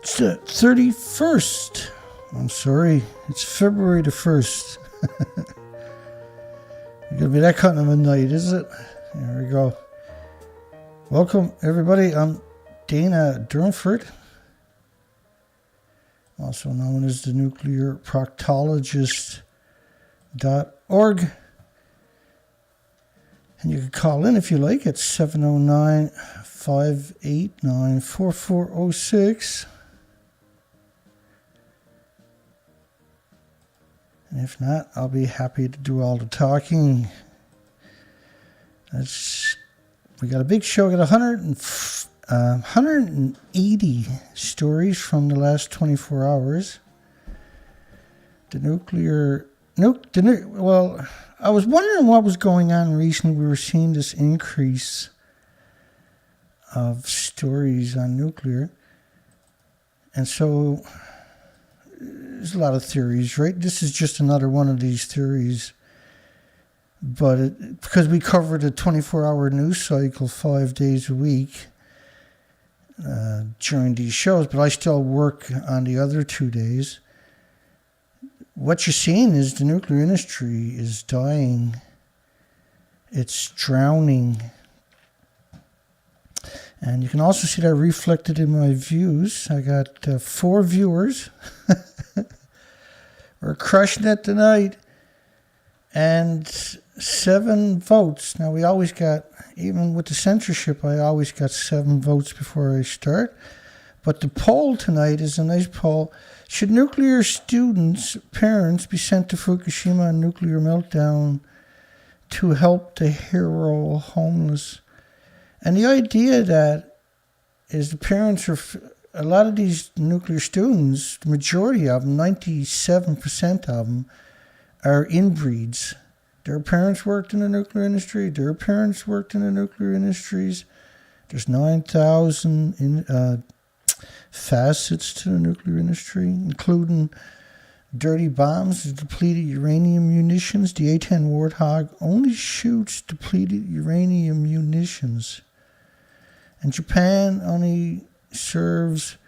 It's the 31st. I'm sorry. It's February the 1st. It's going to be that kind of a night, is it? There we go. Welcome, everybody. I'm Dana Durnford, also known as the nuclearproctologist.org. And you can call in if you like at 709-589-4406. And if not, I'll be happy to do all the talking. We got a big show. We got 180 stories from the last 24 hours. Well, I was wondering what was going on recently. We were seeing this increase of stories on nuclear. And so there's a lot of theories, right? This is just another one of these theories. But because we covered a 24-hour news cycle 5 days a week during these shows, but I still work on the other 2 days. What you're seeing is the nuclear industry is dying. It's drowning. And you can also see that reflected in my views. I got 4 viewers. We're crushing it tonight. And 7 votes. Now, we always got, even with the censorship, I always got 7 votes before I start. But the poll tonight is a nice poll. Should nuclear students' parents be sent to Fukushima and nuclear meltdown to help the hero homeless? And the idea that is the parents are, a lot of these nuclear students, the majority of them, 97% of them, are inbreeds. Their parents worked in the nuclear industry. Their parents worked in the nuclear industries. There's 9,000 facets to the nuclear industry, including dirty bombs, depleted uranium munitions. The A-10 Warthog only shoots depleted uranium munitions. And Japan only serves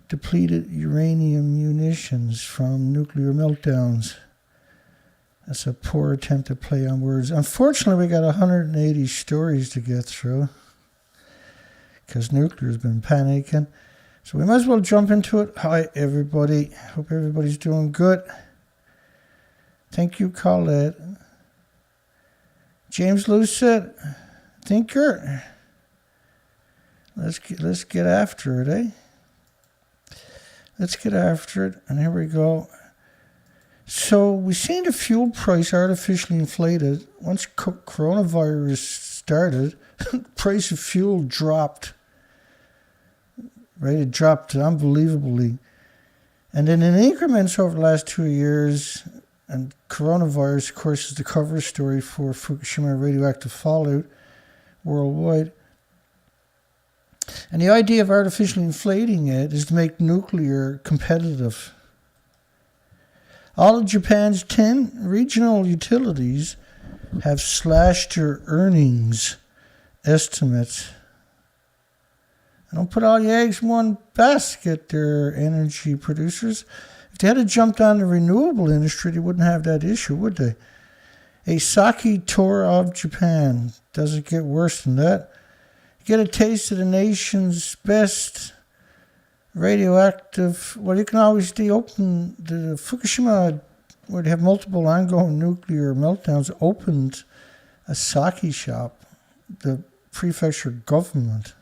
depleted uranium munitions from nuclear meltdowns. That's a poor attempt to play on words. Unfortunately, we got 180 stories to get through because nuclear's been panicking. So we might as well jump into it. Hi, everybody. Hope everybody's doing good. Thank you, Colette. James Lucet, thinker. Let's get after it, eh? Let's get after it. And here we go. So we've seen the fuel price artificially inflated. Once coronavirus started, the price of fuel dropped. Right, it dropped unbelievably. And then in increments over the last 2 years, and coronavirus, of course, is the cover story for Fukushima radioactive fallout worldwide. And the idea of artificially inflating it is to make nuclear competitive. All of Japan's 10 regional utilities have slashed their earnings estimates. Don't put all your eggs in one basket, their energy producers. If they had jumped on the renewable industry, they wouldn't have that issue, would they? A sake tour of Japan. Does it get worse than that? You get a taste of the nation's best radioactive. Well, you can always open the Fukushima, where they have multiple ongoing nuclear meltdowns, opened a sake shop, the prefecture government,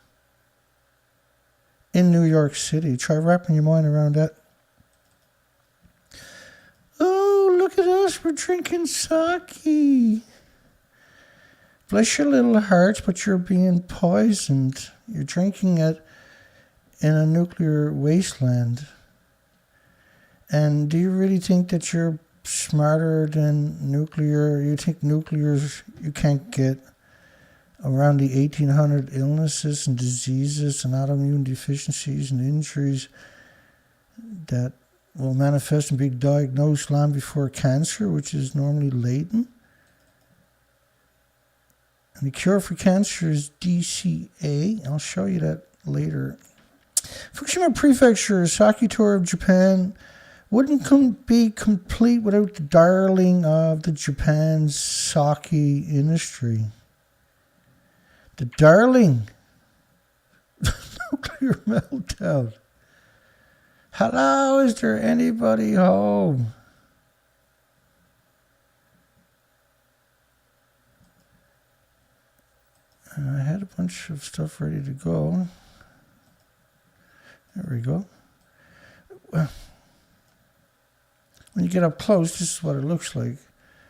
in New York City. Try wrapping your mind around that. Oh, look at us. We're drinking sake. Bless your little hearts, but you're being poisoned. You're drinking it in a nuclear wasteland. And do you really think that you're smarter than nuclear? You think nuclear's, you can't get around the 1,800 illnesses and diseases and autoimmune deficiencies and injuries that will manifest and be diagnosed long before cancer, which is normally latent. And the cure for cancer is DCA. I'll show you that later. Fukushima Prefecture, Sake tour of Japan, wouldn't be complete without the darling of the Japan's sake industry. The darling. Nuclear meltdown. Hello, is there anybody home? I had a bunch of stuff ready to go. There we go. Well, when you get up close, this is what it looks like.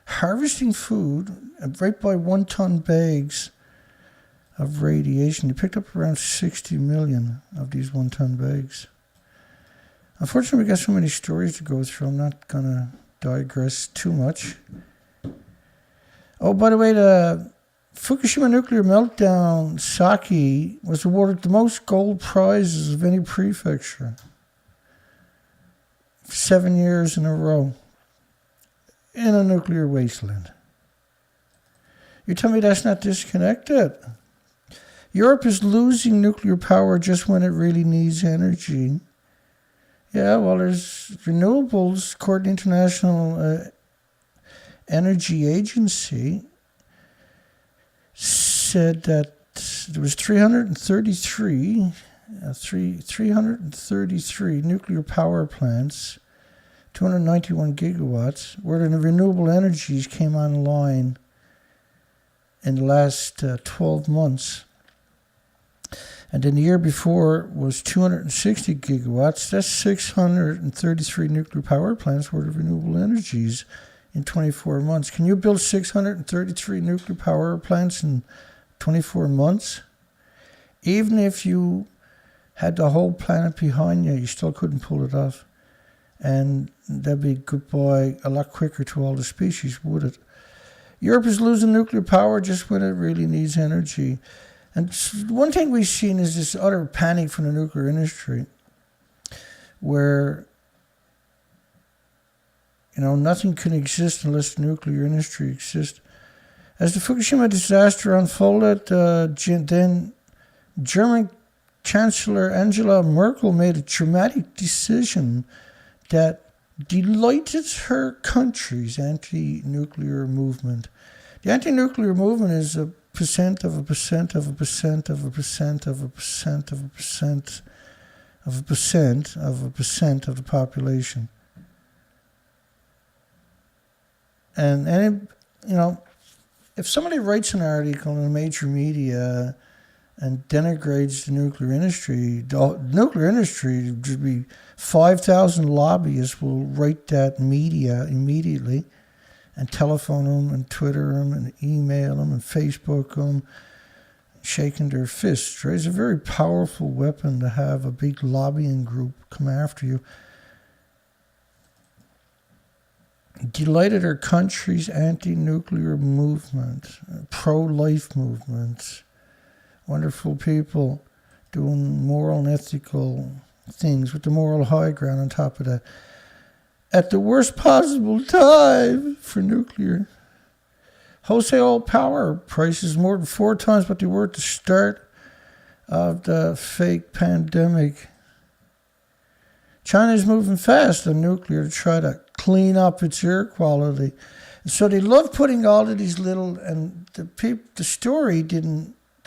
Harvesting food right by 1 ton bags of radiation. They picked up around 60 million of these 1 ton bags. Unfortunately, we got so many stories to go through. I'm not going to digress too much. Oh, by the way, the Fukushima nuclear meltdown, Sake, was awarded the most gold prizes of any prefecture. 7 years in a row. In a nuclear wasteland. You tell me that's not disconnected? Europe is losing nuclear power just when it really needs energy. Yeah, well, there's renewables, according to the International Energy Agency, said that there was 333 nuclear power plants, 291 gigawatts, where the renewable energies came online in the last 12 months. And then the year before was 260 gigawatts. That's 633 nuclear power plants worth of renewable energies in 24 months. Can you build 633 nuclear power plants in 24 months? Even if you had the whole planet behind you, you still couldn't pull it off. And that'd be goodbye a lot quicker to all the species, would it? Europe is losing nuclear power just when it really needs energy. And one thing we've seen is this utter panic from the nuclear industry, where, nothing can exist unless the nuclear industry exists. As the Fukushima disaster unfolded, then German Chancellor Angela Merkel made a dramatic decision that delighted her country's anti-nuclear movement. The anti-nuclear movement is a percent of a percent of a percent of a percent of a percent of a percent of a percent of a percent of the population. And if somebody writes an article in a major media and denigrates the nuclear industry, the nuclear industry, would be 5,000 lobbyists will write that media immediately and telephone them and Twitter them and email them and Facebook them, shaking their fists. Right? It's a very powerful weapon to have a big lobbying group come after you. Delighted our country's anti-nuclear movement, pro-life movement, wonderful people doing moral and ethical things with the moral high ground on top of that. At the worst possible time for nuclear. Wholesale power prices more than 4 times what they were at the start of the fake pandemic. China is moving fast on nuclear to try to clean up its air quality. And so they love putting all of these little, and the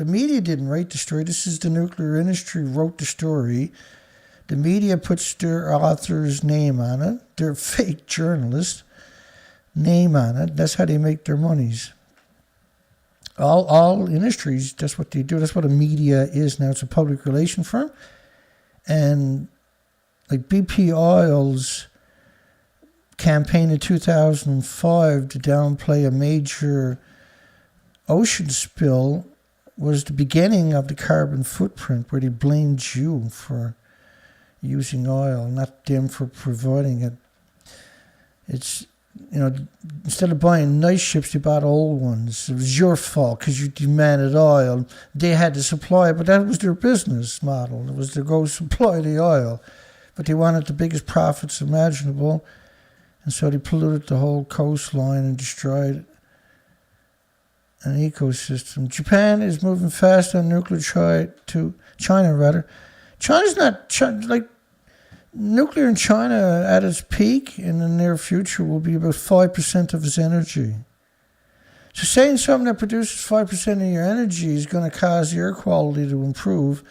media didn't write the story. This is the nuclear industry wrote the story. The media puts their author's name on it. They're fake journalists. Name on it. That's how they make their monies. All industries, that's what they do. That's what a media is now. It's a public relation firm. And like BP Oil's campaign in 2005 to downplay a major ocean spill was the beginning of the carbon footprint, where they blamed you for using oil, not them for providing it. It's, instead of buying nice ships, they bought old ones. It was your fault because you demanded oil. They had to supply it, but that was their business model. It was to go supply the oil. But they wanted the biggest profits imaginable, and so they polluted the whole coastline and destroyed an ecosystem. Japan is moving fast on nuclear China. China's not, like, nuclear in China at its peak in the near future will be about 5% of its energy. So saying something that produces 5% of your energy is going to cause the air quality to improve,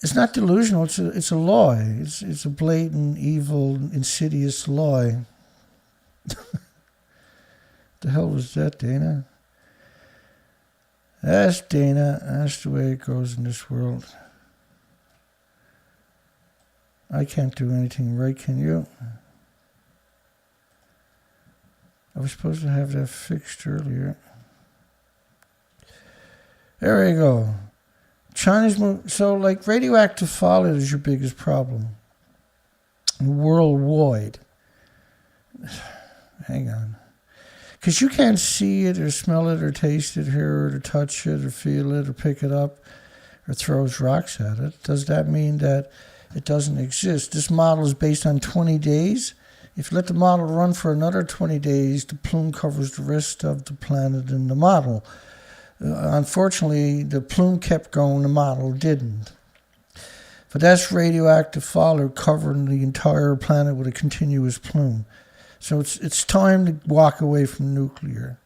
it's not delusional, it's a lie. It's a blatant, evil, insidious lie. The hell was that, Dana? That's Dana. That's the way it goes in this world. I can't do anything right, can you? I was supposed to have that fixed earlier. There we go. China's so like radioactive fallout is your biggest problem worldwide. Hang on. Because you can't see it or smell it or taste it, hear it or touch it or feel it or pick it up or throws rocks at it. Does that mean that it doesn't exist? This model is based on 20 days. If you let the model run for another 20 days, the plume covers the rest of the planet in the model. Unfortunately, the plume kept going, the model didn't. But that's radioactive fallout covering the entire planet with a continuous plume. So it's time to walk away from nuclear.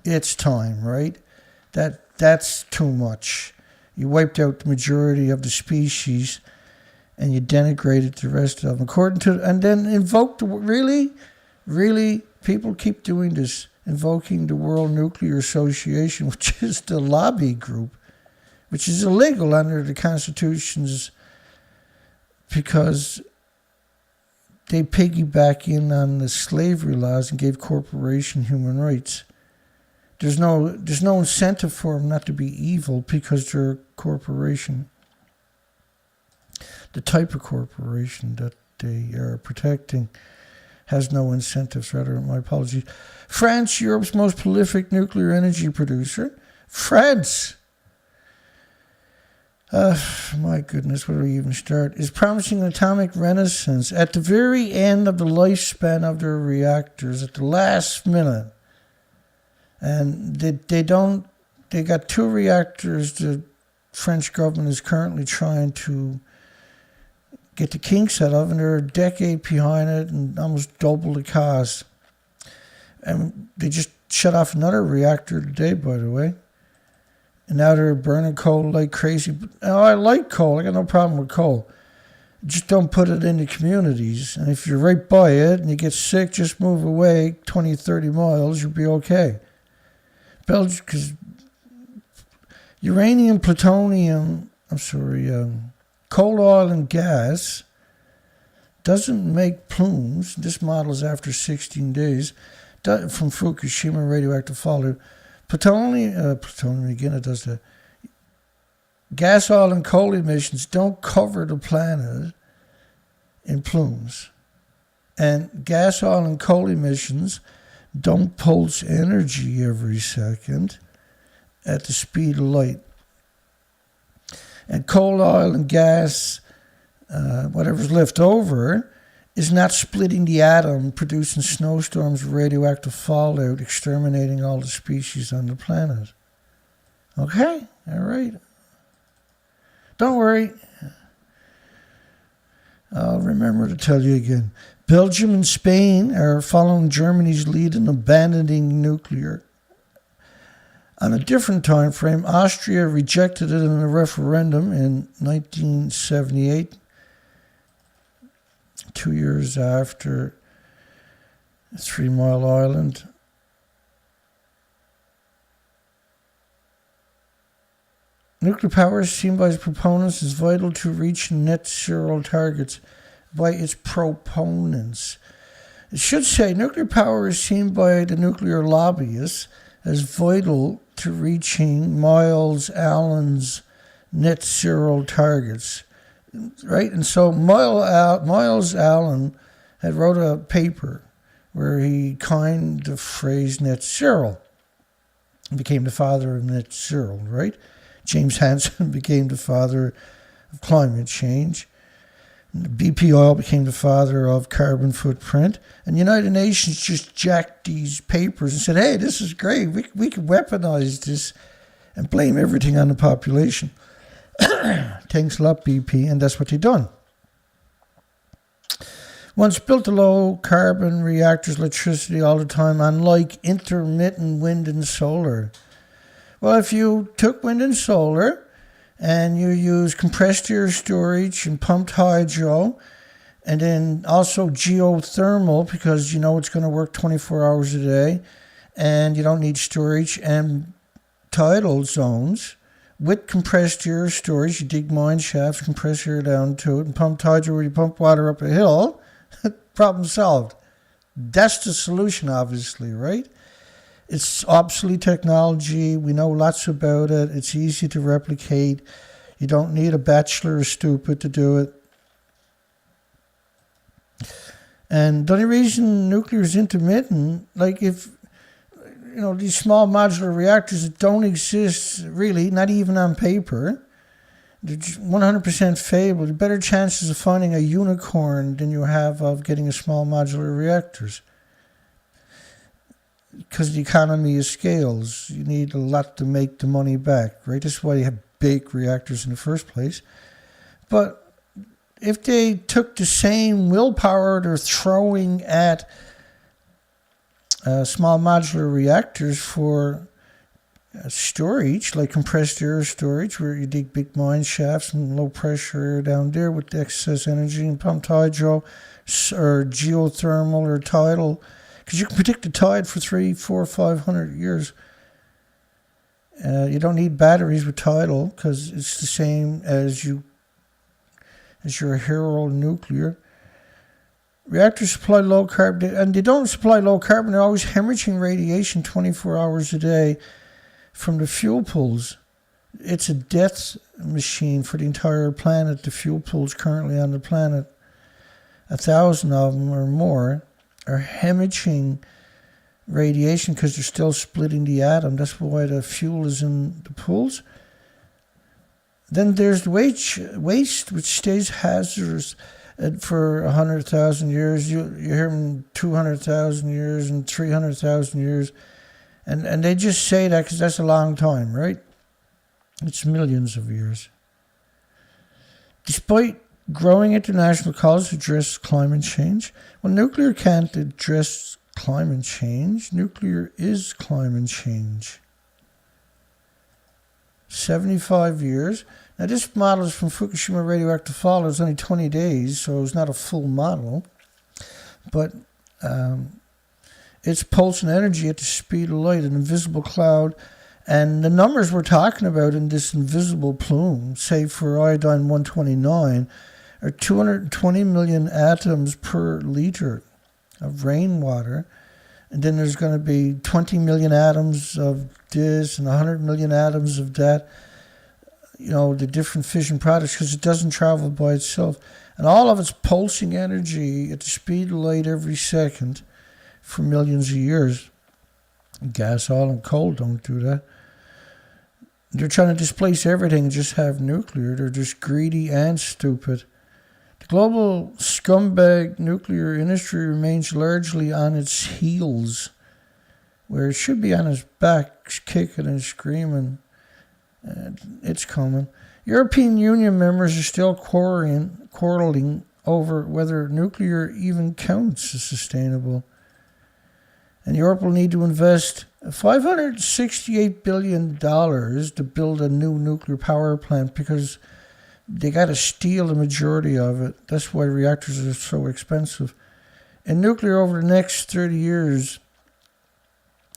It's time, right? That's too much. You wiped out the majority of the species and you denigrated the rest of them. And then invoke really, people keep doing this, invoking the World Nuclear Association, which is the lobby group, which is illegal under the constitutions because they piggyback in on the slavery laws and gave corporation human rights. There's no incentive for them not to be evil because they're a corporation. The type of corporation that they are protecting has no incentives. Rather, my apologies. France, Europe's most prolific nuclear energy producer. France, my goodness, where do we even start? Is promising an atomic renaissance at the very end of the lifespan of their reactors, at the last minute. And they got 2 reactors the French government is currently trying to get the kinks out of, and they're a decade behind it and almost double the cost. And they just shut off another reactor today, by the way. And now they're burning coal like crazy. I like coal. I got no problem with coal. Just don't put it in the communities. And if you're right by it and you get sick, just move away 20, 30 miles. You'll be okay. Belgium, because uranium, plutonium, coal, oil, and gas doesn't make plumes. This model is after 16 days from Fukushima radioactive fallout. Plutonium again, it does that. Gas, oil, and coal emissions don't cover the planet in plumes. And gas, oil, and coal emissions don't pulse energy every second at the speed of light. And coal, oil, and gas, whatever's left over, is not splitting the atom, producing snowstorms of radioactive fallout, exterminating all the species on the planet. Okay? All right. Don't worry. I'll remember to tell you again. Belgium and Spain are following Germany's lead in abandoning nuclear. On a different time frame, Austria rejected it in a referendum in 1978, 2 years after 3 Mile Island. Nuclear power is seen by its proponents as vital to reaching net zero targets by its proponents. It should say nuclear power is seen by the nuclear lobbyists as vital to reaching Miles Allen's net zero targets. Right? And so Miles Allen had wrote a paper where he coined the phrase net zero. He became the father of net zero, right? James Hansen became the father of climate change. BP Oil became the father of carbon footprint. And the United Nations just jacked these papers and said, hey, this is great. We can weaponize this and blame everything on the population. Thanks a lot, BP, and that's what they done. Once built the low-carbon reactors, electricity all the time, unlike intermittent wind and solar. Well, if you took wind and solar and you use compressed air storage and pumped hydro, and then also geothermal, because you know it's going to work 24 hours a day, and you don't need storage, and tidal zones, with compressed air storage, you dig mine shafts, compress air down to it, and pump hydro where you pump water up a hill, problem solved. That's the solution, obviously, right? It's obsolete technology. We know lots about it. It's easy to replicate. You don't need a bachelor or stupid to do it. And the only reason nuclear is intermittent, like if, you know, these small modular reactors that don't exist really, not even on paper, they're 100% failable. The better chances of finding a unicorn than you have of getting a small modular reactors. Because the economy is scales. You need a lot to make the money back, right? That's why you have big reactors in the first place. But if they took the same willpower they're throwing at small modular reactors for storage, like compressed air storage, where you dig big mine shafts and low pressure air down there with excess energy, and pumped hydro or geothermal or tidal, because you can predict the tide for 300, 400, 500 years. You don't need batteries with tidal because it's the same as your hero nuclear. Reactors supply low carbon, and they don't supply low carbon. They're always hemorrhaging radiation 24 hours a day from the fuel pools. It's a death machine for the entire planet. The fuel pools currently on the planet, 1,000 of them or more, are hemorrhaging radiation because they're still splitting the atom. That's why the fuel is in the pools. Then there's the waste, which stays hazardous for 100,000 years. You hear them 200,000 years and 300,000 years. And they just say that because that's a long time, right? It's millions of years. Despite growing international calls to address climate change, well, nuclear can't address climate change. Nuclear is climate change. 75 years. Now, this model is from Fukushima radioactive fallout. It's only 20 days, so it's not a full model. But it's pulsing energy at the speed of light, an invisible cloud. And the numbers we're talking about in this invisible plume, say for iodine-129, are 220 million atoms per liter of rainwater. And then there's going to be 20 million atoms of this and 100 million atoms of that. You know, the different fission products, because it doesn't travel by itself. And all of it's pulsing energy at the speed of light every second for millions of years. Gas, oil, and coal don't do that. They're trying to displace everything and just have nuclear. They're just greedy and stupid. The global scumbag nuclear industry remains largely on its heels, where it should be on its back, kicking and screaming. It's coming. European Union members are still quarreling over whether nuclear even counts as sustainable. And Europe will need to invest $568 billion to build a new nuclear power plant because they got to steal the majority of it. That's why reactors are so expensive. And nuclear over the next 30 years,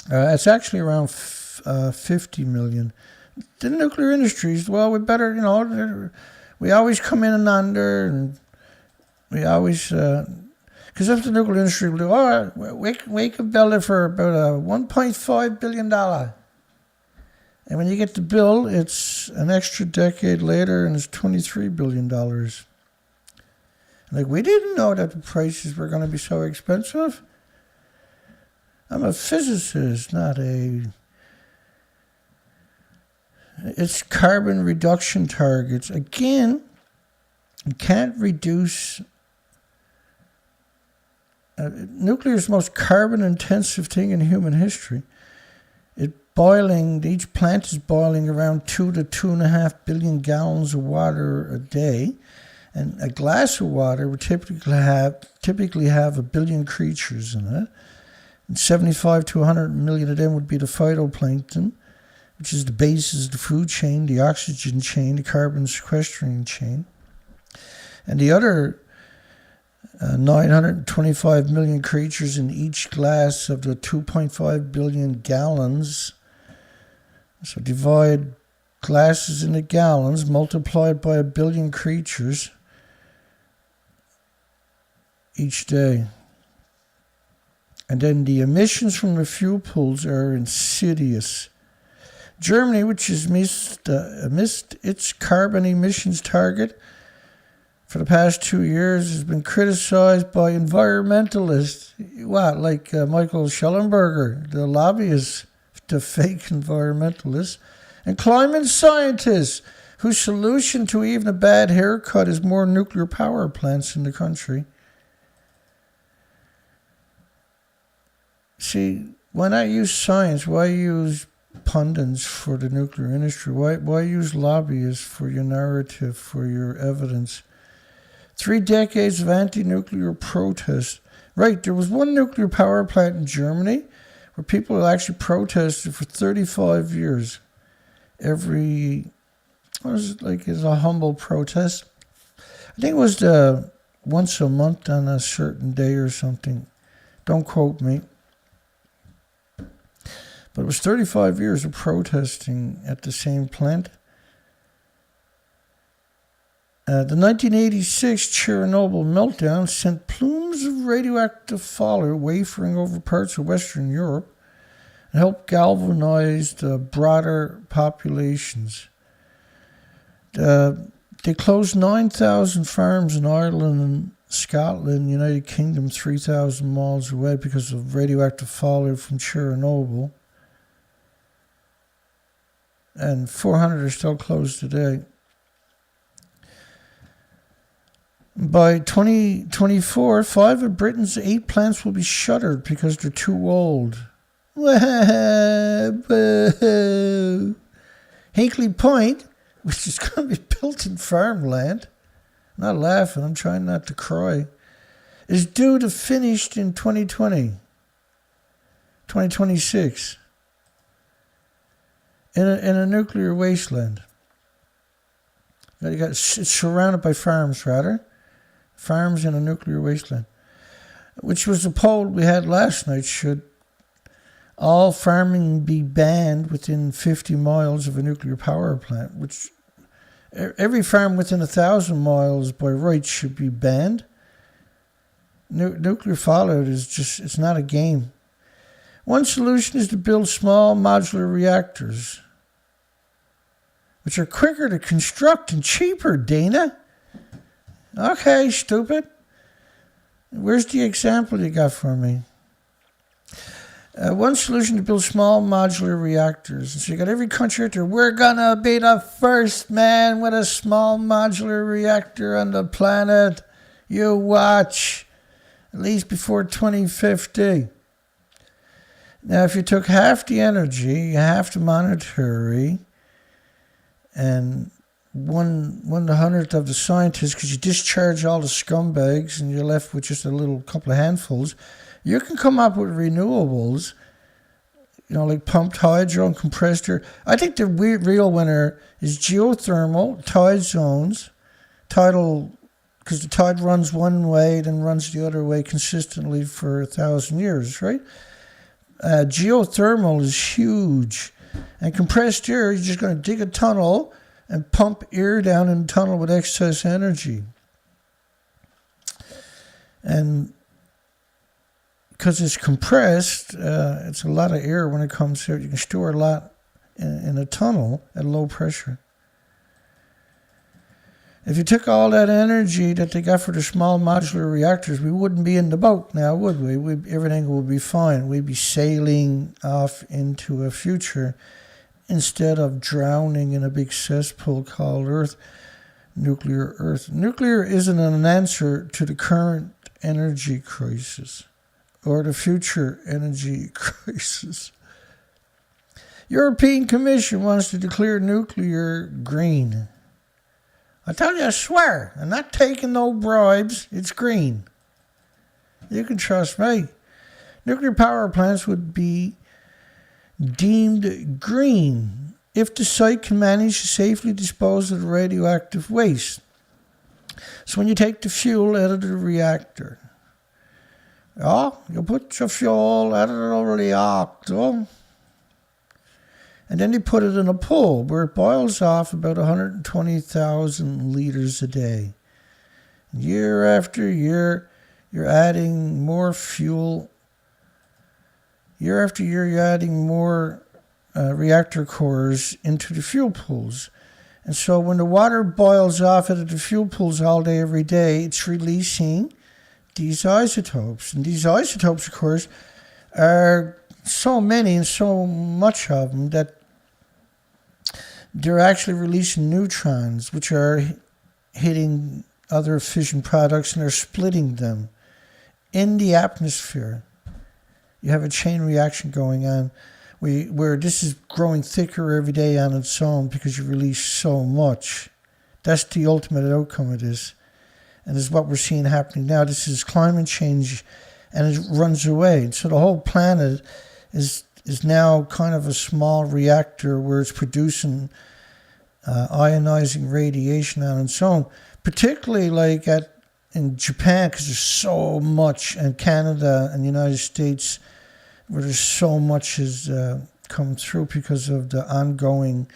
it's actually around 50 million. The nuclear industries, well, we better, we always come in and under, and we always, because if the nuclear industry will do, we can build it for about $1.5 billion. And when you get the bill, it's an extra decade later, and it's $23 billion. Like, we didn't know that the prices were going to be so expensive. I'm a physicist, not a... It's carbon reduction targets. Again, you can't reduce... nuclear is the most carbon-intensive thing in human history. It boiling, each plant is boiling around 2 to 2.5 billion gallons of water a day. And a glass of water would typically have 1 billion creatures in it. And 75 to 100 million of them would be the phytoplankton, which is the basis of the food chain, the oxygen chain, the carbon sequestering chain. And the other 925 million creatures in each glass of the 2.5 billion gallons. So divide glasses into gallons, multiplied by 1 billion creatures each day. And then the emissions from the fuel pools are insidious. Germany, which has missed its carbon emissions target for the past 2 years, has been criticized by environmentalists. Like Michael Schellenberger, the lobbyist, the fake environmentalists, and climate scientists, whose solution to even a bad haircut is more nuclear power plants in the country. See, why not use science? Why use pundits for the nuclear industry? Why use lobbyists for your narrative, for your evidence? 3 decades of anti-nuclear protest. Right, there was one nuclear power plant in Germany where people actually protested for 35 years. As a humble protest. I think it was once a month on a certain day or something. Don't quote me. But it was 35 years of protesting at the same plant. The 1986 Chernobyl meltdown sent plumes of radioactive fallout wafering over parts of Western Europe and helped galvanize the broader populations. They closed 9,000 farms in Ireland and Scotland, United Kingdom, 3,000 miles away because of radioactive fallout from Chernobyl. And 400 are still closed today. By 2024, 5 of Britain's 8 plants will be shuttered because they're too old. Hinkley Point, which is going to be built in farmland, I'm not laughing, I'm trying not to cry, is due to finish in 2026. In a nuclear wasteland. It's surrounded by farms, rather. Farms in a nuclear wasteland. Which was the poll we had last night. Should all farming be banned within 50 miles of a nuclear power plant? Which every farm within 1,000 miles by right should be banned. Nuclear fallout is it's not a game. One solution is to build small modular reactors, which are quicker to construct and cheaper, Dana. Okay, stupid. Where's the example you got for me? One solution to build small modular reactors. So you got every country out there, we're going to be the first man with a small modular reactor on the planet. You watch. At least before 2050. Now, if you took half the energy, half the monetary, and 1/100th of the scientists, because you discharge all the scumbags and you're left with just a couple of handfuls, you can come up with renewables, like pumped hydro and compressed air. I think the real winner is geothermal, tide zones, tidal, because the tide runs one way, then runs the other way consistently for 1,000 years, right? Geothermal is huge. And compressed air, you're just going to dig a tunnel and pump air down in the tunnel with excess energy. And because it's compressed, it's a lot of air when it comes out. You can store a lot in a tunnel at low pressure. If you took all that energy that they got for the small modular reactors, we wouldn't be in the boat now, would we? Everything would be fine. We'd be sailing off into a future instead of drowning in a big cesspool called Earth, nuclear Earth. Nuclear isn't an answer to the current energy crisis or the future energy crisis. European Commission wants to declare nuclear green. I tell you, I swear, I'm not taking no bribes. It's green. You can trust me. Nuclear power plants would be deemed green if the site can manage to safely dispose of the radioactive waste. So when you take the fuel out of the reactor, you put your fuel out of the reactor, and then you put it in a pool where it boils off about 120,000 liters a day. Year after year, you're adding more fuel. Year after year, you're adding more reactor cores into the fuel pools. And so when the water boils off out of the fuel pools all day, every day, it's releasing these isotopes. And these isotopes, of course, are so many and so much of them that they're actually releasing neutrons, which are hitting other fission products, and they're splitting them in the atmosphere. You have a chain reaction going on where this is growing thicker every day on its own because you release so much. That's the ultimate outcome of this. And this is what we're seeing happening now. This is climate change, and it runs away. So the whole planet is now kind of a small reactor where it's producing ionizing radiation on its own, particularly like in Japan, because there's so much, and Canada and the United States, where there's so much has come through because of the ongoing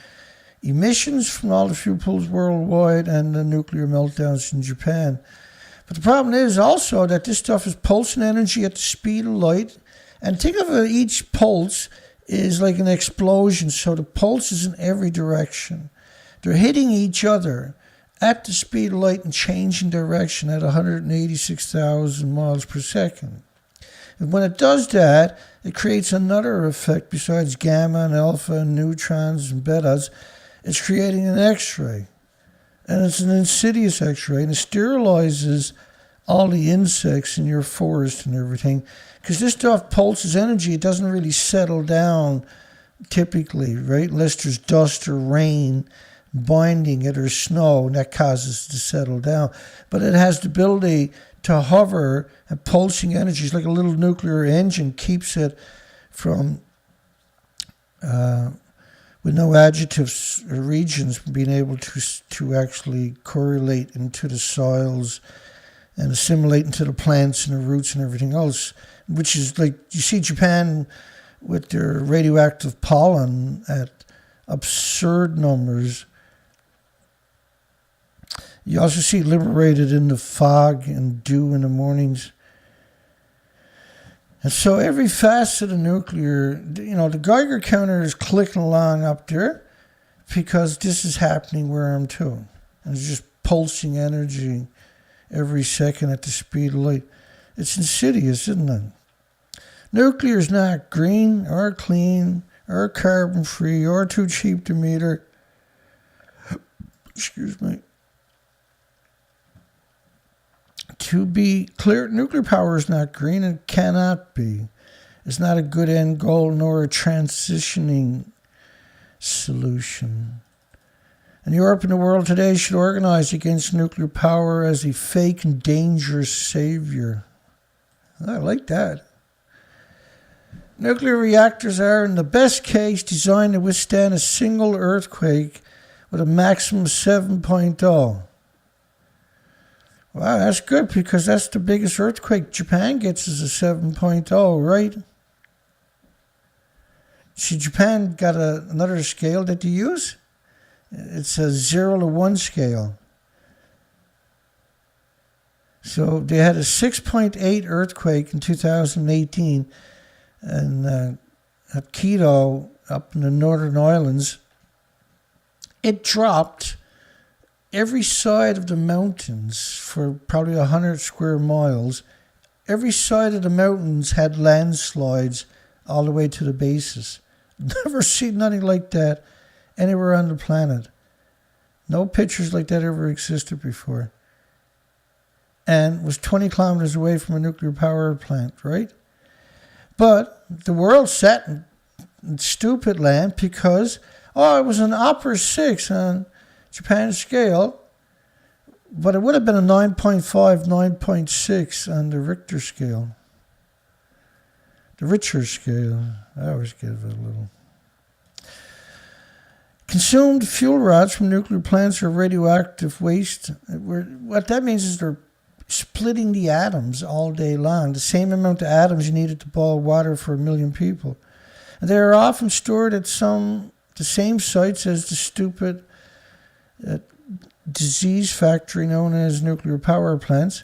emissions from all the fuel pools worldwide and the nuclear meltdowns in Japan. But the problem is also that this stuff is pulsing energy at the speed of light. And think of each pulse is like an explosion. So the pulse is in every direction. They're hitting each other at the speed of light and changing direction at 186,000 miles per second. And when it does that, it creates another effect besides gamma and alpha and neutrons and betas. It's creating an X-ray. And it's an insidious X-ray. And it sterilizes all the insects in your forest and everything. Because this stuff pulses energy. It doesn't really settle down typically, right? Unless there's dust or rain binding it or snow, and that causes it to settle down. But it has the ability to hover, and pulsing energy is like a little nuclear engine, keeps it from, with no adjectives or regions, being able to actually correlate into the soils and assimilate into the plants and the roots and everything else, which is like, you see Japan with their radioactive pollen at absurd numbers. You also see it liberated in the fog and dew in the mornings. And so every facet of nuclear, the Geiger counter is clicking along up there because this is happening where I'm too. And it's just pulsing energy every second at the speed of light. It's insidious, isn't it? Nuclear is not green or clean or carbon free or too cheap to meter. Excuse me. To be clear, nuclear power is not green and cannot be. It's not a good end goal nor a transitioning solution. And Europe and the world today should organize against nuclear power as a fake and dangerous savior. I like that. Nuclear reactors are, in the best case, designed to withstand a single earthquake with a maximum of 7.0. Wow, that's good, because that's the biggest earthquake Japan gets is a 7.0, right? See, Japan got another scale that they use. It's a 0 to 1 scale. So they had a 6.8 earthquake in 2018 and at Quito, up in the Northern Islands. It dropped every side of the mountains for probably 100 square miles. Every side of the mountains had landslides all the way to the bases. Never seen nothing like that anywhere on the planet. No pictures like that ever existed before. And was 20 kilometers away from a nuclear power plant, right? But the world sat and stupid land because, it was an upper 6 on Japan's scale, but it would have been a 9.5, 9.6 on the Richter scale. The Richter scale. I always give it a little. Consumed fuel rods from nuclear plants are radioactive waste. What that means is they're splitting the atoms all day long, the same amount of atoms you needed to boil water for 1 million people. And they are often stored at the same sites as the stupid disease factory known as nuclear power plants.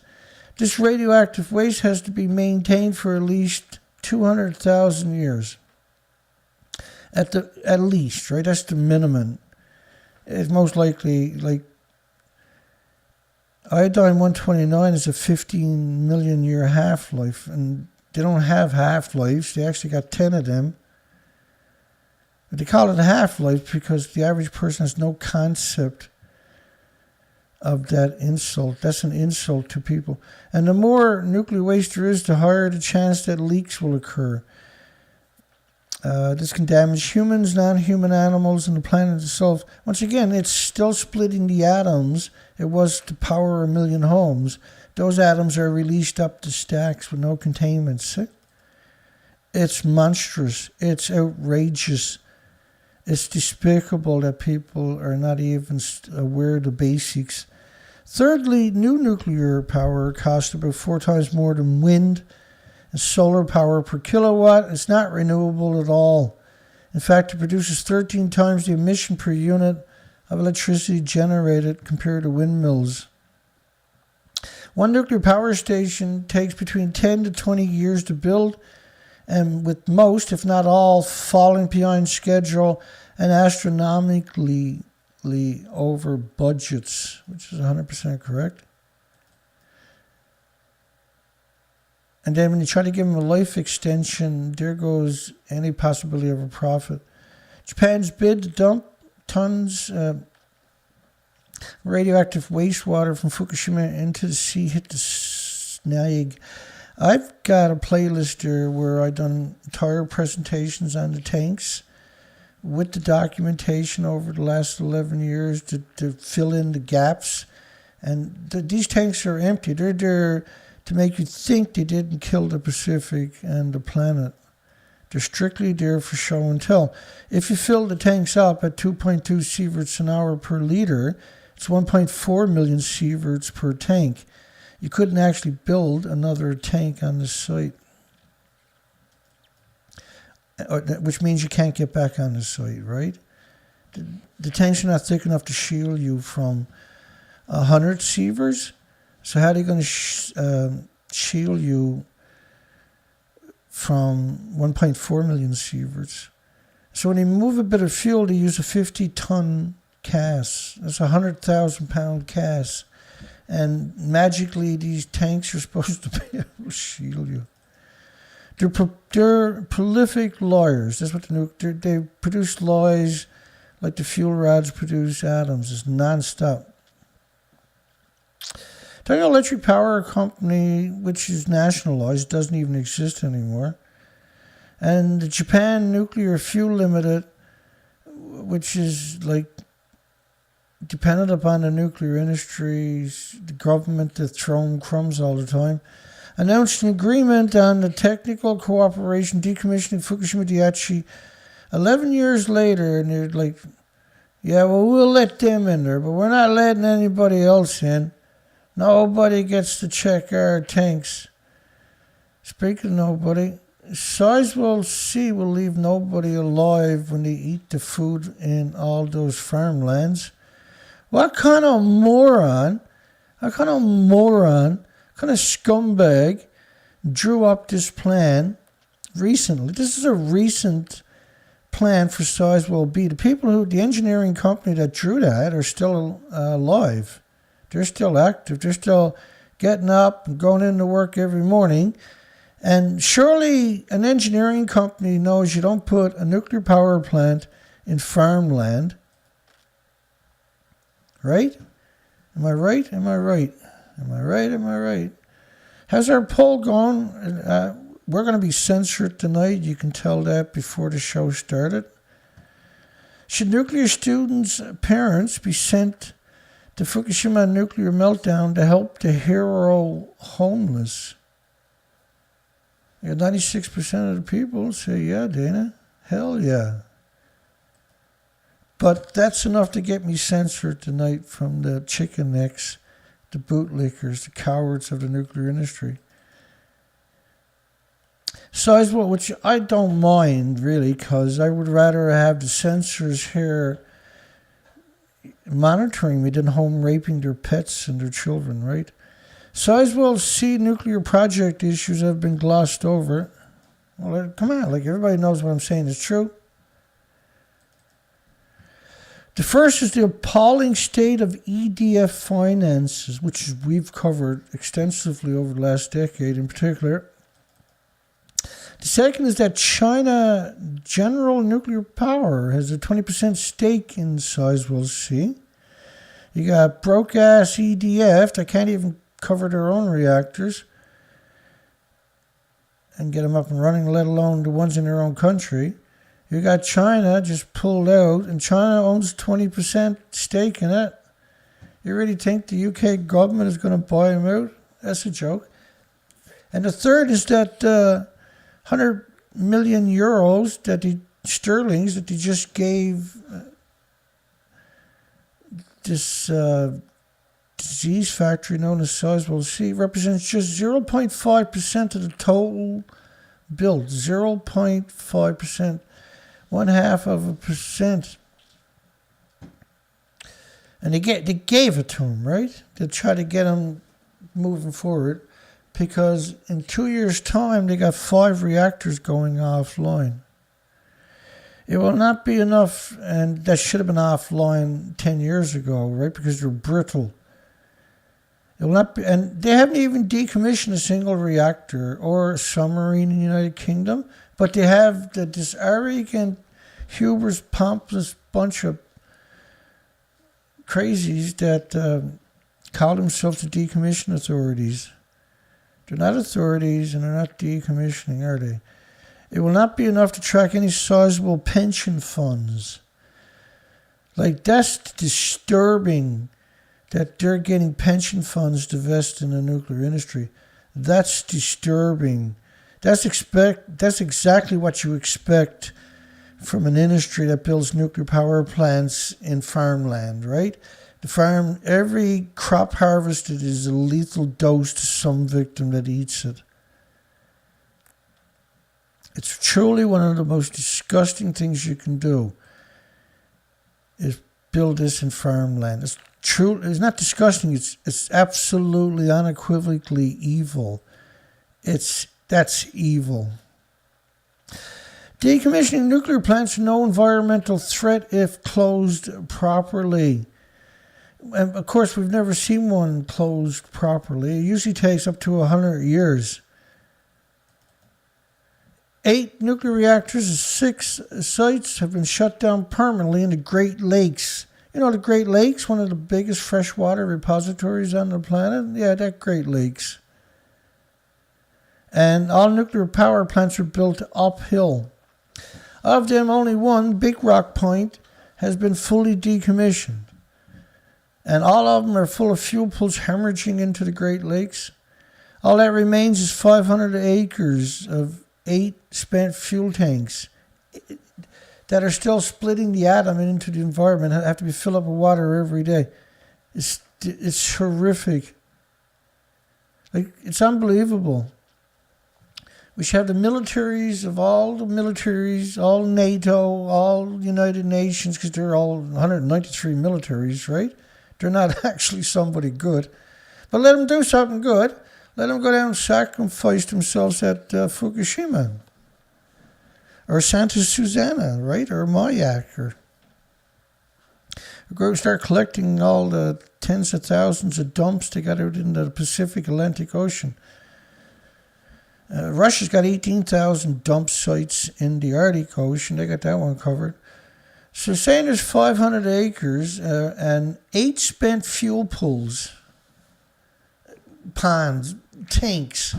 This radioactive waste has to be maintained for at least 200,000 years. At least, right? That's the minimum. It's most likely, like, iodine-129 is a 15 million year half-life, and they don't have half-lives. They actually got 10 of them. But they call it a half-life because the average person has no concept of that insult. That's an insult to people. And the more nuclear waste there is, the higher the chance that leaks will occur. This can damage humans, non-human animals, and the planet itself. Once again, it's still splitting the atoms. It was to power 1 million homes. Those atoms are released up the stacks with no containment. See? It's monstrous. It's outrageous. It's despicable that people are not even aware of the basics. Thirdly, new nuclear power costs about 4 times more than wind and solar power per kilowatt. It's not renewable at all. In fact, it produces 13 times the emission per unit of electricity generated compared to windmills. One nuclear power station takes between 10 to 20 years to build, and with most, if not all, falling behind schedule and astronomically over budgets, which is 100% correct. And then when you try to give them a life extension, there goes any possibility of a profit. Japan's bid to dump tons radioactive wastewater from Fukushima into the sea hit the snag. I've got a playlist there where I've done entire presentations on the tanks with the documentation over the last 11 years to fill in the gaps. And these tanks are empty. They're there to make you think they didn't kill the Pacific and the planet. They're strictly there for show and tell. If you fill the tanks up at 2.2 sieverts an hour per liter, it's 1.4 million sieverts per tank. You couldn't actually build another tank on the site, which means you can't get back on the site, right? The tanks are not thick enough to shield you from 100 sieverts. So how are they going to shield you from 1.4 million sieverts? So when they move a bit of fuel, they use a 50-ton cask. That's a 100,000-pound cask. And magically, these tanks are supposed to be able to shield you. They're prolific liars. That's what they produce lies like the fuel rods produce atoms. It's nonstop. Tokyo Electric Power Company, which is nationalized, doesn't even exist anymore. And the Japan Nuclear Fuel Limited, which is like dependent upon the nuclear industries, the government that throw crumbs all the time, announced an agreement on the technical cooperation decommissioning Fukushima Daiichi 11 years later, and they're like, yeah, well, we'll let them in there, but we're not letting anybody else in. Nobody gets to check our tanks. Speaking of nobody, Sizewell C will leave nobody alive when they eat the food in all those farmlands. What kind of moron, what kind of scumbag drew up this plan recently? This is a recent plan for Sizewell B. The engineering company that drew that are still alive. They're still active. They're still getting up and going into work every morning. And surely an engineering company knows you don't put a nuclear power plant in farmland. Right? Am I right? Am I right? Am I right? Am I right? How's our poll going? we're going to be censored tonight. You can tell that before the show started. Should nuclear students' parents be sent to Fukushima nuclear meltdown to help the hero homeless? 96% of the people say, yeah, Dana. Hell yeah. But that's enough to get me censored tonight from the chicken necks, the bootlickers, the cowards of the nuclear industry. Sizewell, which I don't mind really, because I would rather have the censors here monitoring me than home raping their pets and their children, right? Sizewell C nuclear project issues have been glossed over. Well, come on, like everybody knows what I'm saying is true. The first is the appalling state of EDF finances, which we've covered extensively over the last decade in particular. The second is that China General Nuclear Power has a 20% stake in Sizewell C. You got broke-ass EDF that can't even cover their own reactors and get them up and running, let alone the ones in their own country. You got China just pulled out, and China owns 20% stake in it. You really think the UK government is going to buy them out? That's a joke. And the third is that 100 million euros that the sterlings that they just gave this disease factory known as Sizewell C represents just 0.5% of the total build. 0.5%. 0.5%. And they gave it to him, right? To try to get him moving forward. Because in 2 years' time, they got 5 reactors going offline. It will not be enough, and that should have been offline 10 years ago, right? Because they're brittle. It will not be, and they haven't even decommissioned a single reactor or submarine in the United Kingdom, but they have this arrogant, hubris, pompous bunch of crazies that call themselves the decommission authorities. They're not authorities and they're not decommissioning, are they? It will not be enough to track any sizable pension funds. Like, that's disturbing that they're getting pension funds to invest in the nuclear industry. That's disturbing. That's exactly what you expect from an industry that builds nuclear power plants in farmland, right? Every crop harvested is a lethal dose to some victim that eats it. It's truly one of the most disgusting things you can do is build this in farmland. It's not disgusting, it's absolutely unequivocally evil. That's evil. Decommissioning nuclear plants are no environmental threat if closed properly. And of course, we've never seen one closed properly. It usually takes up to 100 years. 8 nuclear reactors and 6 sites have been shut down permanently in the Great Lakes. You know the Great Lakes, one of the biggest freshwater repositories on the planet? Yeah, that Great Lakes. And all nuclear power plants are built uphill. Of them, only one, Big Rock Point, has been fully decommissioned. And all of them are full of fuel pools hemorrhaging into the Great Lakes. All that remains is 500 acres of 8 spent fuel tanks that are still splitting the atom into the environment, have to be filled up with water every day. It's horrific. Like, it's unbelievable. We should have the militaries of all the militaries, all NATO, all United Nations, because they're all 193 militaries, right? They're not actually somebody good. But let them do something good. Let them go down and sacrifice themselves at Fukushima. Or Santa Susana, right? Or Mayak. Or go start collecting all the tens of thousands of dumps they got out in the Pacific Atlantic Ocean. Russia's got 18,000 dump sites in the Arctic Ocean. They got that one covered. So saying there's 500 acres and 8 spent fuel pools, ponds, tanks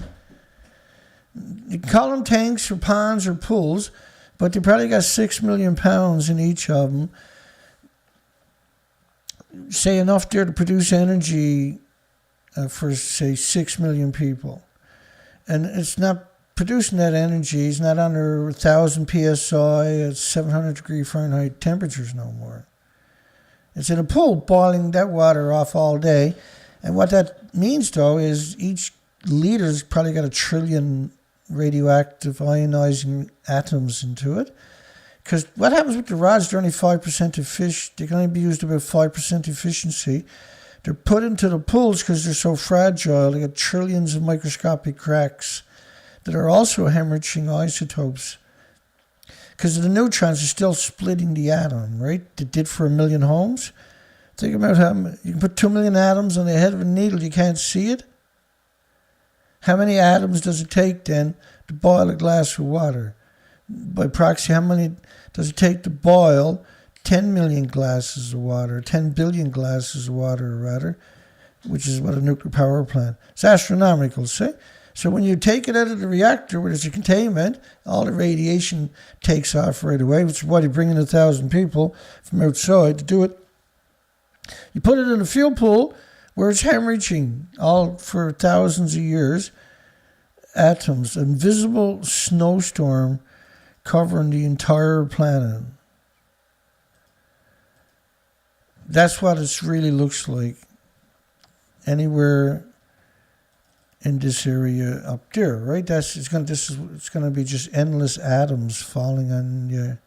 You can call them tanks or ponds or pools, but they probably got 6 million pounds in each of them. Say enough there to produce energy for, say, 6 million people. And it's not producing that energy. It's not under 1,000 psi at 700 degree Fahrenheit temperatures no more. It's in a pool boiling that water off all day. And what that means, though, is each liter's probably got 1 trillion radioactive ionizing atoms into it. Because what happens with the rods, they're only 5% efficient. They can only be used about 5% efficiency. They're put into the pools because they're so fragile. They got trillions of microscopic cracks that are also hemorrhaging isotopes. Because the neutrons are still splitting the atom, right? They did for 1 million homes. Think about how you can put 2 million atoms on the head of a needle. You can't see it. How many atoms does it take then to boil a glass of water? By proxy, how many does it take to boil 10 million glasses of water, 10 billion glasses of water, rather, which is what a nuclear power plant. It's astronomical, see? So when you take it out of the reactor where there's a containment, all the radiation takes off right away, which is why they bring in 1,000 people from outside to do it. You put it in a fuel pool where it's hemorrhaging all for thousands of years, atoms, invisible snowstorm covering the entire planet. That's what it really looks like anywhere in this area up there, right? It's going to be just endless atoms falling on you.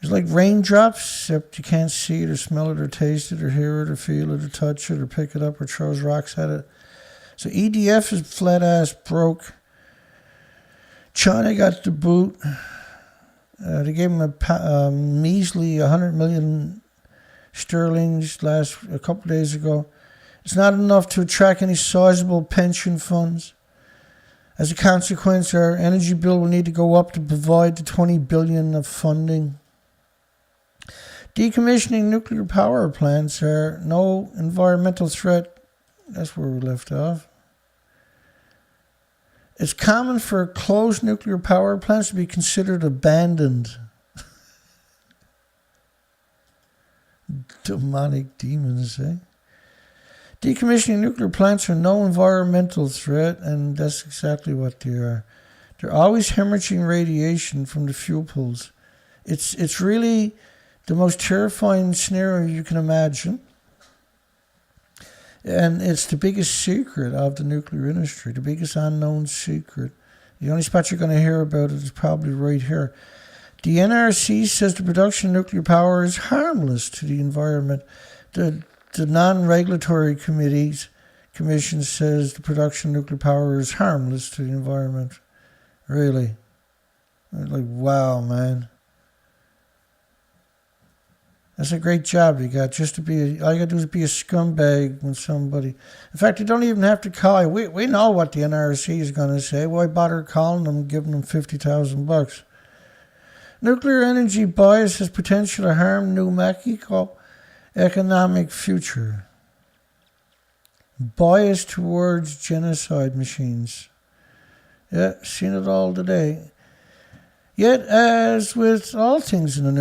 It's like raindrops, except you can't see it or smell it or taste it or hear it or feel it or touch it or pick it up or throws rocks at it. So EDF is flat ass broke. China got the boot. They gave him a measly 100 million sterlings a couple of days ago. It's not enough to attract any sizable pension funds. As a consequence, our energy bill will need to go up to provide the 20 billion of funding. Decommissioning nuclear power plants are no environmental threat. That's where we left off. It's common for closed nuclear power plants to be considered abandoned. Demonic demons, eh? Decommissioning nuclear plants are no environmental threat, and that's exactly what they are. They're always hemorrhaging radiation from the fuel pools. It's really the most terrifying scenario you can imagine. And it's the biggest secret of the nuclear industry, the biggest unknown secret. The only spot you're going to hear about it is probably right here. The NRC says the production of nuclear power is harmless to the environment. The non-regulatory commission says the production of nuclear power is harmless to the environment. Really? Like, wow, man. That's a great job you got. All you got to do is be a scumbag when somebody... In fact, you don't even have to call. We know what the NRC is going to say. Why bother calling them and giving them $50,000? Nuclear energy bias has potential to harm New Mexico economic future. Bias towards genocide machines. Yeah, seen it all today. Yet, as with all things in the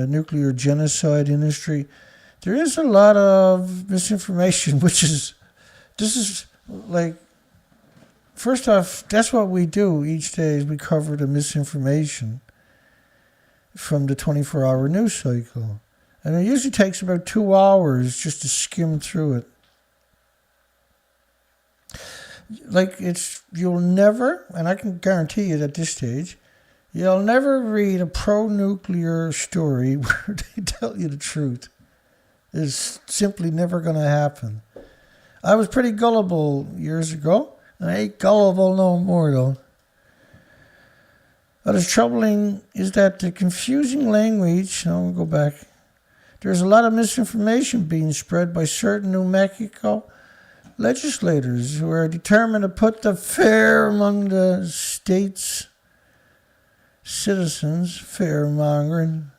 nuclear genocide industry, there is a lot of misinformation, this is like, first off, that's what we do each day, is we cover the misinformation from the 24-hour news cycle. And it usually takes about 2 hours just to skim through it. Like, you'll never, and I can guarantee you at this stage, you'll never read a pro-nuclear story where they tell you the truth. It's simply never going to happen. I was pretty gullible years ago, and I ain't gullible no more, though. What is troubling is that the confusing language, we'll go back. There's a lot of misinformation being spread by certain New Mexico legislators who are determined to put the fear among the state's citizens, fear-mongering.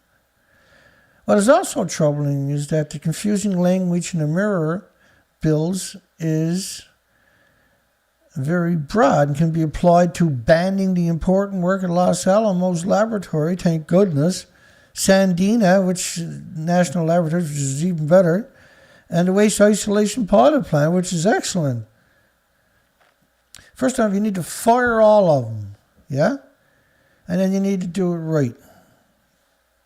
What is also troubling is that the confusing language in the mirror bills is very broad and can be applied to banning the important work at Los Alamos Laboratory, thank goodness, Sandina, which National Laboratories, which is even better, and the Waste Isolation Pilot Plant, which is excellent. First off, you need to fire all of them, yeah? And then you need to do it right.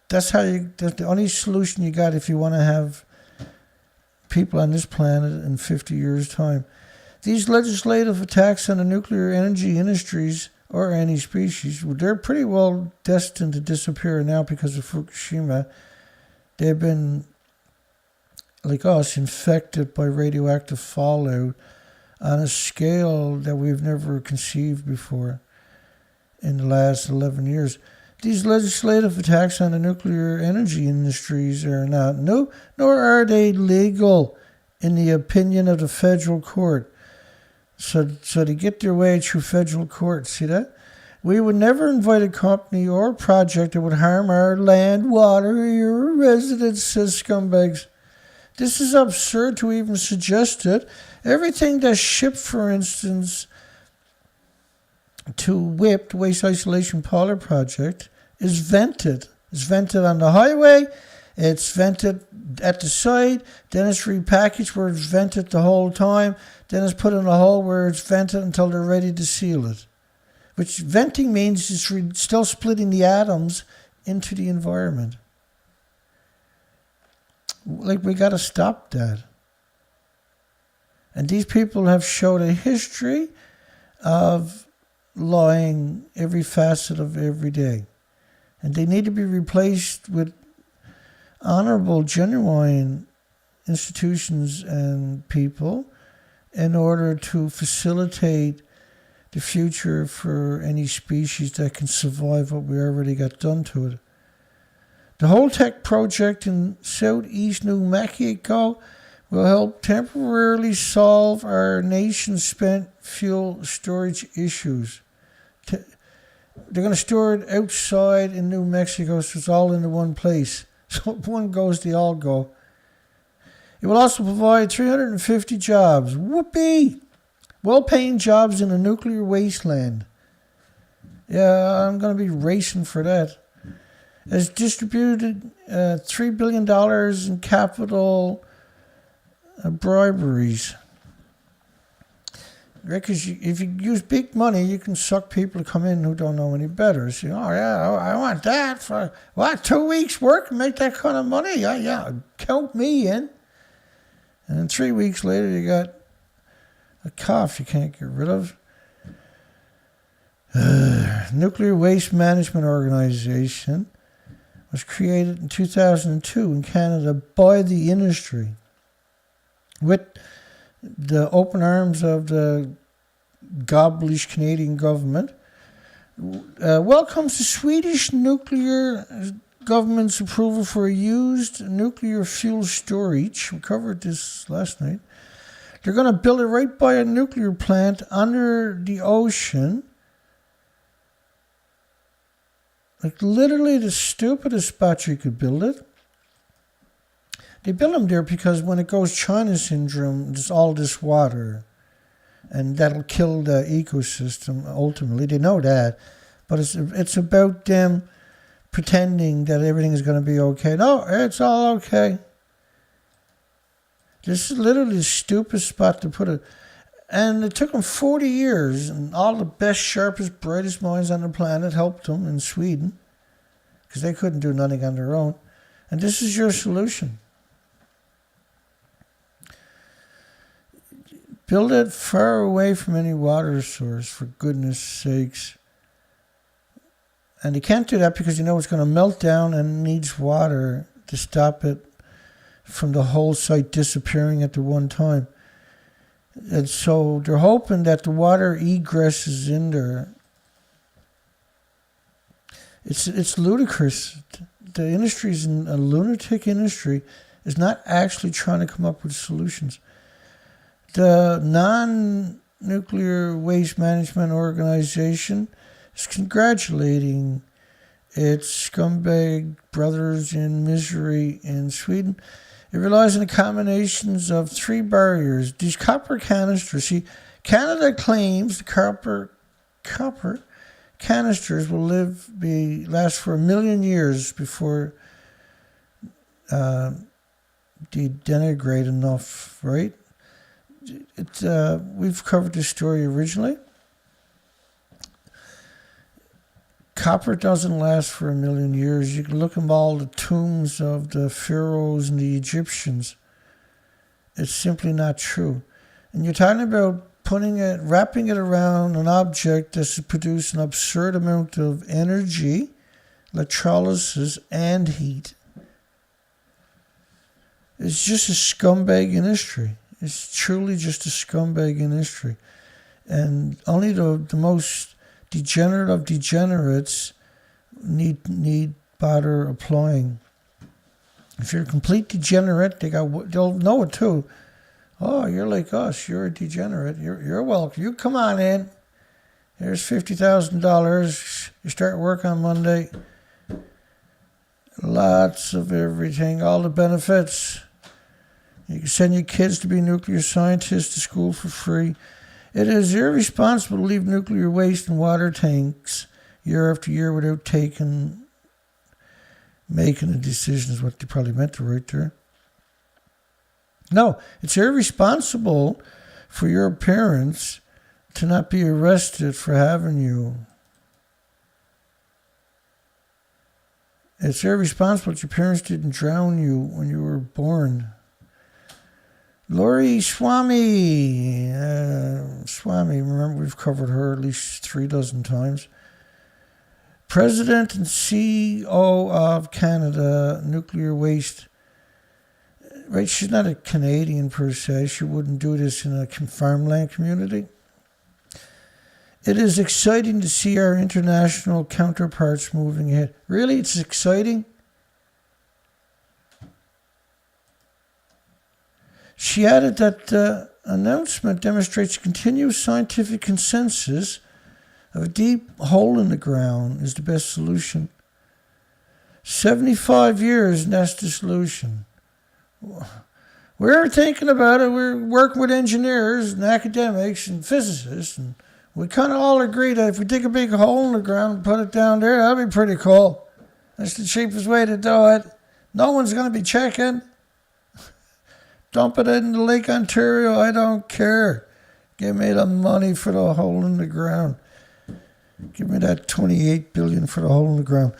That's the only solution you got if you want to have people on this planet in 50 years' time. These legislative attacks on the nuclear energy industries or any species, they're pretty well destined to disappear now because of Fukushima. They've been, like us, infected by radioactive fallout on a scale that we've never conceived before in the last 11 years. These legislative attacks on the nuclear energy industries are not new, nor are they legal in the opinion of the federal court. So they get their way through federal court. See that? We would never invite a company or project that would harm our land, water, or residents, says scumbags. This is absurd to even suggest it. Everything that's shipped, for instance, to WIP, the Waste Isolation Pilot Project, is vented. It's vented on the highway, it's vented at the site, then it's repackaged where it's vented the whole time, then it's put in a hole where it's vented until they're ready to seal it. Which venting means it's still splitting the atoms into the environment. Like, we got to stop that. And these people have showed a history of lying every facet of every day. And they need to be replaced with honorable, genuine institutions and people in order to facilitate the future for any species that can survive what we already got done to it. The Holtec project in southeast New Mexico will help temporarily solve our nation's spent fuel storage issues. They're going to store it outside in New Mexico, so it's all into one place. So if one goes, they all go. It will also provide 350 jobs. Whoopee! Well-paying jobs in a nuclear wasteland. Yeah, I'm going to be racing for that. It's distributed $3 billion in capital briberies. Because if you use big money, you can suck people to come in who don't know any better. So, oh yeah, I want that for, 2 weeks work and make that kind of money? Yeah, count me in. And then 3 weeks later, you got a cough you can't get rid of. Nuclear Waste Management Organization was created in 2002 in Canada by the industry with the open arms of the gobblish Canadian government. Welcomes the Swedish nuclear government's approval for used nuclear fuel storage. We covered this last night. They're going to build it right by a nuclear plant under the ocean. Like literally the stupidest spot you could build it. They build them there because when it goes China syndrome, there's all this water. And that'll kill the ecosystem ultimately. They know that. But it's about them pretending that everything is going to be okay. No, it's all okay. This is literally the stupidest spot to put it. And it took them 40 years, and all the best, sharpest, brightest minds on the planet helped them in Sweden, because they couldn't do nothing on their own. And this is your solution. Build it far away from any water source, for goodness sakes. And you can't do that because you know it's going to melt down and needs water to stop it from the whole site disappearing at the one time. And so they're hoping that the water egress is in there. It's ludicrous. The industry is a lunatic industry. Is not actually trying to come up with solutions. The non-nuclear waste management organization is congratulating its scumbag brothers in misery in Sweden. It relies on the combinations of three barriers. These copper canisters, see, Canada claims the copper canisters will last for 1 million years before they denigrate enough, right? We've covered this story originally. Copper doesn't last for 1 million years. You can look at all the tombs of the pharaohs and the Egyptians. It's simply not true. And you're talking about wrapping it around an object that's to produce an absurd amount of energy, electrolysis, and heat. It's just a scumbag industry. It's truly just a scumbag industry. And only the most degenerate of degenerates need bother applying. If you're a complete degenerate, they'll know it too. Oh, you're like us. You're a degenerate. You're welcome. You come on in. Here's $50,000. You start work on Monday. Lots of everything. All the benefits. You can send your kids to be nuclear scientists to school for free. It is irresponsible to leave nuclear waste in water tanks year after year without making a decision, is what they probably meant to write there. No, it's irresponsible for your parents to not be arrested for having you. It's irresponsible that your parents didn't drown you when you were born. Lori Swamy, remember we've covered her at least 3 dozen times. President and CEO of Canada Nuclear Waste. Right, she's not a Canadian per se. She wouldn't do this in a farmland community. It is exciting to see our international counterparts moving ahead. Really, it's exciting? She added that the announcement demonstrates continuous scientific consensus of a deep hole in the ground is the best solution. 75 years, and that's the solution. We're thinking about it. We're working with engineers and academics and physicists, and we kind of all agree that if we dig a big hole in the ground and put it down there, that'd be pretty cool. That's the cheapest way to do it. No one's going to be checking. Dump it into Lake Ontario. I don't care. Give me the money for the hole in the ground. Give me that $28 billion for the hole in the ground.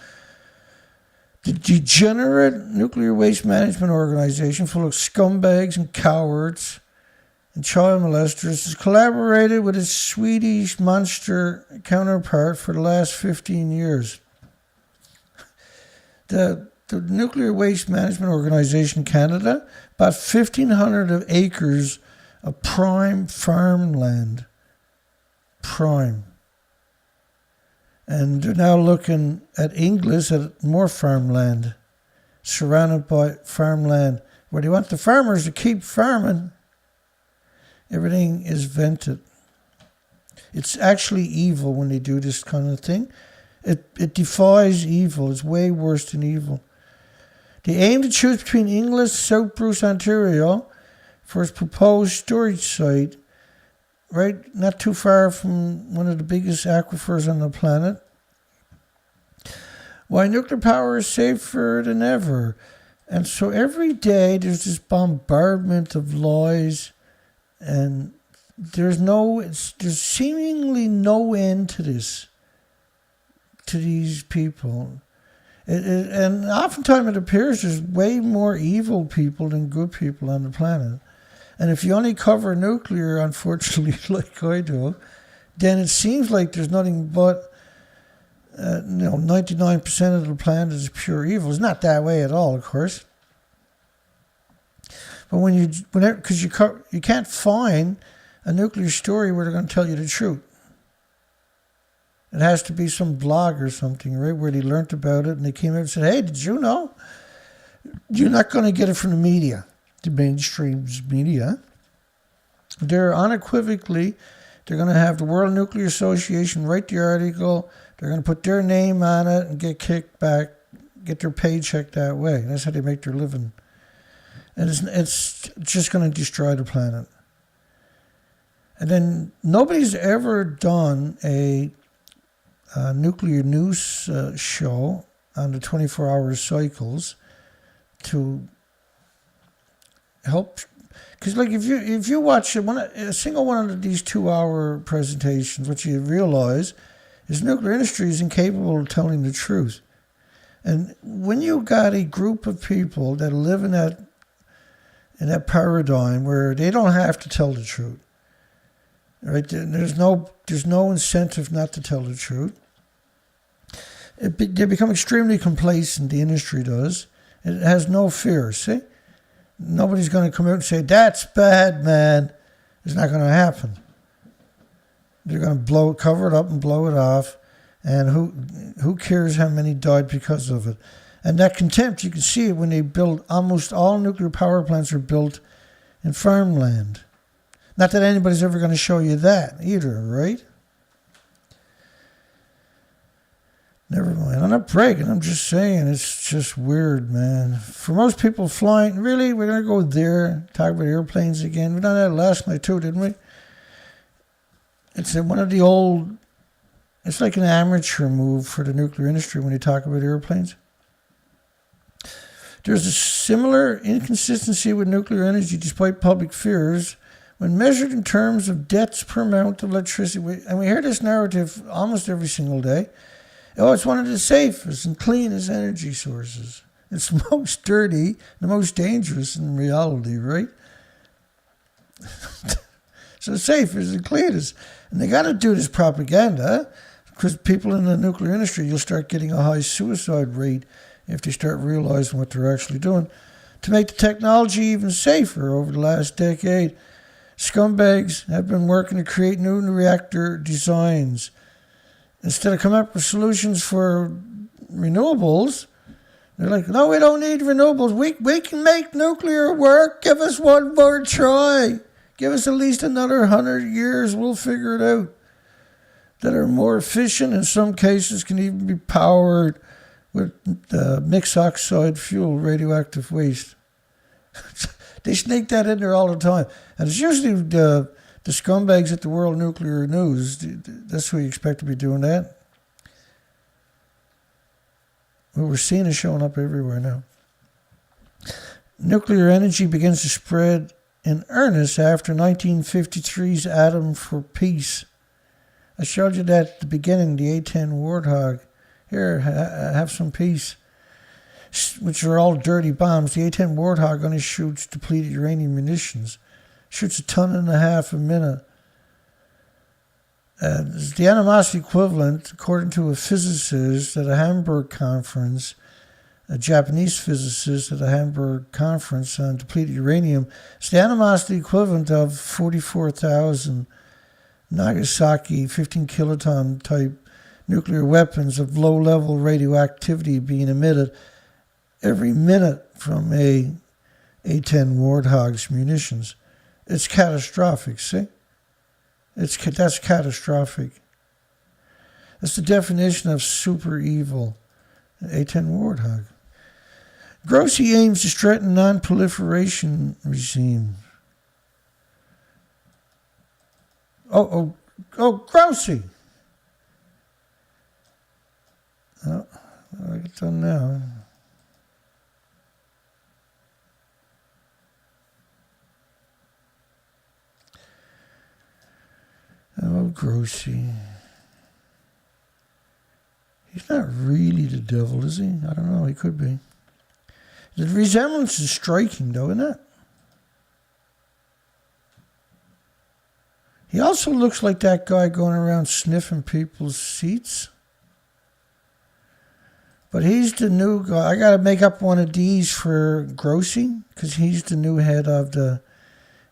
The degenerate nuclear waste management organization, full of scumbags and cowards and child molesters, has collaborated with its Swedish monster counterpart for the last 15 years. The Nuclear Waste Management Organization Canada bought 1,500 acres of prime farmland. Prime. And they're now looking at Inglis at more farmland, surrounded by farmland, where they want the farmers to keep farming. Everything is vented. It's actually evil when they do this kind of thing. It defies evil. It's way worse than evil. They aim to choose between Inglis, South Bruce, Ontario, for its proposed storage site, right, not too far from one of the biggest aquifers on the planet. Why nuclear power is safer than ever. And so every day there's this bombardment of lies, and there's seemingly no end to this, to these people. And oftentimes it appears there's way more evil people than good people on the planet. And if you only cover nuclear, unfortunately, like I do, then it seems like there's nothing but 99% of the planet is pure evil. It's not that way at all, of course. But because you can't find a nuclear story where they're going to tell you the truth. It has to be some blog or something, right, where they learnt about it and they came out and said, hey, did you know? You're not going to get it from the media, the mainstream media. They're unequivocally, they're going to have the World Nuclear Association write the article. They're going to put their name on it and get kicked back, get their paycheck that way. That's how they make their living. And it's just going to destroy the planet. And then nobody's ever done a nuclear news show on the 24-hour cycles to help. Because like if you watch a single one of these 2-hour presentations, what you realize is nuclear industry is incapable of telling the truth. And when you got a group of people that live in that paradigm where they don't have to tell the truth, right? There's no incentive not to tell the truth. They become extremely complacent. The industry does. It has no fear. See, nobody's going to come out and say that's bad, man. It's not going to happen. They're going to cover it up and blow it off. And who cares how many died because of it? And that contempt, you can see it when they build. Almost all nuclear power plants are built in farmland. Not that anybody's ever going to show you that either, right? Never mind. I'm not bragging. I'm just saying it's just weird, man. For most people flying, really, we're going to go there, talk about airplanes again. We done that last night too, didn't we? It's one of the old... It's like an amateur move for the nuclear industry when they talk about airplanes. There's a similar inconsistency with nuclear energy despite public fears when measured in terms of deaths per amount of electricity. And we hear this narrative almost every single day. Oh, it's one of the safest and cleanest energy sources. It's the most dirty, the most dangerous in reality, right? So the safest and cleanest. And they got to do this propaganda. Because people in the nuclear industry, you'll start getting a high suicide rate if they start realizing what they're actually doing. To make the technology even safer over the last decade, scumbags have been working to create new reactor designs. Instead of coming up with solutions for renewables, they're like, no, we don't need renewables. We can make nuclear work. Give us one more try. Give us at least another 100 years. We'll figure it out. That are more efficient, in some cases can even be powered with mixed oxide fuel, radioactive waste. They sneak that in there all the time. And it's usually the scumbags at the World Nuclear News. That's who you expect to be doing that. Well, we're seeing it showing up everywhere now. Nuclear energy begins to spread in earnest after 1953's Atom for Peace. I showed you that at the beginning, the A-10 Warthog. Here, have some peace. Which are all dirty bombs. The A-10 Warthog only shoots depleted uranium munitions. Shoots 1.5 tons a minute. It's the animosity equivalent, according to a physicist at a Hamburg conference, a Japanese physicist at a Hamburg conference on depleted uranium. It's the animosity equivalent of 44,000 Nagasaki 15 kiloton type nuclear weapons of low-level radioactivity being emitted every minute from A-10 Warthog's munitions. It's catastrophic, see? That's catastrophic. That's the definition of super evil. A-10 Warthog. Grossi aims to strengthen non-proliferation regime. Oh, Grossi. Oh, I get done now. Oh, Grossi. He's not really the devil, is he? I don't know. He could be. The resemblance is striking, though, isn't it? He also looks like that guy going around sniffing people's seats. But he's the new guy. I got to make up one of these for Grossi, because he's the new head of the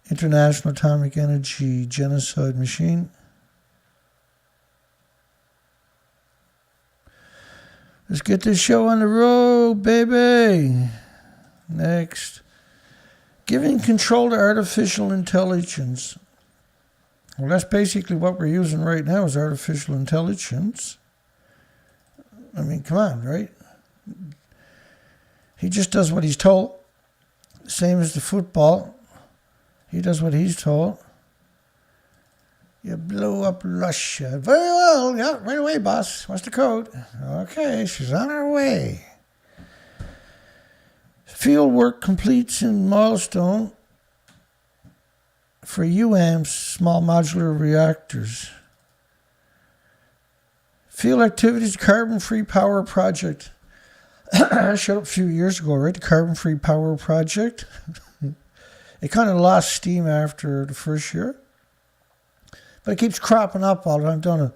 International Atomic Energy Genocide Machine. Let's get this show on the road, baby. Next. Giving control to artificial intelligence. Well, that's basically what we're using right now is artificial intelligence. I mean, come on, right? He just does what he's told. Same as the football. He does what he's told. You blew up Russia. Very well. Yeah, right away, boss. What's the code? Okay, she's on her way. Field work completes in milestone for UAM's small modular reactors. Field activities, carbon-free power project. I showed up a few years ago, right? The carbon-free power project. It kind of lost steam after the first year. But it keeps cropping up all the time, don't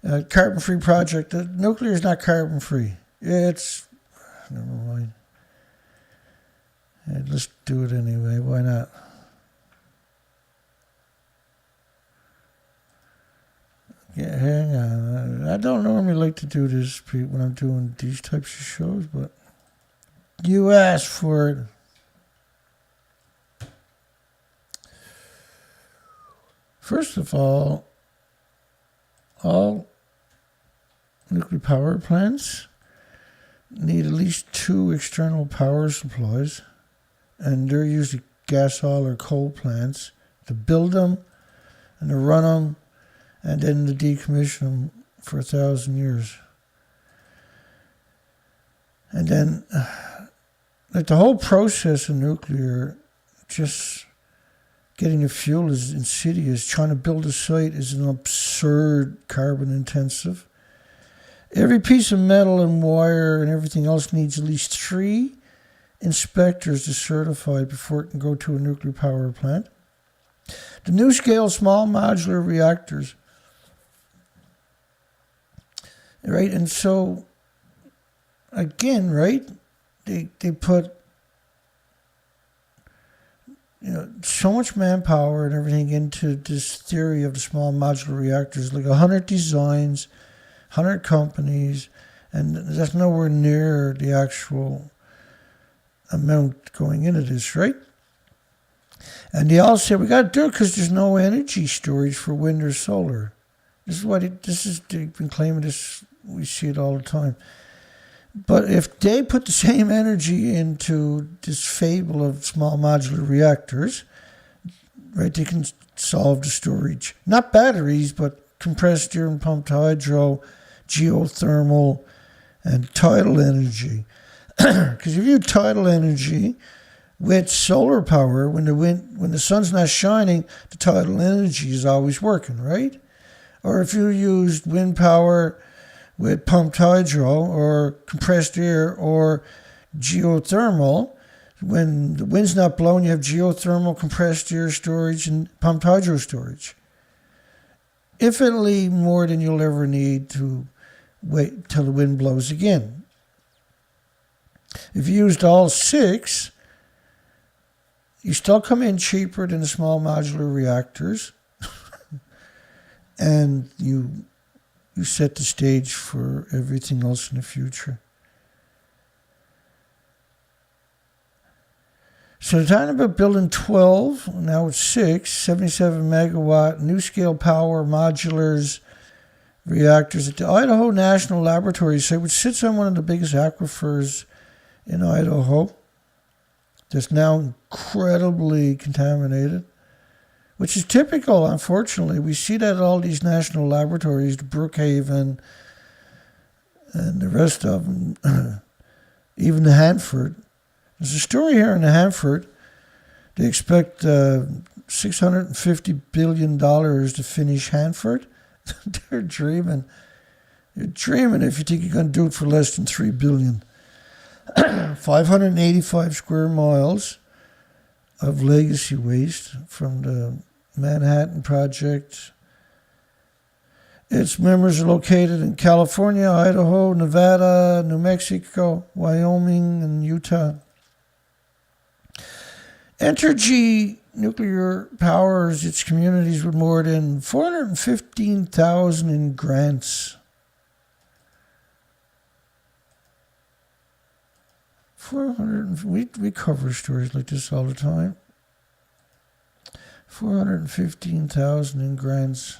it? Carbon-free project. Nuclear is not carbon-free. It's... Never mind. Let's do it anyway. Why not? Yeah, hang on. I don't normally like to do this when I'm doing these types of shows, but you asked for it. First of all nuclear power plants need at least 2 external power supplies, and they're usually gas, oil, or coal plants to build them and to run them and then to decommission them for 1,000 years. And then, like the whole process of nuclear, just getting the fuel is insidious. Trying to build a site is an absurd carbon intensive. Every piece of metal and wire and everything else needs at least 3 inspectors to certify before it can go to a nuclear power plant. The new scale small modular reactors. Right, and so, again, right, they put, so much manpower and everything into this theory of the small modular reactors, like 100 designs, 100 companies, and that's nowhere near the actual amount going into this, right? And they all say, we got to do it because there's no energy storage for wind or solar. This is what they've been claiming this. We see it all the time. But if they put the same energy into this fable of small modular reactors, right, they can solve the storage. Not batteries, but compressed air and pumped hydro, geothermal, and tidal energy. Because if you tidal energy with solar power, when the sun's not shining, the tidal energy is always working, right? Or if you used wind power with pumped hydro or compressed air or geothermal, when the wind's not blowing, you have geothermal, compressed air storage, and pumped hydro storage. Infinitely more than you'll ever need to wait till the wind blows again. If you used all 6, you still come in cheaper than the small modular reactors, and you set the stage for everything else in the future. So they're talking about building 12, now it's 6, 77 megawatt, new scale power modulars reactors at the Idaho National Laboratory site, which sits on one of the biggest aquifers in Idaho. That's now incredibly contaminated, which is typical, unfortunately. We see that at all these national laboratories, the Brookhaven and the rest of them, even the Hanford. There's a story here in the Hanford. They expect $650 billion to finish Hanford. They're dreaming. You're dreaming if you think you're going to do it for less than $3 billion. 585 square miles of legacy waste from the Manhattan Project. Its members are located in California, Idaho, Nevada, New Mexico, Wyoming, and Utah. Entergy Nuclear powers its communities with more than $415,000 in grants. We cover stories like this all the time. 415,000 in grants.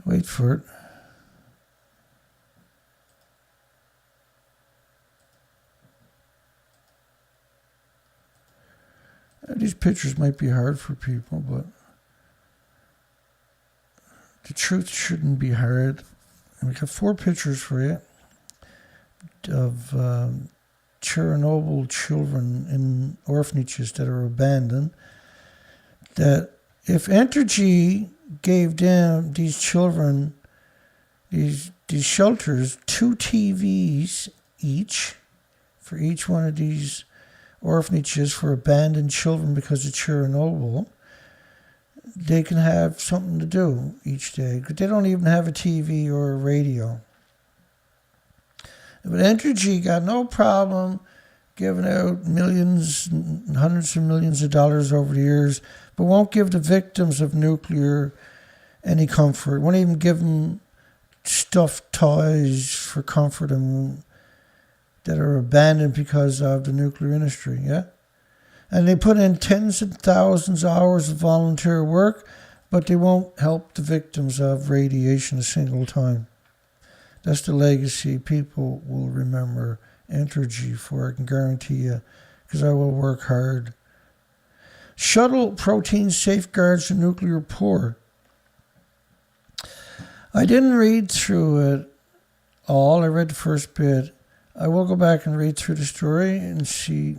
Wait for it. pictures might be hard for people, but the truth shouldn't be hard. And we got 4 pictures for you of Chernobyl children in orphanages that are abandoned. That if Entergy gave them, these children, these shelters, 2 TVs each for each one of these orphanages for abandoned children because of Chernobyl, they can have something to do each day. Because they don't even have a TV or a radio. But Entergy got no problem giving out millions, hundreds of millions of dollars over the years, but won't give the victims of nuclear any comfort. Won't even give them stuffed toys for comfort and that are abandoned because of the nuclear industry, yeah? And they put in tens of thousands of hours of volunteer work, but they won't help the victims of radiation a single time. That's the legacy people will remember Entergy for, I can guarantee you, because I will work hard. Shuttle protein safeguards the nuclear poor. I didn't read through it all. I read the first bit. I will go back and read through the story and see,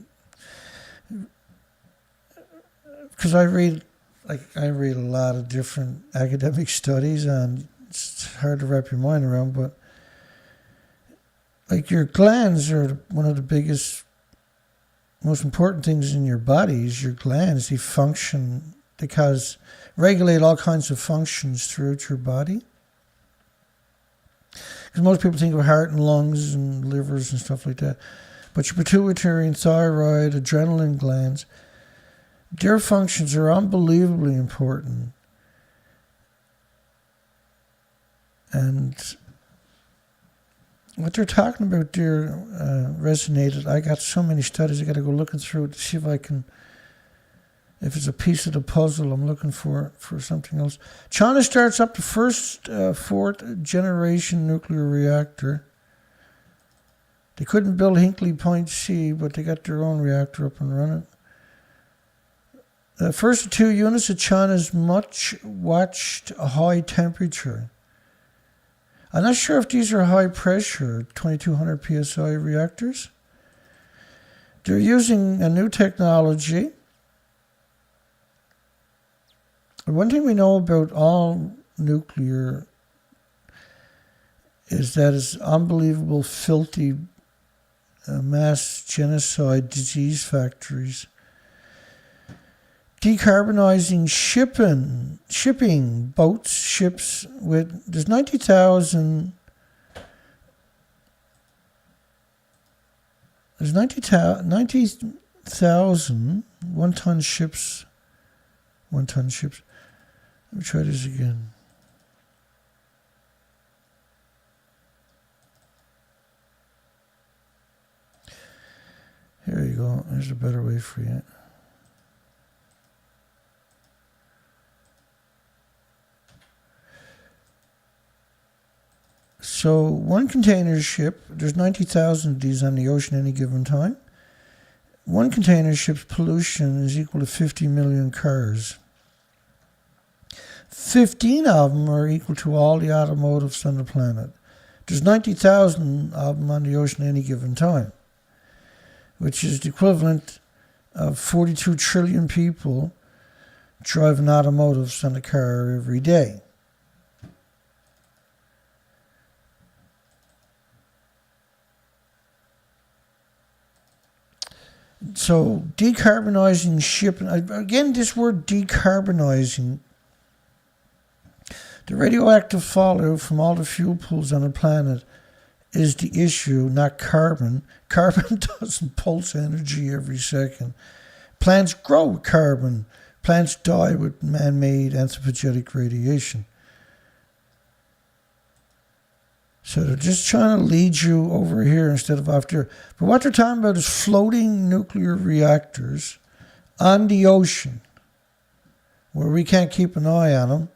because I read a lot of different academic studies, and it's hard to wrap your mind around, but like your glands are one of the biggest, most important things in your body is your glands. They function, because regulate all kinds of functions throughout your body. Because most people think of heart and lungs and livers and stuff like that. But your pituitary and thyroid, adrenaline glands, their functions are unbelievably important. And what they're talking about there resonated. I got so many studies, I got to go looking through it to see if I can, if it's a piece of the puzzle I'm looking for something else. China starts up the first 4th generation nuclear reactor. They couldn't build Hinkley Point C, but they got their own reactor up and running. The first of 2 units of China's much-watched high-temperature. I'm not sure if these are high-pressure 2200 psi reactors. They're using a new technology. One thing we know about all nuclear is that it's unbelievable, filthy mass genocide disease factories. Decarbonizing shipping boats, ships with, there's 90,000 one-ton ships. Let me try this again. Here you go. There's a better way for you. So one container ship, there's 90,000 of these on the ocean any given time. One container ship's pollution is equal to 50 million cars. 15 of them are equal to all the automotives on the planet. There's 90,000 of them on the ocean any given time, which is the equivalent of 42 trillion people driving automotives on a car every day. So decarbonizing shipping, again, this word decarbonizing, the radioactive fallout from all the fuel pools on the planet is the issue, not carbon. Carbon doesn't pulse energy every second. Plants grow with carbon. Plants die with man-made anthropogenic radiation. So they're just trying to lead you over here instead of after. But what they're talking about is floating nuclear reactors on the ocean where we can't keep an eye on them.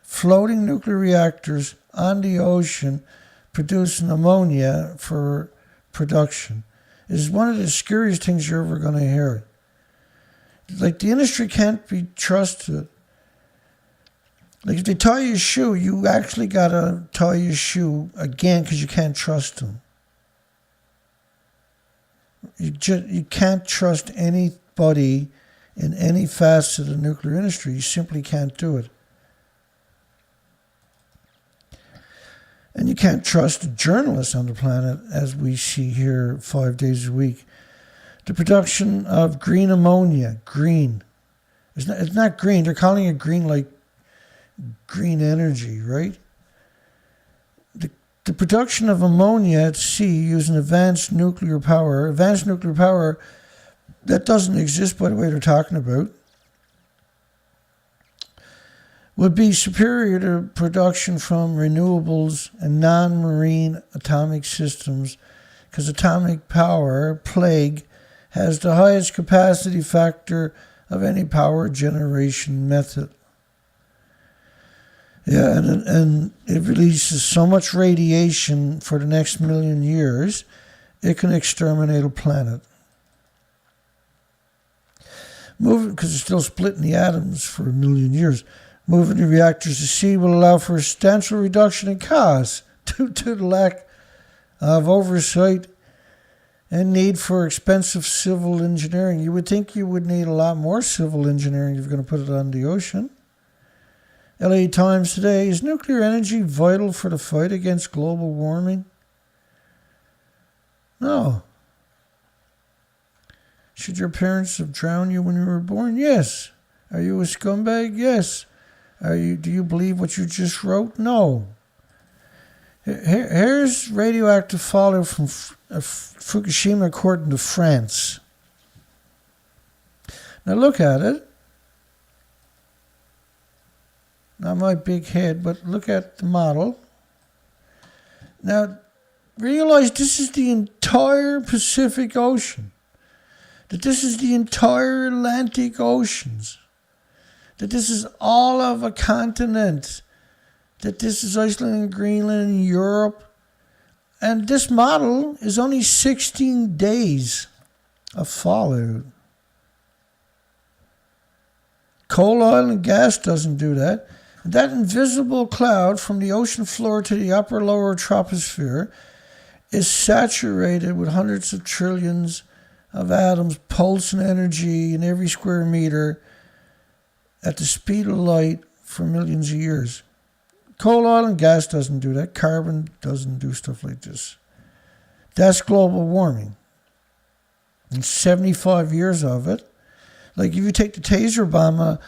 Floating nuclear reactors on the ocean producing ammonia for production is one of the scariest things you're ever going to hear. Like, the industry can't be trusted. Like, if they tie your shoe, you actually got to tie your shoe again because you can't trust them. You can't trust anybody in any facet of the nuclear industry. You simply can't do it. And you can't trust the journalists on the planet, as we see here 5 days a week. The production of green ammonia, green. It's not green. They're calling it green like green energy, right? The production of ammonia at sea using advanced nuclear power, that doesn't exist, by the way, they're talking about, would be superior to production from renewables and non-marine atomic systems, because atomic power, plague, has the highest capacity factor of any power generation method. Yeah, and it releases so much radiation for the next 1,000,000 years, it can exterminate a planet. Because it's still splitting the atoms for 1,000,000 years. Moving the reactors to sea will allow for a substantial reduction in costs due to the lack of oversight and need for expensive civil engineering. You would think you would need a lot more civil engineering if you're going to put it on the ocean. LA Times today, is nuclear energy vital for the fight against global warming? No. Should your parents have drowned you when you were born? Yes. Are you a scumbag? Yes. Do you believe what you just wrote? No. Here's radioactive fallout from Fukushima according to France. Now look at it. Not my big head, but look at the model. Now, realize this is the entire Pacific Ocean. That this is the entire Atlantic Oceans. That this is all of a continent. That this is Iceland and Greenland and Europe. And this model is only 16 days of fallout. Coal, oil, and gas doesn't do that. That invisible cloud from the ocean floor to the upper lower troposphere is saturated with hundreds of trillions of atoms pulsing energy in every square meter at the speed of light for millions of years. Coal, oil, and gas doesn't do that. Carbon doesn't do stuff like this. That's global warming. And 75 years of it. Like if you take the taser bomb,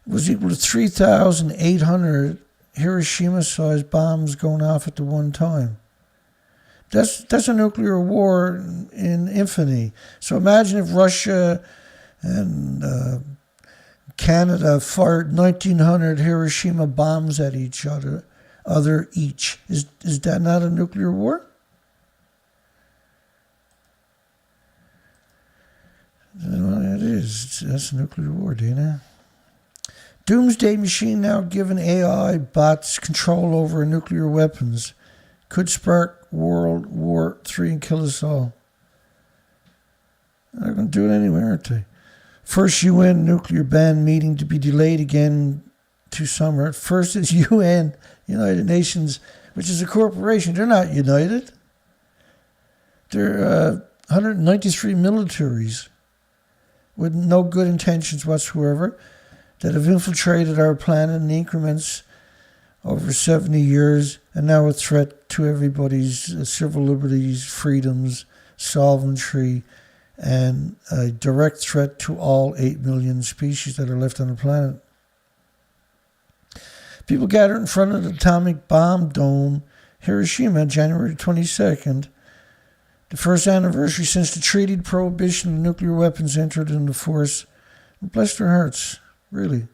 was equal to 3,800 Hiroshima-sized bombs going off at the one time. That's a nuclear war in infamy. So imagine if Russia and Canada fired 1,900 Hiroshima bombs at each other each. Is that not a nuclear war? Well, it is. That's a nuclear war, Dana. Doomsday machine now given AI bots control over nuclear weapons. Could spark World War III and kill us all. They're going to do it anyway, aren't they? First UN nuclear ban meeting to be delayed again to summer. First is UN, United Nations, which is a corporation. They're not united. They're 193 militaries with no good intentions whatsoever that have infiltrated our planet in increments over 70 years and now a threat to everybody's civil liberties, freedoms, sovereignty, and a direct threat to all 8 million species that are left on the planet. People gathered in front of the atomic bomb dome, Hiroshima, January 22nd, the first anniversary since the treaty prohibition of nuclear weapons entered into force. Bless their hearts, really.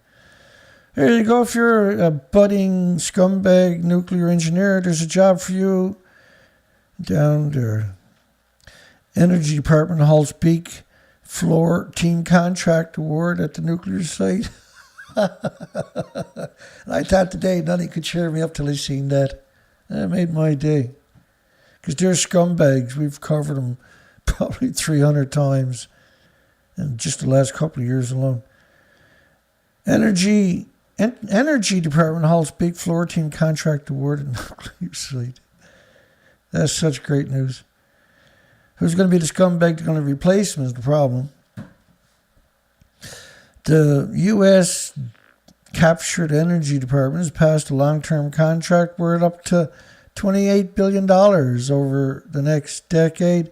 Here you go. If you're a budding scumbag nuclear engineer, there's a job for you down there. Energy Department halts peak floor team contract award at the nuclear site. I thought today nothing could cheer me up till I seen that. That made my day. Because they're scumbags. We've covered them probably 300 times. in just the last couple of years alone. Energy Department halts big floor team contract award at nuclear site. That's such great news. Who's going to be the scumbag that's going to replace him is the problem. The U.S. captured Energy Department has passed a long-term contract worth up to $28 billion over the next decade.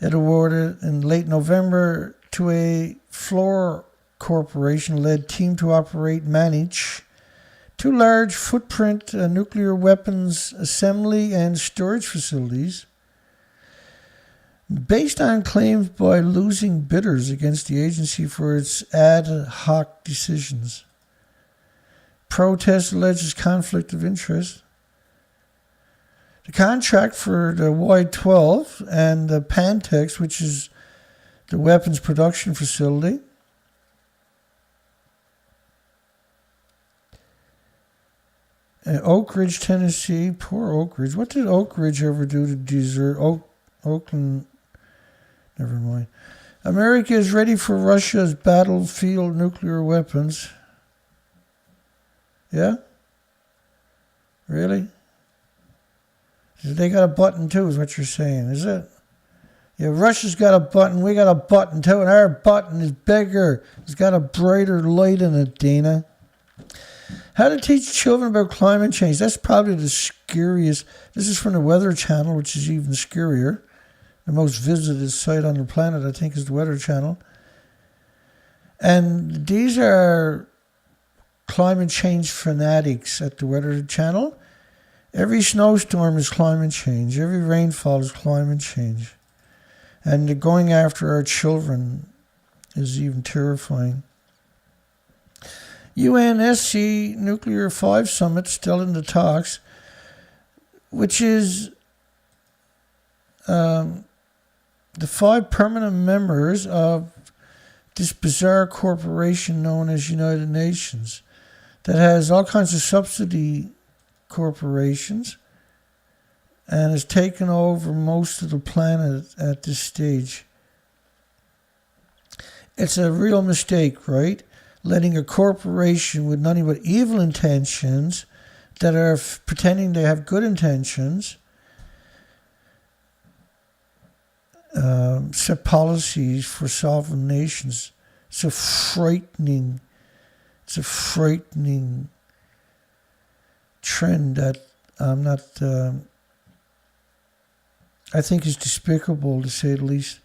It awarded in late November to a Fluor Corporation-led team to operate and manage two large footprint nuclear weapons assembly and storage facilities based on claims by losing bidders against the agency for its ad hoc decisions. Protest alleges conflict of interest. The contract for the Y-12 and the Pantex, which is the weapons production facility, Oak Ridge, Tennessee. Poor Oak Ridge. What did Oak Ridge ever do to deserve Oakland? Never mind. America is ready for Russia's battlefield nuclear weapons. Yeah? Really? They got a button too, is what you're saying, is it? Yeah, Russia's got a button, we got a button too, and our button is bigger. It's got a brighter light in it, Dana. How to teach children about climate change. That's probably the scariest. This is from the Weather Channel, which is even scarier. The most visited site on the planet, I think, is the Weather Channel. And these are climate change fanatics at the Weather Channel. Every snowstorm is climate change. Every rainfall is climate change. And going after our children is even terrifying. UNSC Nuclear 5 Summit still in the talks, which is the 5 permanent members of this bizarre corporation known as United Nations that has all kinds of subsidy corporations and has taken over most of the planet at this stage. It's a real mistake, right? Letting a corporation with nothing but evil intentions that are pretending they have good intentions set policies for sovereign nations. It's a frightening trend that I think is despicable, to say the least.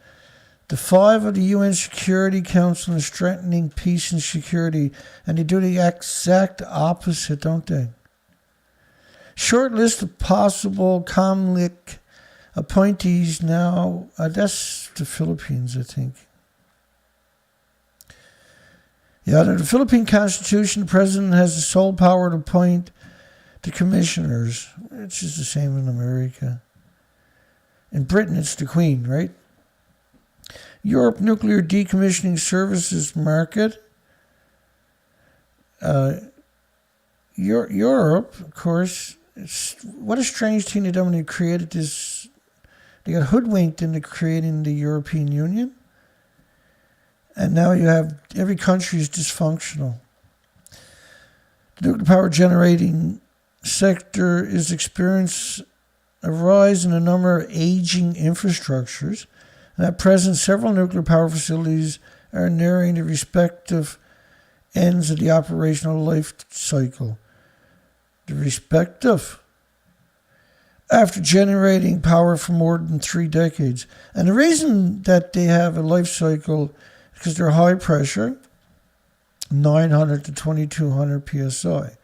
The 5 of the UN Security Council are strengthening peace and security, and they do the exact opposite, don't they? Short list of possible conflict appointees now. That's the Philippines, I think. Yeah, under the Philippine Constitution, the president has the sole power to appoint the commissioners, which is the same in America. In Britain, it's the Queen, right? Europe Nuclear Decommissioning Services Market. Europe, of course, what a strange thing they done when they created this. They got hoodwinked into creating the European Union. And now you have every country is dysfunctional. The nuclear power generating sector is experiencing a rise in the number of aging infrastructures. And at present, several nuclear power facilities are nearing the respective ends of the operational life cycle. The respective. After generating power for more than 3 decades. And the reason that they have a life cycle is because they're high pressure, 900 to 2200 psi.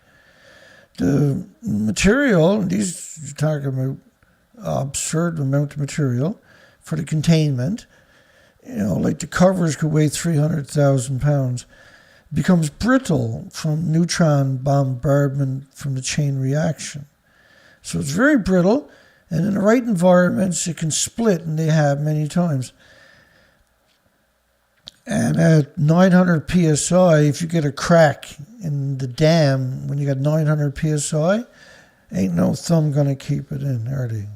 The material, these you're talking about absurd amount of material for the containment, like the covers could weigh 300,000 pounds, becomes brittle from neutron bombardment from the chain reaction. So it's very brittle, and in the right environments it can split, and they have many times. And at 900 psi, if you get a crack in the dam when you got 900 psi, ain't no thumb gonna keep it in, are they?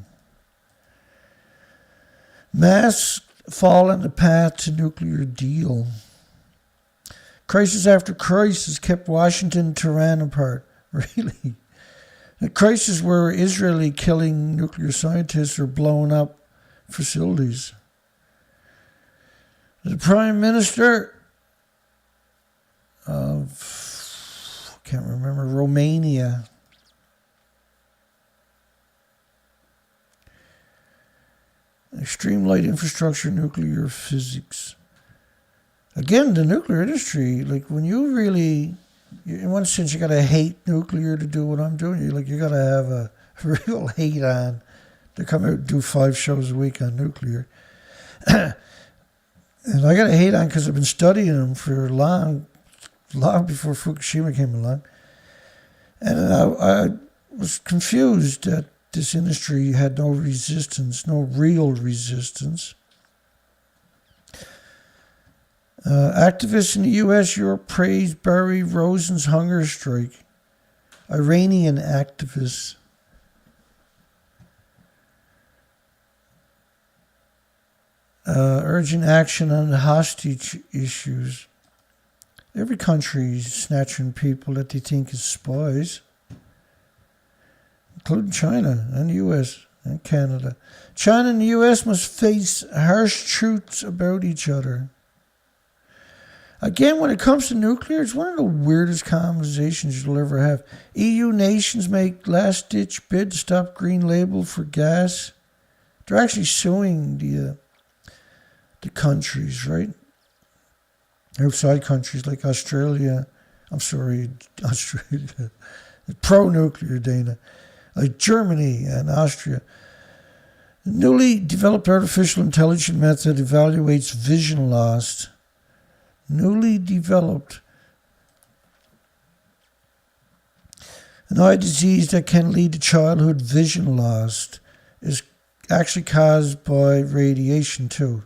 Mass fall on the path to nuclear deal. Crisis after crisis kept Washington and Tehran apart. Really? The crisis where Israeli killing nuclear scientists or blowing up facilities. The Prime Minister of, I can't remember, Romania. Extreme light infrastructure, nuclear physics. Again, the nuclear industry, like when you really, in one sense, you got to hate nuclear to do what I'm doing. You got to have a real hate on to come out and do 5 shows a week on nuclear. And I got to hate on because I've been studying them for long before Fukushima came along. And I was confused that this industry had no resistance, no real resistance. Activists in the U.S., Europe praised Barry Rosen's hunger strike. Iranian activists. Urgent action on the hostage issues. Every country is snatching people that they think is spies, including China and the U.S. and Canada. China and the U.S. must face harsh truths about each other. Again, when it comes to nuclear, it's one of the weirdest conversations you'll ever have. EU nations make last-ditch bid to stop green label for gas. They're actually suing the countries, right? Outside countries like Australia. Australia. Pro-nuclear, Dana. Like Germany and Austria. The newly developed artificial intelligence method evaluates vision loss. Newly developed. An eye disease that can lead to childhood vision loss is actually caused by radiation too.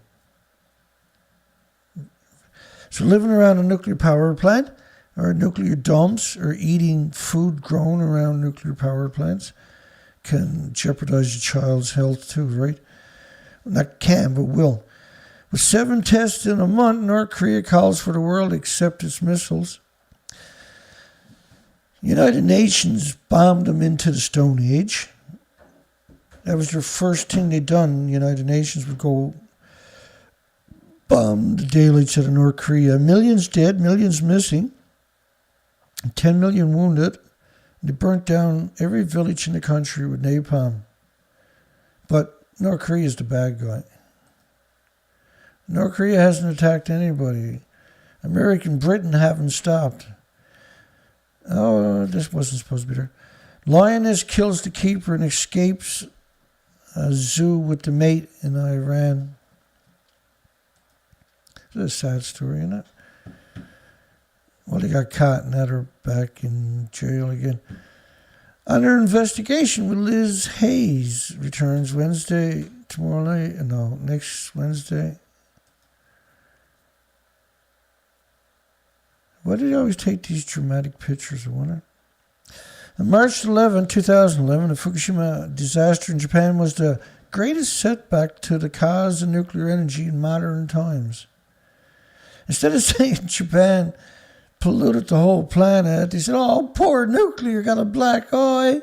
So living around a nuclear power plant or nuclear dumps or eating food grown around nuclear power plants can jeopardize your child's health too, right? Not can, but will. With 7 tests in a month, North Korea calls for the world to accept its missiles. United Nations bombed them into the Stone Age. That was their first thing they'd done. United Nations would go bomb the daylights out of North Korea. Millions dead, millions missing, 10 million wounded. They burnt down every village in the country with napalm. But North Korea is the bad guy. North Korea hasn't attacked anybody. America and Britain haven't stopped. Oh, this wasn't supposed to be there. Lioness kills the keeper and escapes a zoo with the mate in Iran. It's a sad story, isn't it? Well, they got caught and had her back in jail again. Under investigation with Liz Hayes returns Wednesday, tomorrow night. No, next Wednesday. Why do you always take these dramatic pictures, I wonder? On March 11, 2011, the Fukushima disaster in Japan was the greatest setback to the cause of nuclear energy in modern times. Instead of saying Japan polluted the whole planet, they said, oh, poor nuclear got a black eye.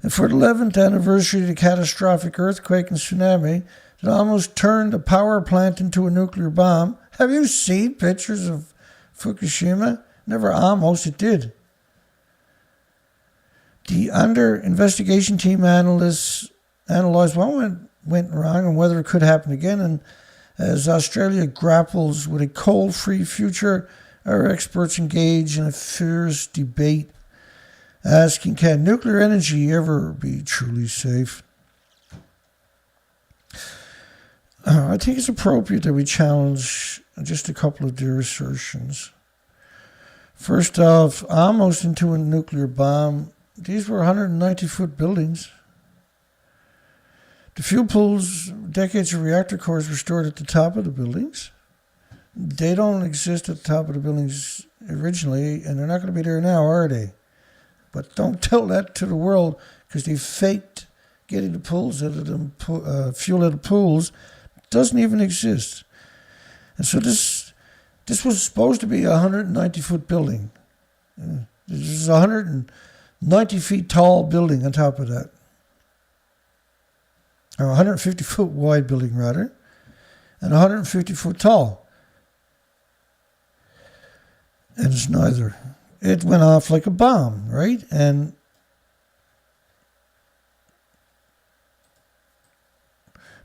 And for the 11th anniversary of the catastrophic earthquake and tsunami that almost turned a power plant into a nuclear bomb, have you seen pictures of Fukushima? Never almost, it did. The under investigation team analyzed what went wrong and whether it could happen again. And as Australia grapples with a coal-free future, our experts engage in a fierce debate, asking, can nuclear energy ever be truly safe? I think it's appropriate that we challenge just a couple of their assertions. First off, almost into a nuclear bomb. These were 190-foot buildings. The fuel pools, decades of reactor cores were stored at the top of the buildings. They don't exist at the top of the buildings originally, and they're not going to be there now, are they? But don't tell that to the world, because they faked getting the pools out of them, fuel out of pools Doesn't even exist. And so this was supposed to be a 190-foot building. This is a 190 feet tall building on top of that. Or 150 foot wide building, rather. And 150 foot tall. And it's neither. It went off like a bomb, right? And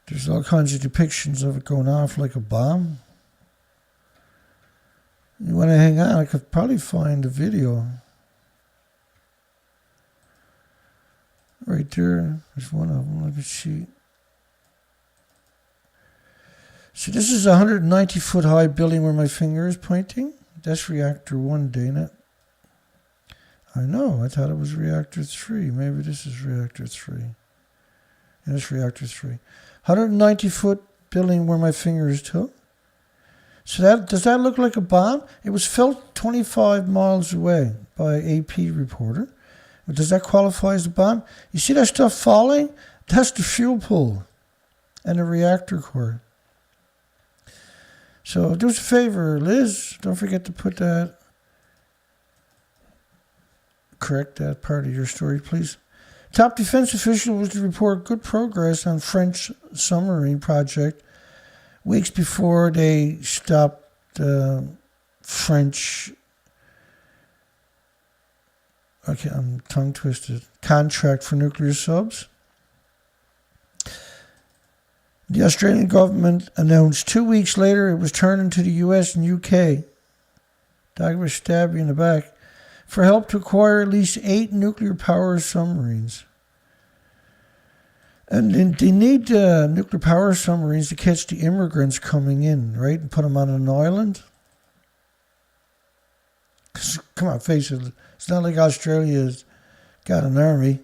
there's all kinds of depictions of it going off like a bomb. You want to hang on, I could probably find a video. Right there, there's one of them. Let me see. So this is a 190 foot high building where my finger is pointing. That's Reactor 1, Dana. I know, I thought it was Reactor 3. Maybe this is Reactor 3. Yeah, it's Reactor 3. 190 foot building where my finger is to. So does that look like a bomb? It was felt 25 miles away by an AP reporter. But does that qualify as a bomb? You see that stuff falling? That's the fuel pool and the reactor core. So do us a favor, Liz. Don't forget to put that, correct that part of your story, please. Top defense official was to report good progress on French submarine project weeks before they stopped the French, okay, I'm tongue twisted, contract for nuclear subs. The Australian government announced 2 weeks later it was turning to the US and UK. Dog was stabbed in the back for help to acquire at least 8 nuclear-powered submarines. And they need nuclear-powered submarines to catch the immigrants coming in, right, and put them on an island. Come on, face it. It's not like Australia's got an army.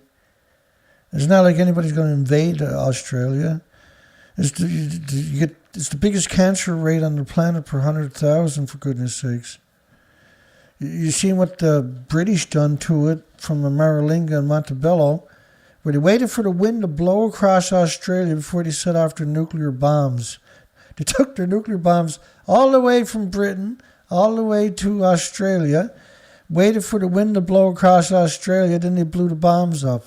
It's not like anybody's going to invade Australia. It's the biggest cancer rate on the planet per 100,000, for goodness sakes. You seen what the British done to it from the Maralinga and Montebello, where they waited for the wind to blow across Australia before they set off their nuclear bombs. They took their nuclear bombs all the way from Britain, all the way to Australia, waited for the wind to blow across Australia, then they blew the bombs up.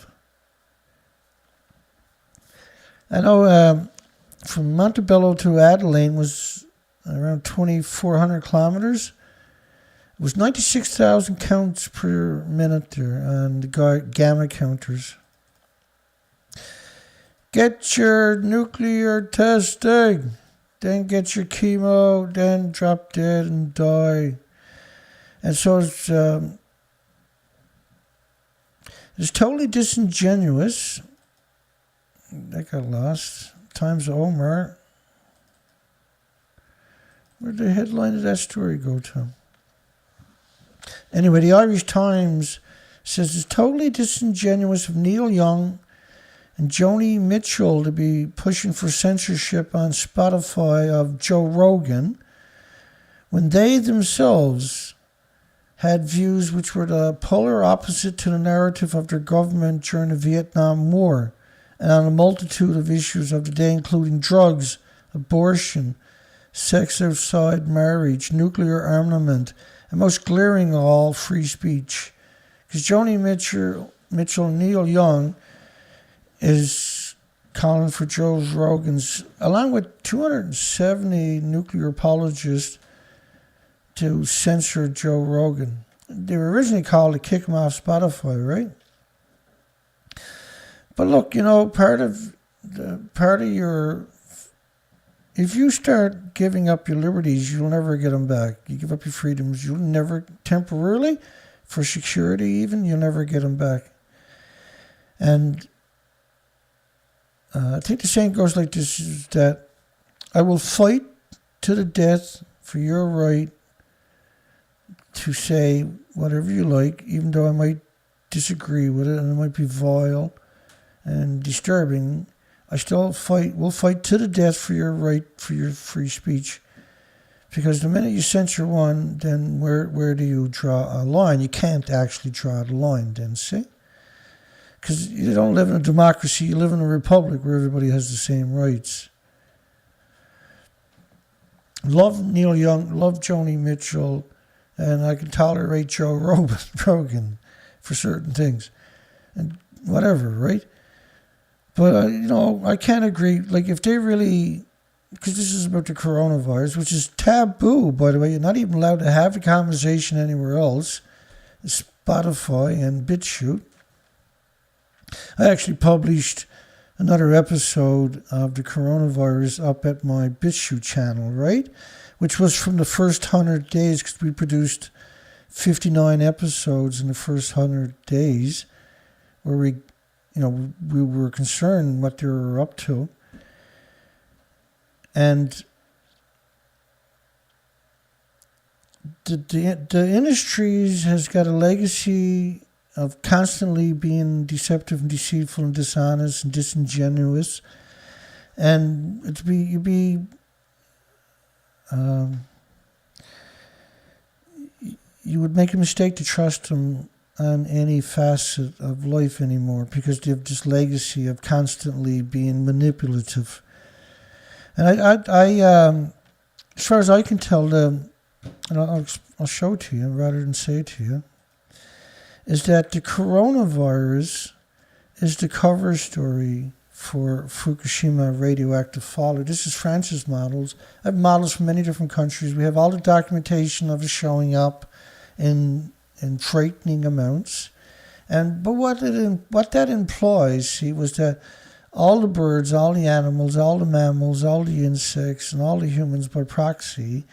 I know from Montebello to Adelaide was around 2,400 kilometers. It was 96,000 counts per minute there on the gamma counters. Get your nuclear testing, then get your chemo, then drop dead and die. And so it's totally disingenuous. That got lost. Times Omar. Where'd the headline of that story go to? Anyway, the Irish Times says it's totally disingenuous of Neil Young and Joni Mitchell to be pushing for censorship on Spotify of Joe Rogan when they themselves had views which were the polar opposite to the narrative of their government during the Vietnam War and on a multitude of issues of the day, including drugs, abortion, sex outside marriage, nuclear armament, and most glaring of all, free speech. Because Joni Mitchell and Neil Young is calling for Joe Rogan's, along with 270 nuclear apologists, to censor Joe Rogan. They were originally called to kick him off Spotify, right? But look, you know, part of your, if you start giving up your liberties, you'll never get them back. You give up your freedoms, you'll never, temporarily, for security even, you'll never get them back. And I think the saying goes like this, is that I will fight to the death for your right to say whatever you like, even though I might disagree with it and it might be vile and disturbing. I still will fight to the death for your right, for your free speech. Because the minute you censor one, then where do you draw a line? You can't actually draw the line then, see? Because you don't live in a democracy, you live in a republic where everybody has the same rights. Love Neil Young, love Joni Mitchell, and I can tolerate Joe Rogan for certain things. And whatever, right? But, I can't agree. Like, if they really... Because this is about the coronavirus, which is taboo, by the way. You're not even allowed to have a conversation anywhere else. Spotify and BitChute. I actually published another episode of the coronavirus up at my BitChute channel, right? Which was from the first 100 days, because we produced 59 episodes in the first 100 days, where we were concerned what they were up to. And the industries has got a legacy of constantly being deceptive and deceitful and dishonest and disingenuous, and you would make a mistake to trust them on any facet of life anymore, because they have this legacy of constantly being manipulative. And I as far as I can tell, and I'll show it to you rather than say it to you, is that the coronavirus is the cover story for Fukushima radioactive fallout. This is France's models. I have models from many different countries. We have all the documentation of it showing up in frightening amounts. But what that implies, see, was that all the birds, all the animals, all the mammals, all the insects, and all the humans by proxy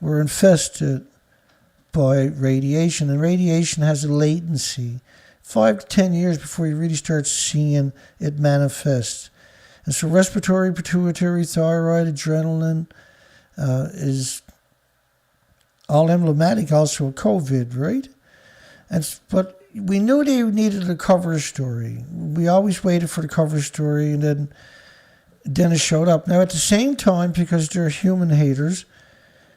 were infested by radiation. And radiation has a latency, 5 to 10 years before you really start seeing it manifest. And so respiratory, pituitary, thyroid, adrenaline is all emblematic also of COVID, right? But we knew they needed a cover story. We always waited for the cover story, and then it showed up. Now, at the same time, because they're human haters,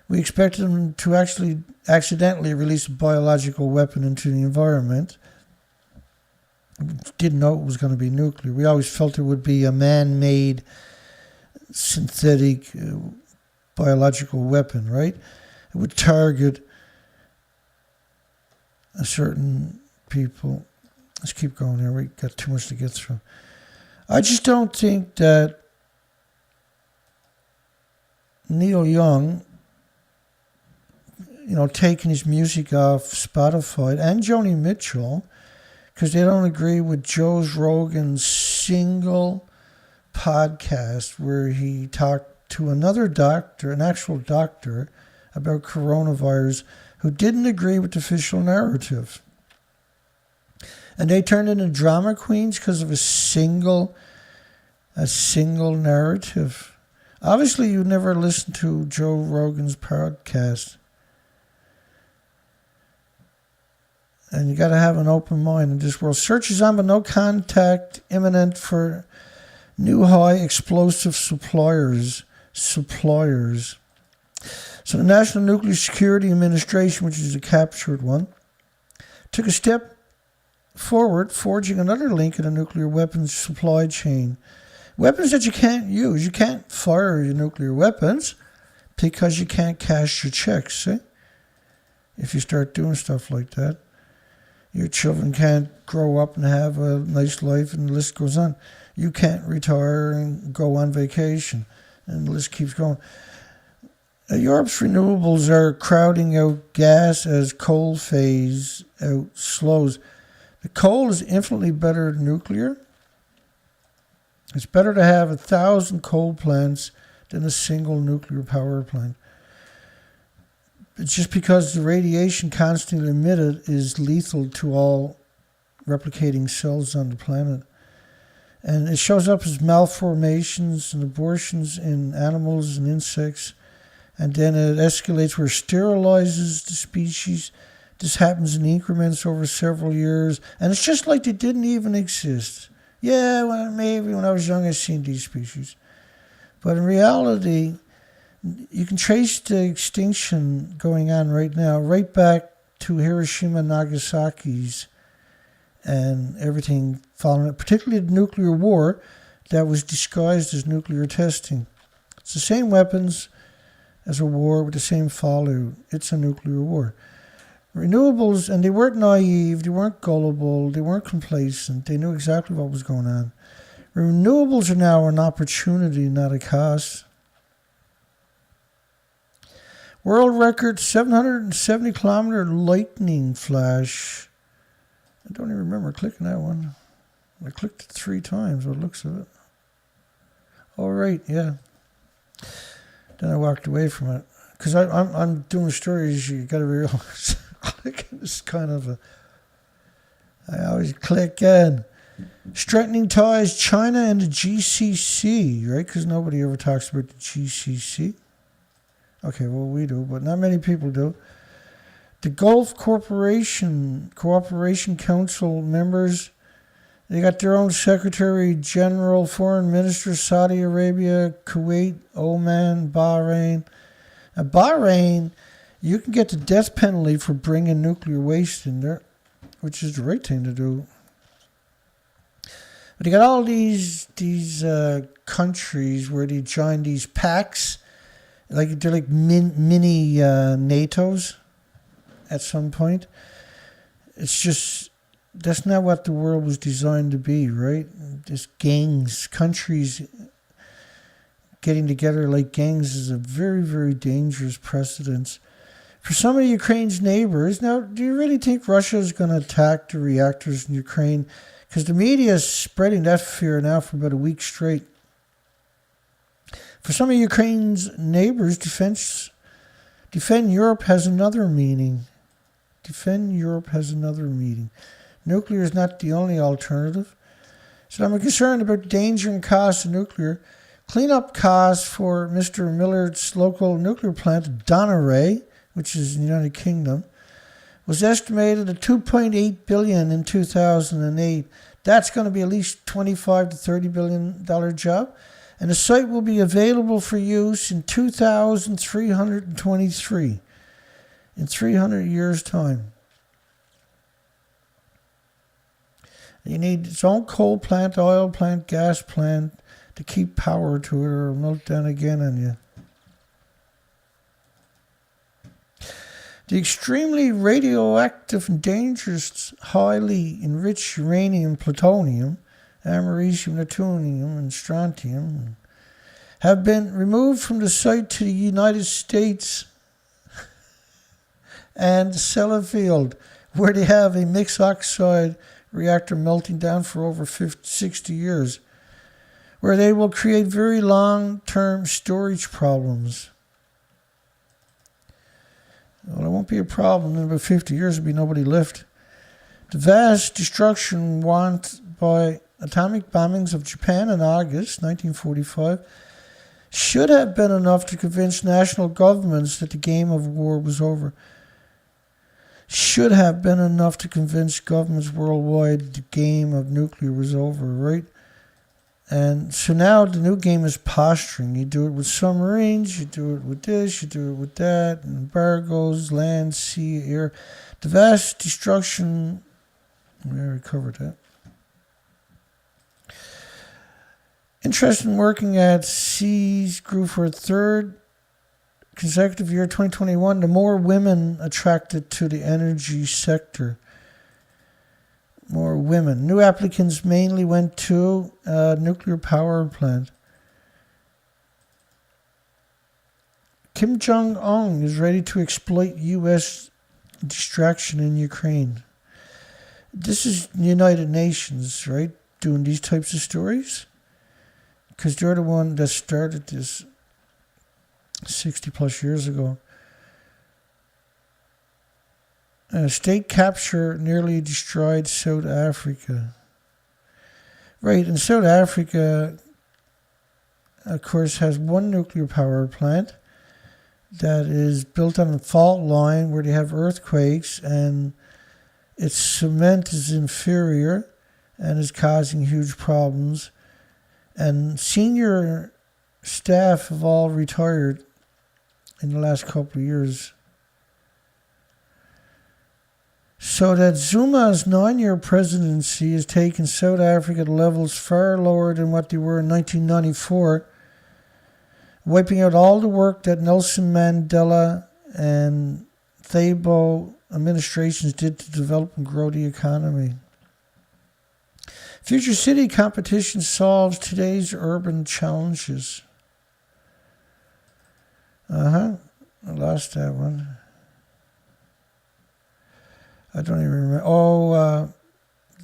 we expected them to actually accidentally release a biological weapon into the environment. Didn't know it was going to be nuclear. We always felt it would be a man-made synthetic biological weapon, right? It would target a certain people. Let's keep going here. We got too much to get through. I just don't think that Neil Young, taking his music off Spotify, and Joni Mitchell, because they don't agree with Joe Rogan's single podcast where he talked to another doctor, an actual doctor, about coronavirus, who didn't agree with the official narrative. And they turned into drama queens because of a single narrative. Obviously, you never listened to Joe Rogan's podcast. And you got to have an open mind in this world. Search is on, but no contact imminent for new high explosive suppliers. So the National Nuclear Security Administration, which is a captured one, took a step forward, forging another link in the nuclear weapons supply chain. Weapons that you can't use. You can't fire your nuclear weapons because you can't cash your checks, see? If you start doing stuff like that. Your children can't grow up and have a nice life, and the list goes on. You can't retire and go on vacation, and the list keeps going. Europe's renewables are crowding out gas as coal phase out slows. The coal is infinitely better than nuclear. It's better to have 1,000 coal plants than a single nuclear power plant. It's just because the radiation constantly emitted is lethal to all replicating cells on the planet. And it shows up as malformations and abortions in animals and insects. And then it escalates where it sterilizes the species. This happens in increments over several years. And it's just like they didn't even exist. Yeah, well, maybe when I was young I seen these species. But in reality, you can trace the extinction going on right now, right back to Hiroshima and Nagasaki's and everything following it, particularly the nuclear war that was disguised as nuclear testing. It's the same weapons as a war with the same fallout. It's a nuclear war. Renewables, and they weren't naive, they weren't gullible, they weren't complacent, they knew exactly what was going on. Renewables are now an opportunity, not a cost. World record 770 kilometer lightning flash. I don't even remember clicking that one. I clicked it 3 times, what looks of it. All right, yeah. Then I walked away from it. Because I'm doing stories, you got to realize, clicking is kind of a... I always click in. Strengthening ties, China and the GCC, right? Because nobody ever talks about the GCC. Okay, well, we do, but not many people do. The Gulf Cooperation Council members, they got their own Secretary General, Foreign Minister, Saudi Arabia, Kuwait, Oman, Bahrain. Now, Bahrain, you can get the death penalty for bringing nuclear waste in there, which is the right thing to do. But you got all these countries where they join these pacts. They're like mini NATOs at some point. It's just, that's not what the world was designed to be, right? Just gangs, countries getting together like gangs is a very, very dangerous precedent. For some of Ukraine's neighbors, now, do you really think Russia is going to attack the reactors in Ukraine? Because the media is spreading that fear now for about a week straight. For some of Ukraine's neighbors, defend Europe has another meaning. Defend Europe has another meaning. Nuclear is not the only alternative. So I'm concerned about the danger and cost of nuclear. Cleanup costs for Mr. Millard's local nuclear plant, Donerae, which is in the United Kingdom, was estimated at $2.8 billion in 2008. That's going to be at least $25 to $30 billion job. And the site will be available for use in 2323, in 300 years' time. You need its own coal plant, oil plant, gas plant to keep power to it, or it'll melt down again on you. The extremely radioactive and dangerous, highly enriched uranium, plutonium, americium, neptunium, and strontium have been removed from the site to the United States and Sellafield, where they have a mixed oxide reactor melting down for over 60 years, where they will create very long-term storage problems. Well, it won't be a problem. In about 50 years, there'll be nobody left. The vast destruction wrought by atomic bombings of Japan in August 1945 should have been enough to convince national governments that the game of war was over. Should have been enough to convince governments worldwide the game of nuclear was over, right? And so now the new game is posturing. You do it with submarines, you do it with this, you do it with that, embargoes, land, sea, air. The vast destruction, we already covered that. Interest in working at Seas grew for a third consecutive year, 2021. The more women attracted to the energy sector. More women. New applicants mainly went to a nuclear power plant. Kim Jong-un is ready to exploit U.S. distraction in Ukraine. This is the United Nations, right, doing these types of stories? Because they're the one that started this 60 plus years ago. State capture nearly destroyed South Africa. Right, and South Africa, of course, has one nuclear power plant that is built on a fault line where they have earthquakes, and its cement is inferior and is causing huge problems. And senior staff have all retired in the last couple of years. So that Zuma's 9-year presidency has taken South Africa to levels far lower than what they were in 1994, wiping out all the work that Nelson Mandela and Thabo administrations did to develop and grow the economy. Future city competition solves today's urban challenges. I lost that one. I don't even remember.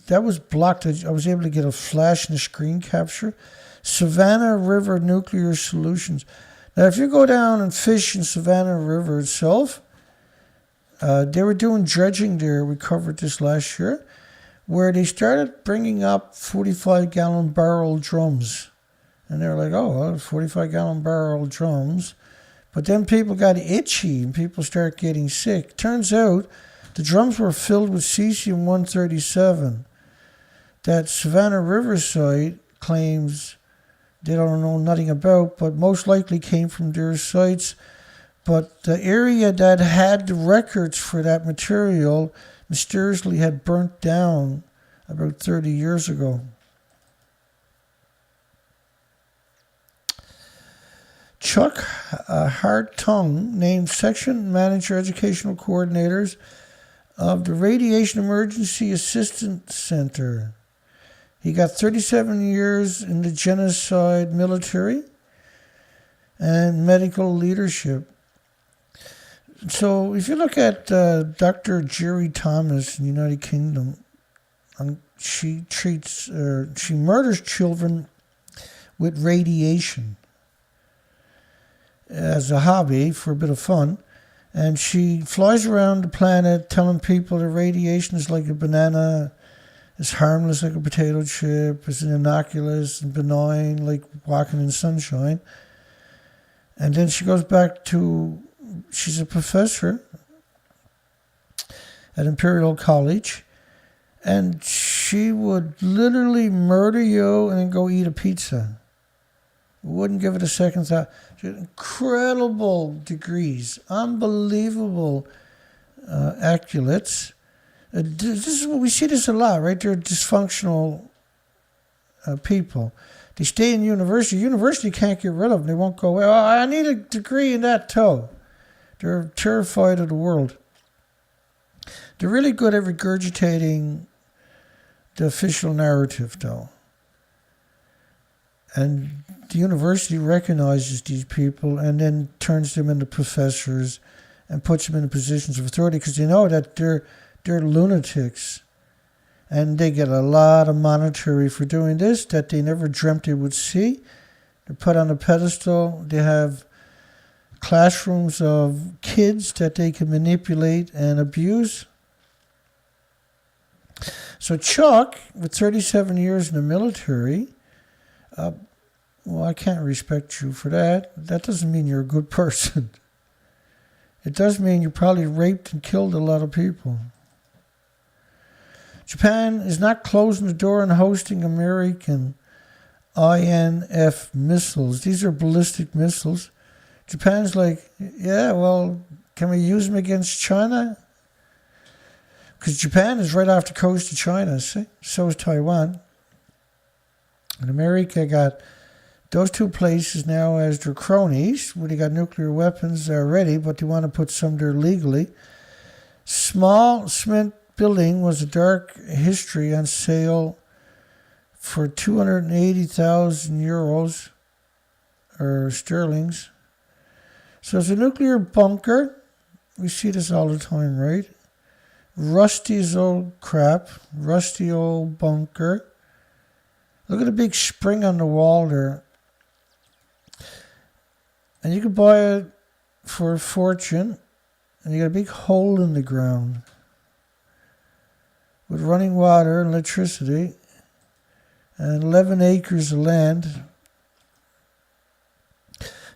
That was blocked. I was able to get a flash in the screen capture. Savannah River Nuclear Solutions. Now, if you go down and fish in Savannah River itself, they were doing dredging there. We covered this last year, where they started bringing up 45-gallon barrel drums. And they were like, 45-gallon barrel drums. But then people got itchy and people started getting sick. Turns out the drums were filled with cesium-137 that Savannah Riverside claims they don't know nothing about, but most likely came from their sites. But the area that had the records for that material mysteriously had burnt down about 30 years ago. Chuck Hartung named section manager educational coordinators of the Radiation Emergency Assistance Center. He got 37 years in the genocide military and medical leadership. So if you look at Dr. Jerry Thomas in the United Kingdom, she murders children with radiation as a hobby for a bit of fun. And she flies around the planet telling people that radiation is like a banana, it's harmless like a potato chip, it's innocuous and benign like walking in sunshine. And then she goes back to, she's a professor at Imperial College, and she would literally murder you and then go eat a pizza. Wouldn't give it a second thought. She had incredible degrees, unbelievable accolades. This is what we see this a lot, right? They're dysfunctional people. They stay in university. University can't get rid of them. They won't go away. Oh, I need a degree in that too. They're terrified of the world. They're really good at regurgitating the official narrative, though. And the university recognizes these people and then turns them into professors and puts them in positions of authority because they know that they're lunatics. And they get a lot of monetary for doing this that they never dreamt they would see. They're put on a pedestal. They have classrooms of kids that they can manipulate and abuse. So Chuck, with 37 years in the military, well, I can't respect you for that. That doesn't mean you're a good person. It does mean you probably raped and killed a lot of people. Japan is not closing the door on hosting American INF missiles. These are ballistic missiles. Japan's like, yeah, well, can we use them against China? Because Japan is right off the coast of China, see? So is Taiwan. And America got those two places now as their cronies, where they got nuclear weapons already, but they want to put some there legally. Small cement building was a dark history on sale for 280,000 euros or sterlings. So it's a nuclear bunker. We see this all the time, right? Rusty as old crap. Rusty old bunker. Look at the big spring on the wall there. And you could buy it for a fortune. And you got a big hole in the ground with running water and electricity and 11 acres of land.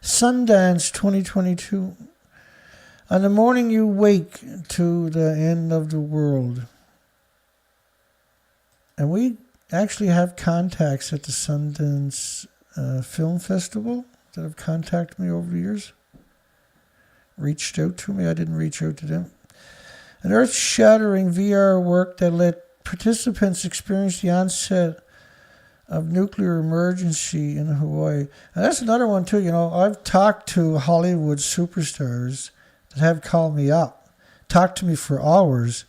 Sundance 2022. On the morning you wake to the end of the world. And we actually have contacts at the Sundance Film Festival that have contacted me over the years. Reached out to me. I didn't reach out to them. An earth-shattering VR work that let participants experience the onset of nuclear emergency in Hawaii. And that's another one too. I've talked to Hollywood superstars that have called me up, talked to me for hours,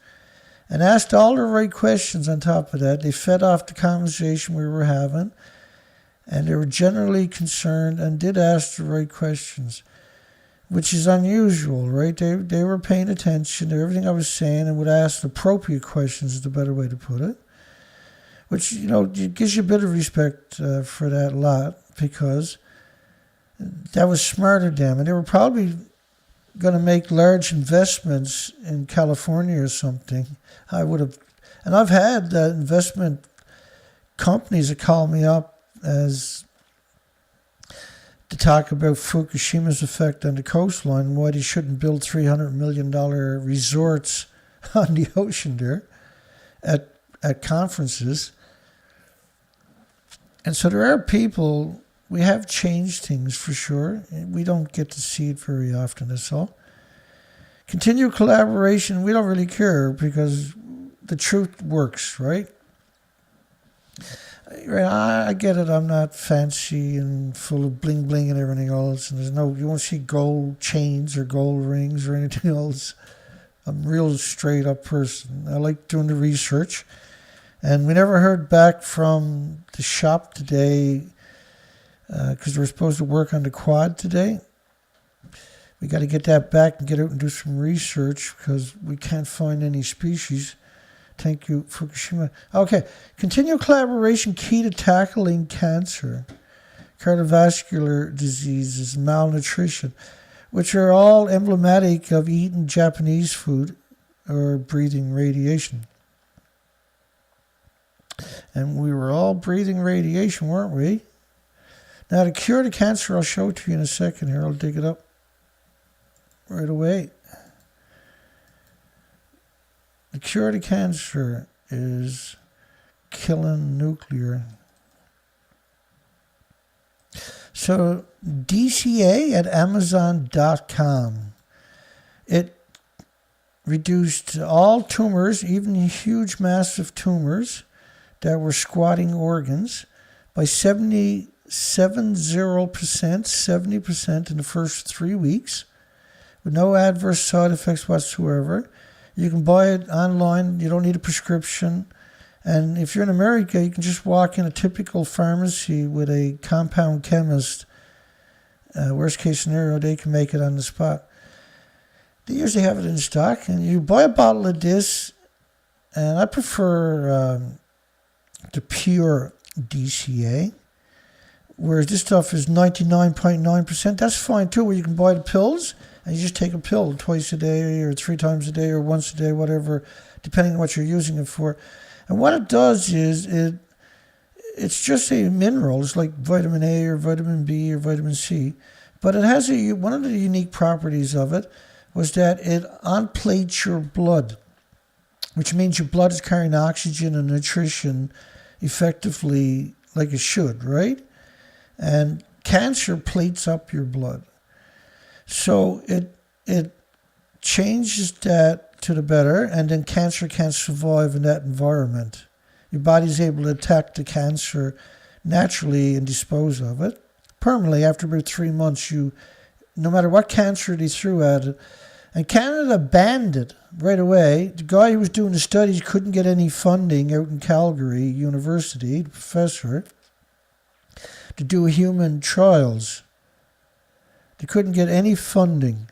and asked all the right questions on top of that. They fed off the conversation we were having, and they were generally concerned and did ask the right questions, which is unusual, right? They were paying attention to everything I was saying and would ask appropriate questions, is the better way to put it. Which, it gives you a bit of respect for that lot, because that was smart of them. And they were probably going to make large investments in California or something. And I've had investment companies that call me up to talk about Fukushima's effect on the coastline and why they shouldn't build $300 million resorts on the ocean there at conferences. And so there are people, we have changed things for sure. We don't get to see it very often, that's all. Continue collaboration, we don't really care because the truth works, right? I get it, I'm not fancy and full of bling bling and everything else. And you won't see gold chains or gold rings or anything else. I'm a real straight up person. I like doing the research. And we never heard back from the shop today because we're supposed to work on the quad today. We got to get that back and get out and do some research because we can't find any species. Thank you, Fukushima. Okay, continue collaboration key to tackling cancer, cardiovascular diseases, malnutrition, which are all emblematic of eating Japanese food or breathing radiation. And we were all breathing radiation, weren't we? Now, to cure the cancer, I'll show it to you in a second here. I'll dig it up right away. The cure to cancer is killing nuclear. So, DCA at Amazon.com. It reduced all tumors, even huge, massive tumors, that were squatting organs by 70% in the first 3 weeks, with no adverse side effects whatsoever. You can buy it online. You don't need a prescription. And if you're in America, you can just walk in a typical pharmacy with a compound chemist. Worst case scenario, they can make it on the spot. They usually have it in stock. And you buy a bottle of this, and I prefer the pure DCA, whereas this stuff is 99.9%. That's fine too, where you can buy the pills and you just take a pill twice a day or 3 times a day or once a day, whatever, depending on what you're using it for. And what it does is it's just a mineral. It's like vitamin A or vitamin B or vitamin C, but it has one of the unique properties of it was that it unplates your blood, which means your blood is carrying oxygen and nutrition effectively like it should, right? And cancer plates up your blood. So it changes that to the better, and then cancer can't survive in that environment. Your body's able to attack the cancer naturally and dispose of it. Permanently, after about 3 months, no matter what cancer they threw at it, and Canada banned it right away. The guy who was doing the studies couldn't get any funding out in Calgary University, the professor, to do human trials. They couldn't get any funding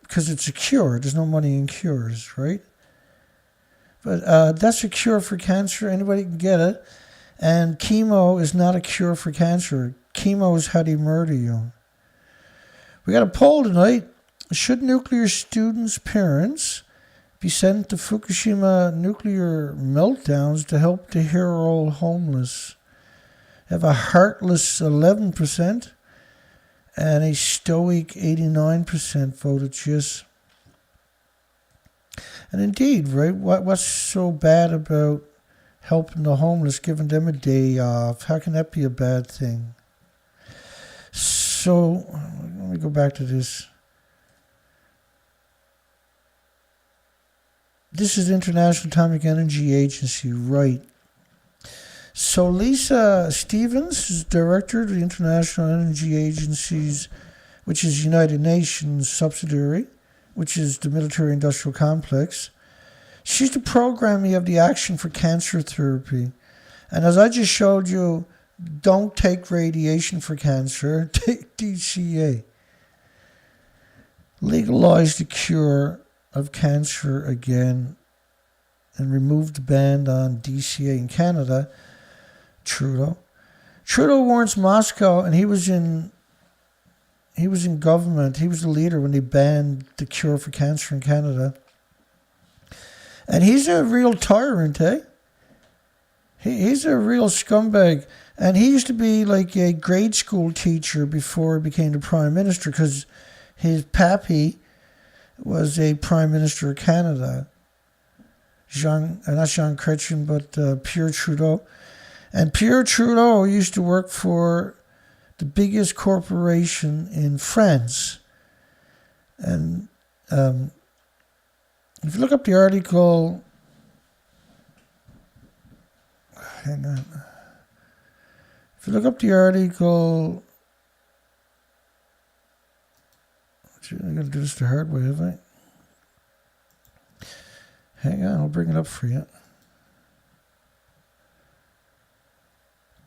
because it's a cure. There's no money in cures, right? But that's a cure for cancer. Anybody can get it. And chemo is not a cure for cancer. Chemo is how they murder you. We got a poll tonight. Should nuclear students' parents be sent to Fukushima nuclear meltdowns to help the hero homeless? Have a heartless 11% and a stoic 89% voted yes. And indeed, right, what's so bad about helping the homeless, giving them a day off? How can that be a bad thing? So, let me go back to this. This is the International Atomic Energy Agency, right? So Lisa Stevens is director of the International Energy Agency's, which is United Nations subsidiary, which is the military-industrial complex. She's the programming of the Action for Cancer Therapy. And as I just showed you, don't take radiation for cancer, take DCA. Legalize the cure of cancer again and remove the ban on DCA in Canada. Trudeau warns Moscow, and he was in government. He was the leader when they banned the cure for cancer in Canada. And he's a real tyrant, eh? He's a real scumbag. And he used to be like a grade school teacher before he became the prime minister, because his pappy was a prime minister of Canada. Not Jean Chrétien, but Pierre Trudeau. And Pierre Trudeau used to work for the biggest corporation in France. And if you look up the article, hang on. If you look up the article, I'm going to do this the hard way, have I? Hang on, I'll bring it up for you.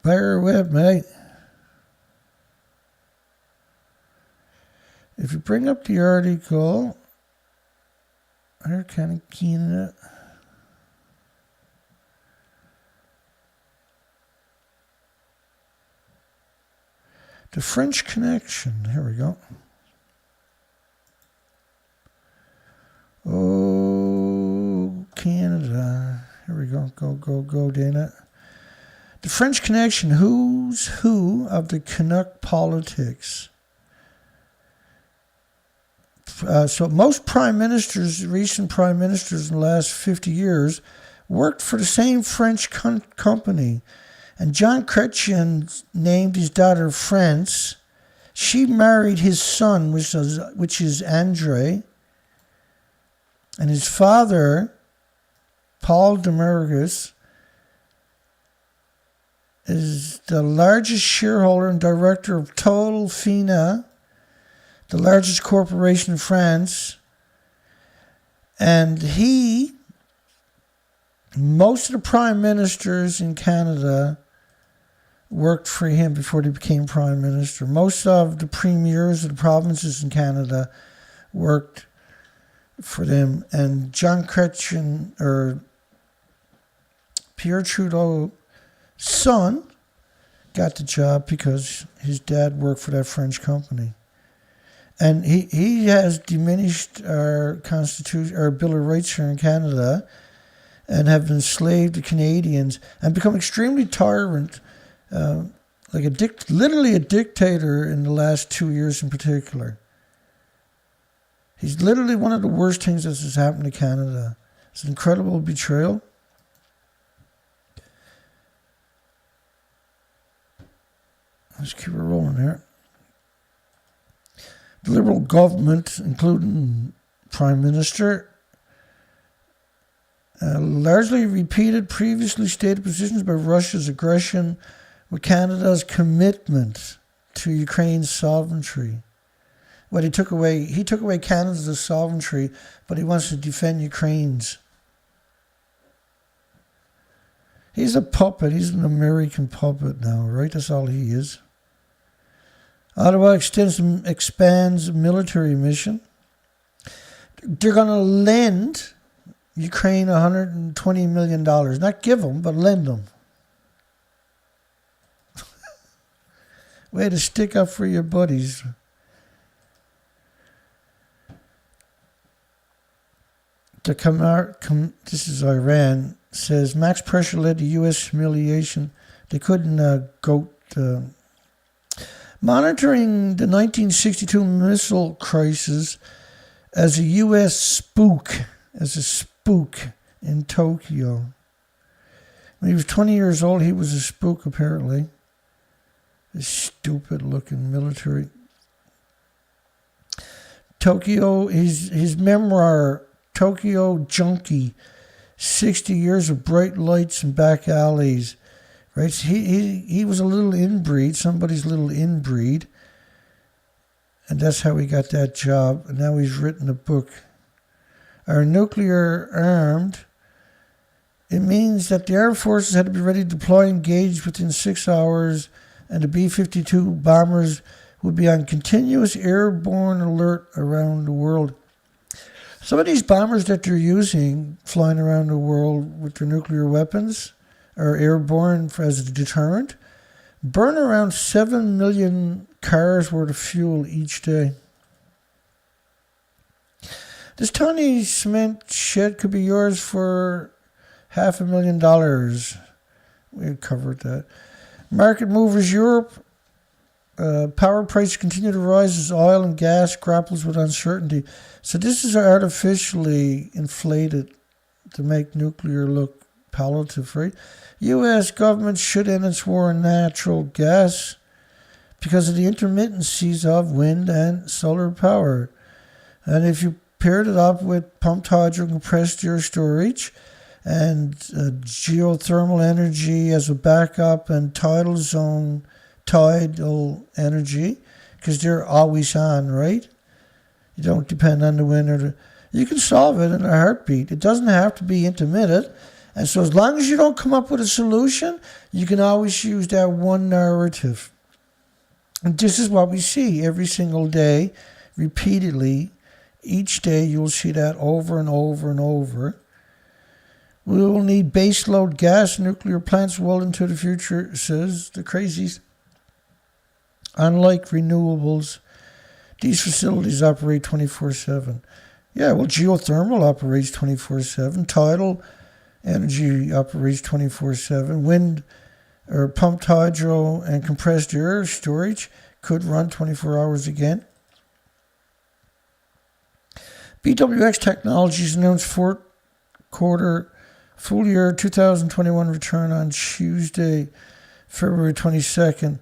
Bear with me. If you bring up the article, they're kind of keen in it. The French Connection. Here we go. Oh, Canada. Here we go. Go, Dana. The French Connection. Who's who of the Canuck politics? So most prime ministers, recent prime ministers in the last 50 years, worked for the same French company. And Jean Chrétien named his daughter France. She married his son, which is André. And his father, Paul Demergus, is the largest shareholder and director of Total Fina, the largest corporation in France. And most of the prime ministers in Canada worked for him before they became prime minister. Most of the premiers of the provinces in Canada worked for them. And Jean Chrétien, or Pierre Trudeau's son, got the job because his dad worked for that French company. And he has diminished our constitution, our Bill of Rights here in Canada, and have enslaved the Canadians and become extremely tyrant, literally a dictator in the last 2 years in particular. He's literally one of the worst things that has happened to Canada. It's an incredible betrayal. Let's keep it rolling here. The Liberal government, including Prime Minister, largely repeated previously stated positions about Russia's aggression with Canada's commitment to Ukraine's sovereignty. Well, he took away Canada's sovereignty, but he wants to defend Ukraine's. He's a puppet. He's an American puppet now, right? That's all he is. Ottawa expands military mission. They're going to lend Ukraine $120 million. Not give them, but lend them. Way to stick up for your buddies. This is Iran, says max pressure led to U.S. humiliation. They couldn't monitoring the 1962 missile crisis as a U.S. spook in Tokyo. When he was 20 years old, he was a spook, apparently. This stupid-looking military. Tokyo, his memoir, Tokyo Junkie, 60 years of bright lights and back alleys, right? So he was a little inbreed, somebody's little inbreed, and that's how he got that job. And now he's written a book. Are nuclear armed? It means that the Air Forces had to be ready to deploy and engage within 6 hours, and the B-52 bombers would be on continuous airborne alert around the world. Some of these bombers that they're using, flying around the world with their nuclear weapons, are airborne as a deterrent, burn around 7 million cars worth of fuel each day. This tiny cement shed could be yours for $500,000. We covered that. Market movers Europe. Power prices continue to rise as oil and gas grapples with uncertainty. So this is artificially inflated to make nuclear look palliative, right? U.S. government should end its war on natural gas because of the intermittencies of wind and solar power. And if you paired it up with pumped hydro compressed air storage and geothermal energy as a backup and tidal energy, because they're always on, right? You don't depend on the wind. You can solve it in a heartbeat. It doesn't have to be intermittent. And so as long as you don't come up with a solution, you can always use that one narrative. And this is what we see every single day, repeatedly. Each day you'll see that over and over and over. We will need baseload gas nuclear plants well into the future, says the crazies. Unlike renewables, these facilities operate 24/7. Yeah, well, geothermal operates 24/7. Tidal energy operates 24/7. Wind or pumped hydro and compressed air storage could run 24 hours again. BWX Technologies announced fourth quarter full year 2021 return on Tuesday, February 22nd.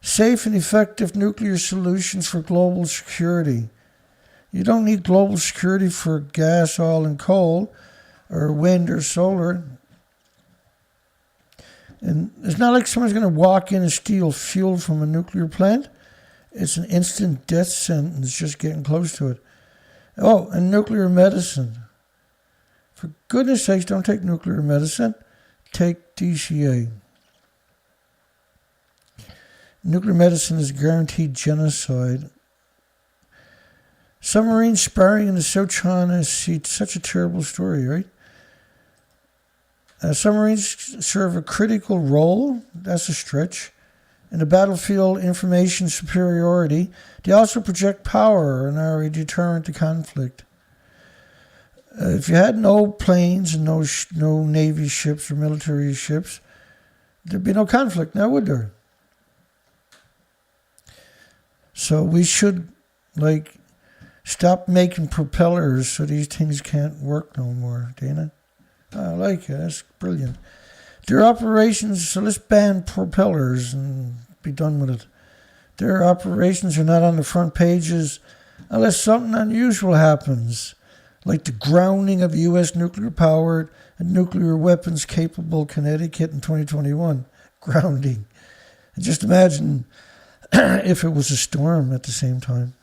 Safe and effective nuclear solutions for global security. You don't need global security for gas, oil, and coal, or wind or solar. And it's not like someone's going to walk in and steal fuel from a nuclear plant. It's an instant death sentence just getting close to it. Oh, and nuclear medicine. For goodness sakes, don't take nuclear medicine. Take DCA. Nuclear medicine is guaranteed genocide. Submarine sparring in the South China Sea. Such a terrible story, right? Submarines serve a critical role. That's a stretch. In the battlefield information superiority, they also project power and are a deterrent to conflict. If you had no planes and no Navy ships or military ships, there'd be no conflict now, would there? So we should, stop making propellers so these things can't work no more, Dana. I like it. That's brilliant. Their operations, so let's ban propellers and be done with it. Their operations are not on the front pages unless something unusual happens, like the grounding of U.S. nuclear-powered and nuclear weapons-capable Connecticut in 2021. Grounding. And just imagine if it was a storm at the same time.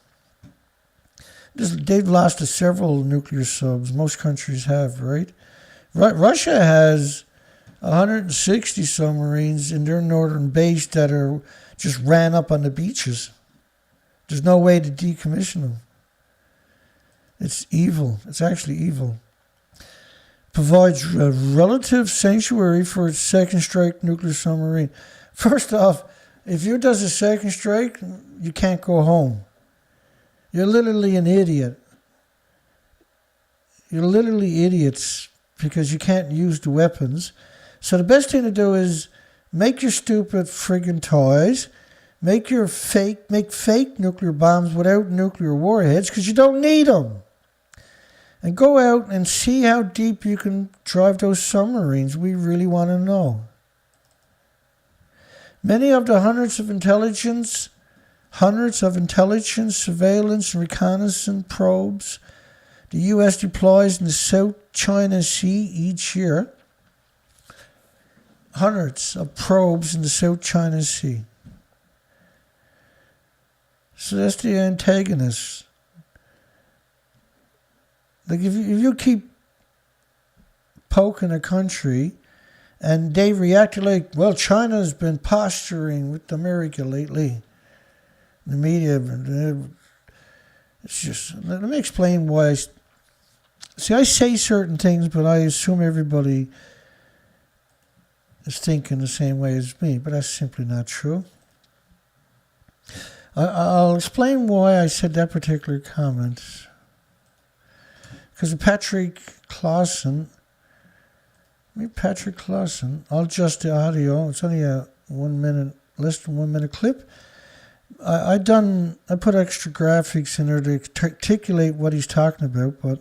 They've lost to several nuclear subs. Most countries have, right? Russia has 160 submarines in their northern base that are just ran up on the beaches. There's no way to decommission them. It's evil. It's actually evil. Provides a relative sanctuary for its second strike nuclear submarine. First off, if you does a second strike, you can't go home. You're literally an idiot. You're literally idiots because you can't use the weapons. So the best thing to do is make your stupid friggin' toys, make fake nuclear bombs without nuclear warheads because you don't need them. And go out and see how deep you can drive those submarines. We really want to know. Many of the hundreds of intelligence, surveillance, and reconnaissance probes the U.S. deploys in the South China Sea each year hundreds of probes in the South China Sea. So that's the antagonist. Like if you keep poking a country and they react like, well, China's been posturing with America lately. The media, it's just, let me explain why. I say certain things, but I assume everybody is thinking the same way as me, but that's simply not true. I'll explain why I said that particular comment. Because Patrick Clausen, I'll adjust the audio. It's only a 1 minute, less than 1 minute clip. I put extra graphics in there to articulate what he's talking about, but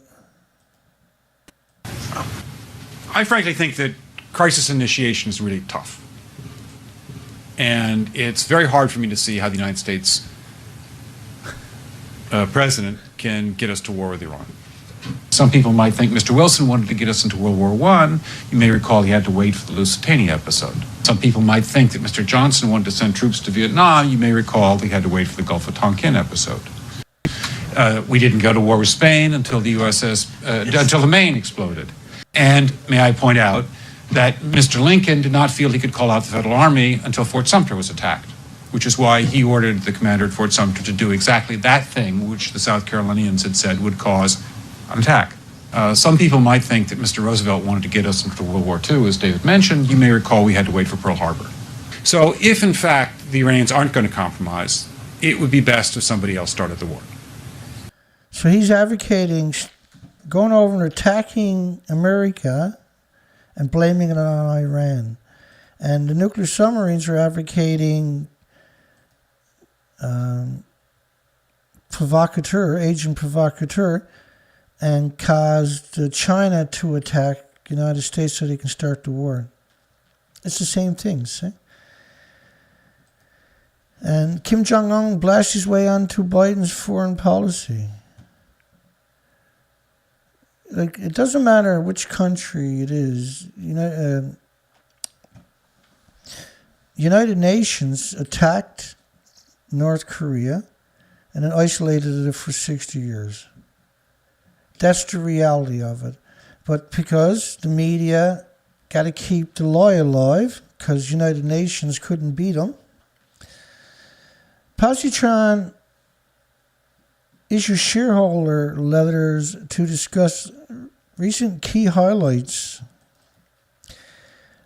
I frankly think that crisis initiation is really tough. And it's very hard for me to see how the United States president can get us to war with Iran. Some people might think Mr. Wilson wanted to get us into World War I. You may recall he had to wait for the Lusitania episode. Some people might think that Mr. Johnson wanted to send troops to Vietnam. You may recall he had to wait for the Gulf of Tonkin episode. We didn't go to war with Spain until the until the Maine exploded. And may I point out that Mr. Lincoln did not feel he could call out the Federal Army until Fort Sumter was attacked, which is why he ordered the commander at Fort Sumter to do exactly that thing which the South Carolinians had said would cause an attack. Some people might think that Mr. Roosevelt wanted to get us into World War II, as David mentioned. You may recall we had to wait for Pearl Harbor. So if, in fact, the Iranians aren't going to compromise, it would be best if somebody else started the war. So he's advocating going over and attacking America and blaming it on Iran. And the nuclear submarines are advocating agent provocateur, and caused China to attack the United States so they can start the war. It's the same thing, see? And Kim Jong-un blasted his way onto Biden's foreign policy. Like, it doesn't matter which country it is. United Nations attacked North Korea and then isolated it for 60 years. That's the reality of it. But because the media got to keep the lie alive, because United Nations couldn't beat them, Positron issued shareholder letters to discuss recent key highlights.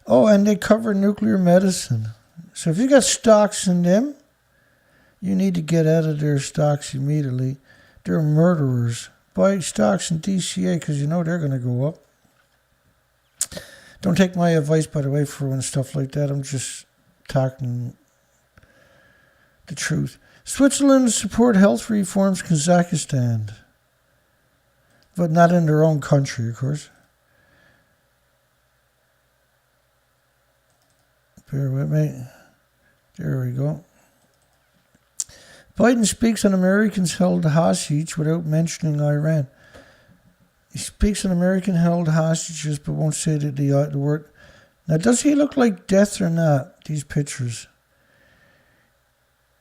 Oh, and they cover nuclear medicine. So if you got stocks in them, you need to get out of their stocks immediately. They're murderers. Buy stocks in DCA because you know they're going to go up. Don't take my advice, by the way, for when stuff like that. I'm just talking the truth. Switzerland support health reforms Kazakhstan, but not in their own country, of course. Bear with me. There we go. Biden speaks on Americans held hostage without mentioning Iran. He speaks on American held hostages but won't say the word. Now, does he look like death or not, these pictures?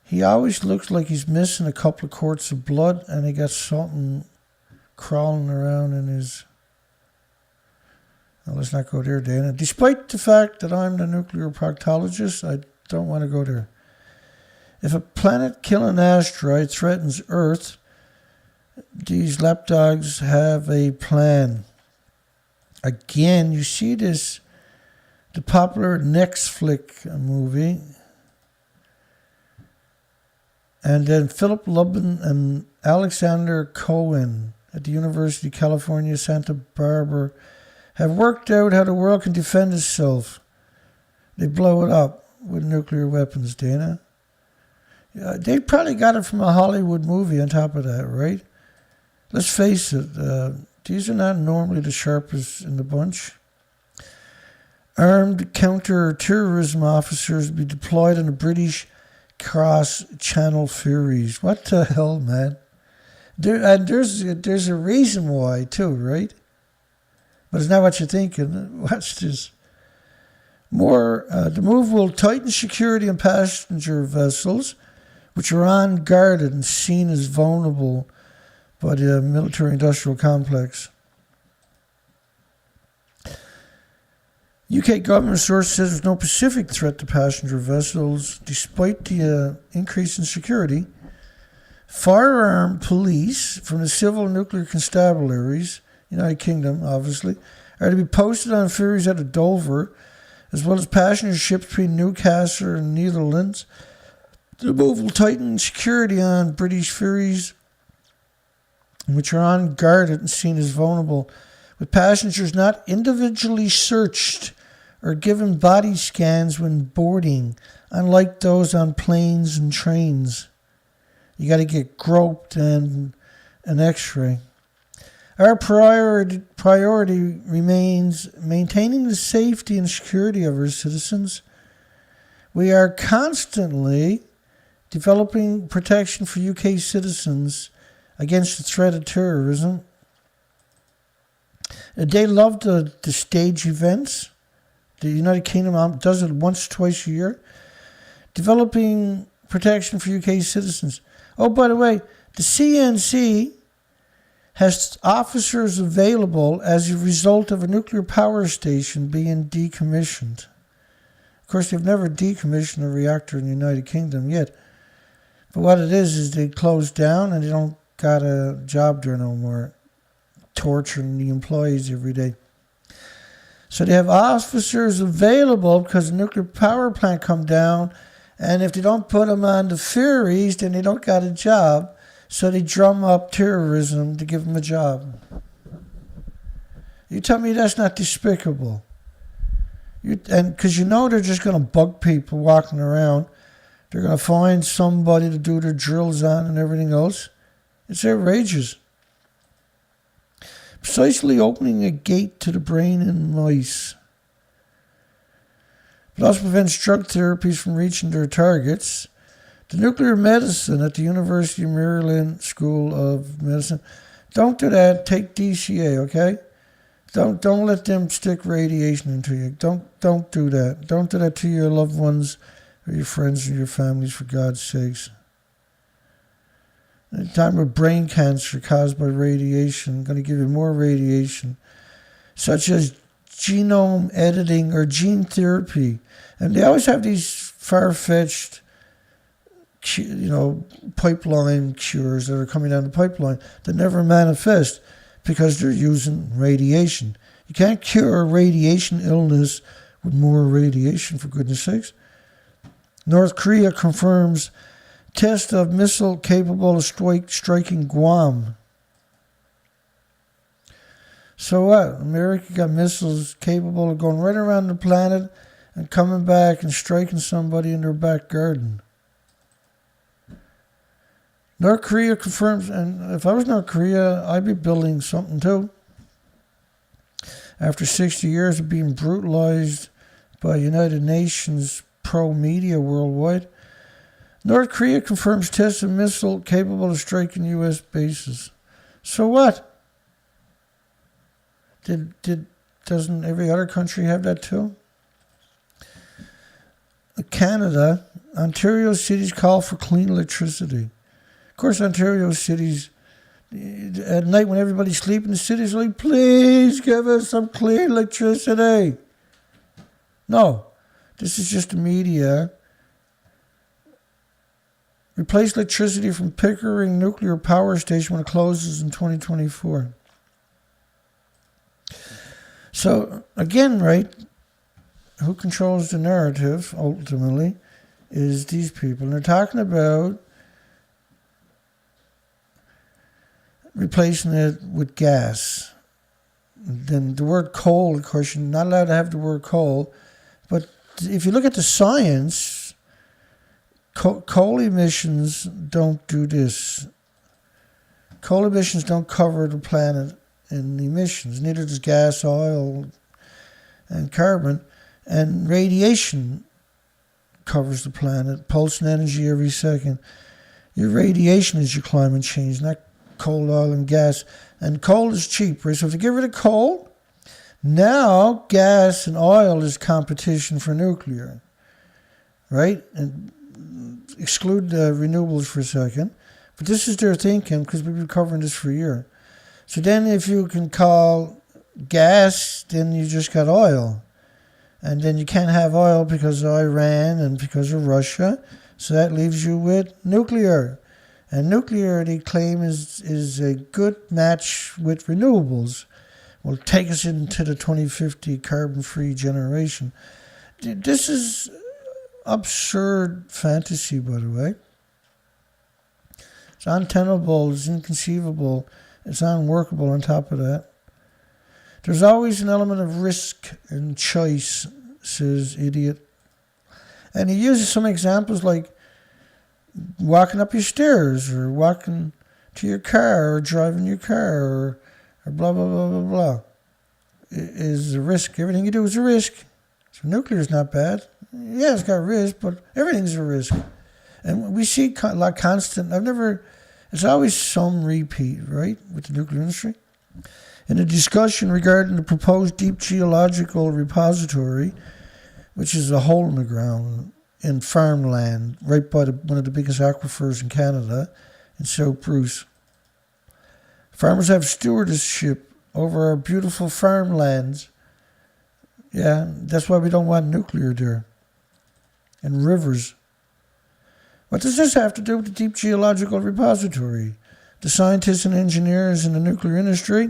He always looks like he's missing a couple of quarts of blood and he got something crawling around in his... Now, let's not go there, Dana. Despite the fact that I'm the nuclear proctologist, I don't want to go there. If a planet-killing asteroid threatens Earth, these lapdogs have a plan. Again, you see this, the popular Netflix movie, and then Philip Lubin and Alexander Cohen at the University of California, Santa Barbara, have worked out how the world can defend itself. They blow it up with nuclear weapons, Dana. They probably got it from a Hollywood movie on top of that, right? Let's face it, these are not normally the sharpest in the bunch. Armed counter-terrorism officers be deployed on the British cross-channel ferries. What the hell, man? There's a reason why, too, right? But it's not what you're thinking. Watch this. The move will tighten security on passenger vessels, which are unguarded and seen as vulnerable by the military-industrial complex. UK government source says there's no specific threat to passenger vessels, despite the increase in security. Firearm police from the civil and nuclear constabularies, United Kingdom, obviously, are to be posted on ferries out of Dover, as well as passenger ships between Newcastle and Netherlands. The move will tighten security on British ferries, which are unguarded and seen as vulnerable, with passengers not individually searched or given body scans when boarding, unlike those on planes and trains. You got to get groped and an x-ray. Our priority remains maintaining the safety and security of our citizens. We are constantly developing protection for UK citizens against the threat of terrorism. They love the stage events. The United Kingdom does it once, twice a year. Developing protection for UK citizens. Oh, by the way, the CNC has officers available as a result of a nuclear power station being decommissioned. Of course, they've never decommissioned a reactor in the United Kingdom yet. But what it is they closed down and they don't got a job there no more, torturing the employees every day. So they have officers available because the nuclear power plant come down, and if they don't put them on the ferries, then they don't got a job. So they drum up terrorism to give them a job. You tell me that's not despicable. And because they're just going to bug people walking around. They're going to find somebody to do their drills on and everything else. It's outrageous. Precisely opening a gate to the brain in mice. It also prevents drug therapies from reaching their targets. The nuclear medicine at the University of Maryland School of Medicine. Don't do that. Take DCA, okay? Don't let them stick radiation into you. Don't do that. Don't do that to your loved ones or your friends or your families, for God's sakes. At a time of brain cancer caused by radiation, I'm going to give you more radiation, such as genome editing or gene therapy. And they always have these far-fetched, pipeline cures that are coming down the pipeline that never manifest because they're using radiation. You can't cure a radiation illness with more radiation, for goodness sakes. North Korea confirms test of missile capable of striking Guam. So what? America got missiles capable of going right around the planet and coming back and striking somebody in their back garden. North Korea confirms, and if I was North Korea, I'd be building something too. After 60 years of being brutalized by United Nations pro-media worldwide, North Korea confirms test of missile capable of striking U.S. bases. So what? Doesn't every other country have that too? Canada, Ontario cities call for clean electricity. Of course, Ontario cities, at night when everybody's sleeping, the cities are like, please give us some clean electricity. No, this is just the media. Replace electricity from Pickering Nuclear Power Station when it closes in 2024. So, again, right, who controls the narrative, ultimately, is these people. And they're talking about replacing it with gas. Then the word coal, of course, you're not allowed to have the word coal. But if you look at the science, coal emissions don't do this. Coal emissions don't cover the planet in emissions. Neither does gas, oil, and carbon. And radiation covers the planet, pulsing energy every second. Your radiation is your climate change, not coal, oil, and gas. And coal is cheap, right? So if you get rid of coal, Now, gas and oil is competition for nuclear, right? And exclude the renewables for a second. But this is their thinking, because we've been covering this for a year. So then if you can call gas, then you just got oil. And then you can't have oil because of Iran and because of Russia. So that leaves you with nuclear. And nuclear, they claim, is a good match with renewables. Will take us into the 2050 carbon-free generation. This is absurd fantasy, by the way. It's untenable, it's inconceivable, it's unworkable on top of that. There's always an element of risk and choice, says idiot. And he uses some examples like walking up your stairs, or walking to your car, or driving your car, or blah, blah, blah, blah, blah. Is a risk. Everything you do is a risk. So nuclear is not bad. Yeah, it's got risk, but everything's a risk. And we see like constant, it's always some repeat, right, with the nuclear industry. In a discussion regarding the proposed deep geological repository, which is a hole in the ground in farmland, right by one of the biggest aquifers in Canada, in South Bruce. Farmers have stewardship over our beautiful farmlands. Yeah, that's why we don't want nuclear there. And rivers. What does this have to do with the deep geological repository? The scientists and engineers in the nuclear industry?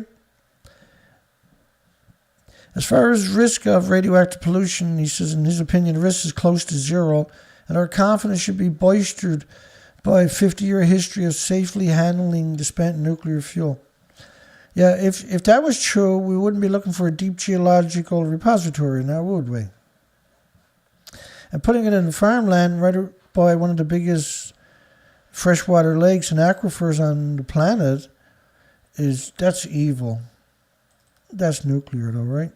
As far as risk of radioactive pollution, he says, in his opinion, risk is close to zero, and our confidence should be bolstered by a 50-year history of safely handling the spent nuclear fuel. Yeah, if that was true, we wouldn't be looking for a deep geological repository now, would we? And putting it in farmland right by one of the biggest freshwater lakes and aquifers on the planet, that's evil. That's nuclear though, right?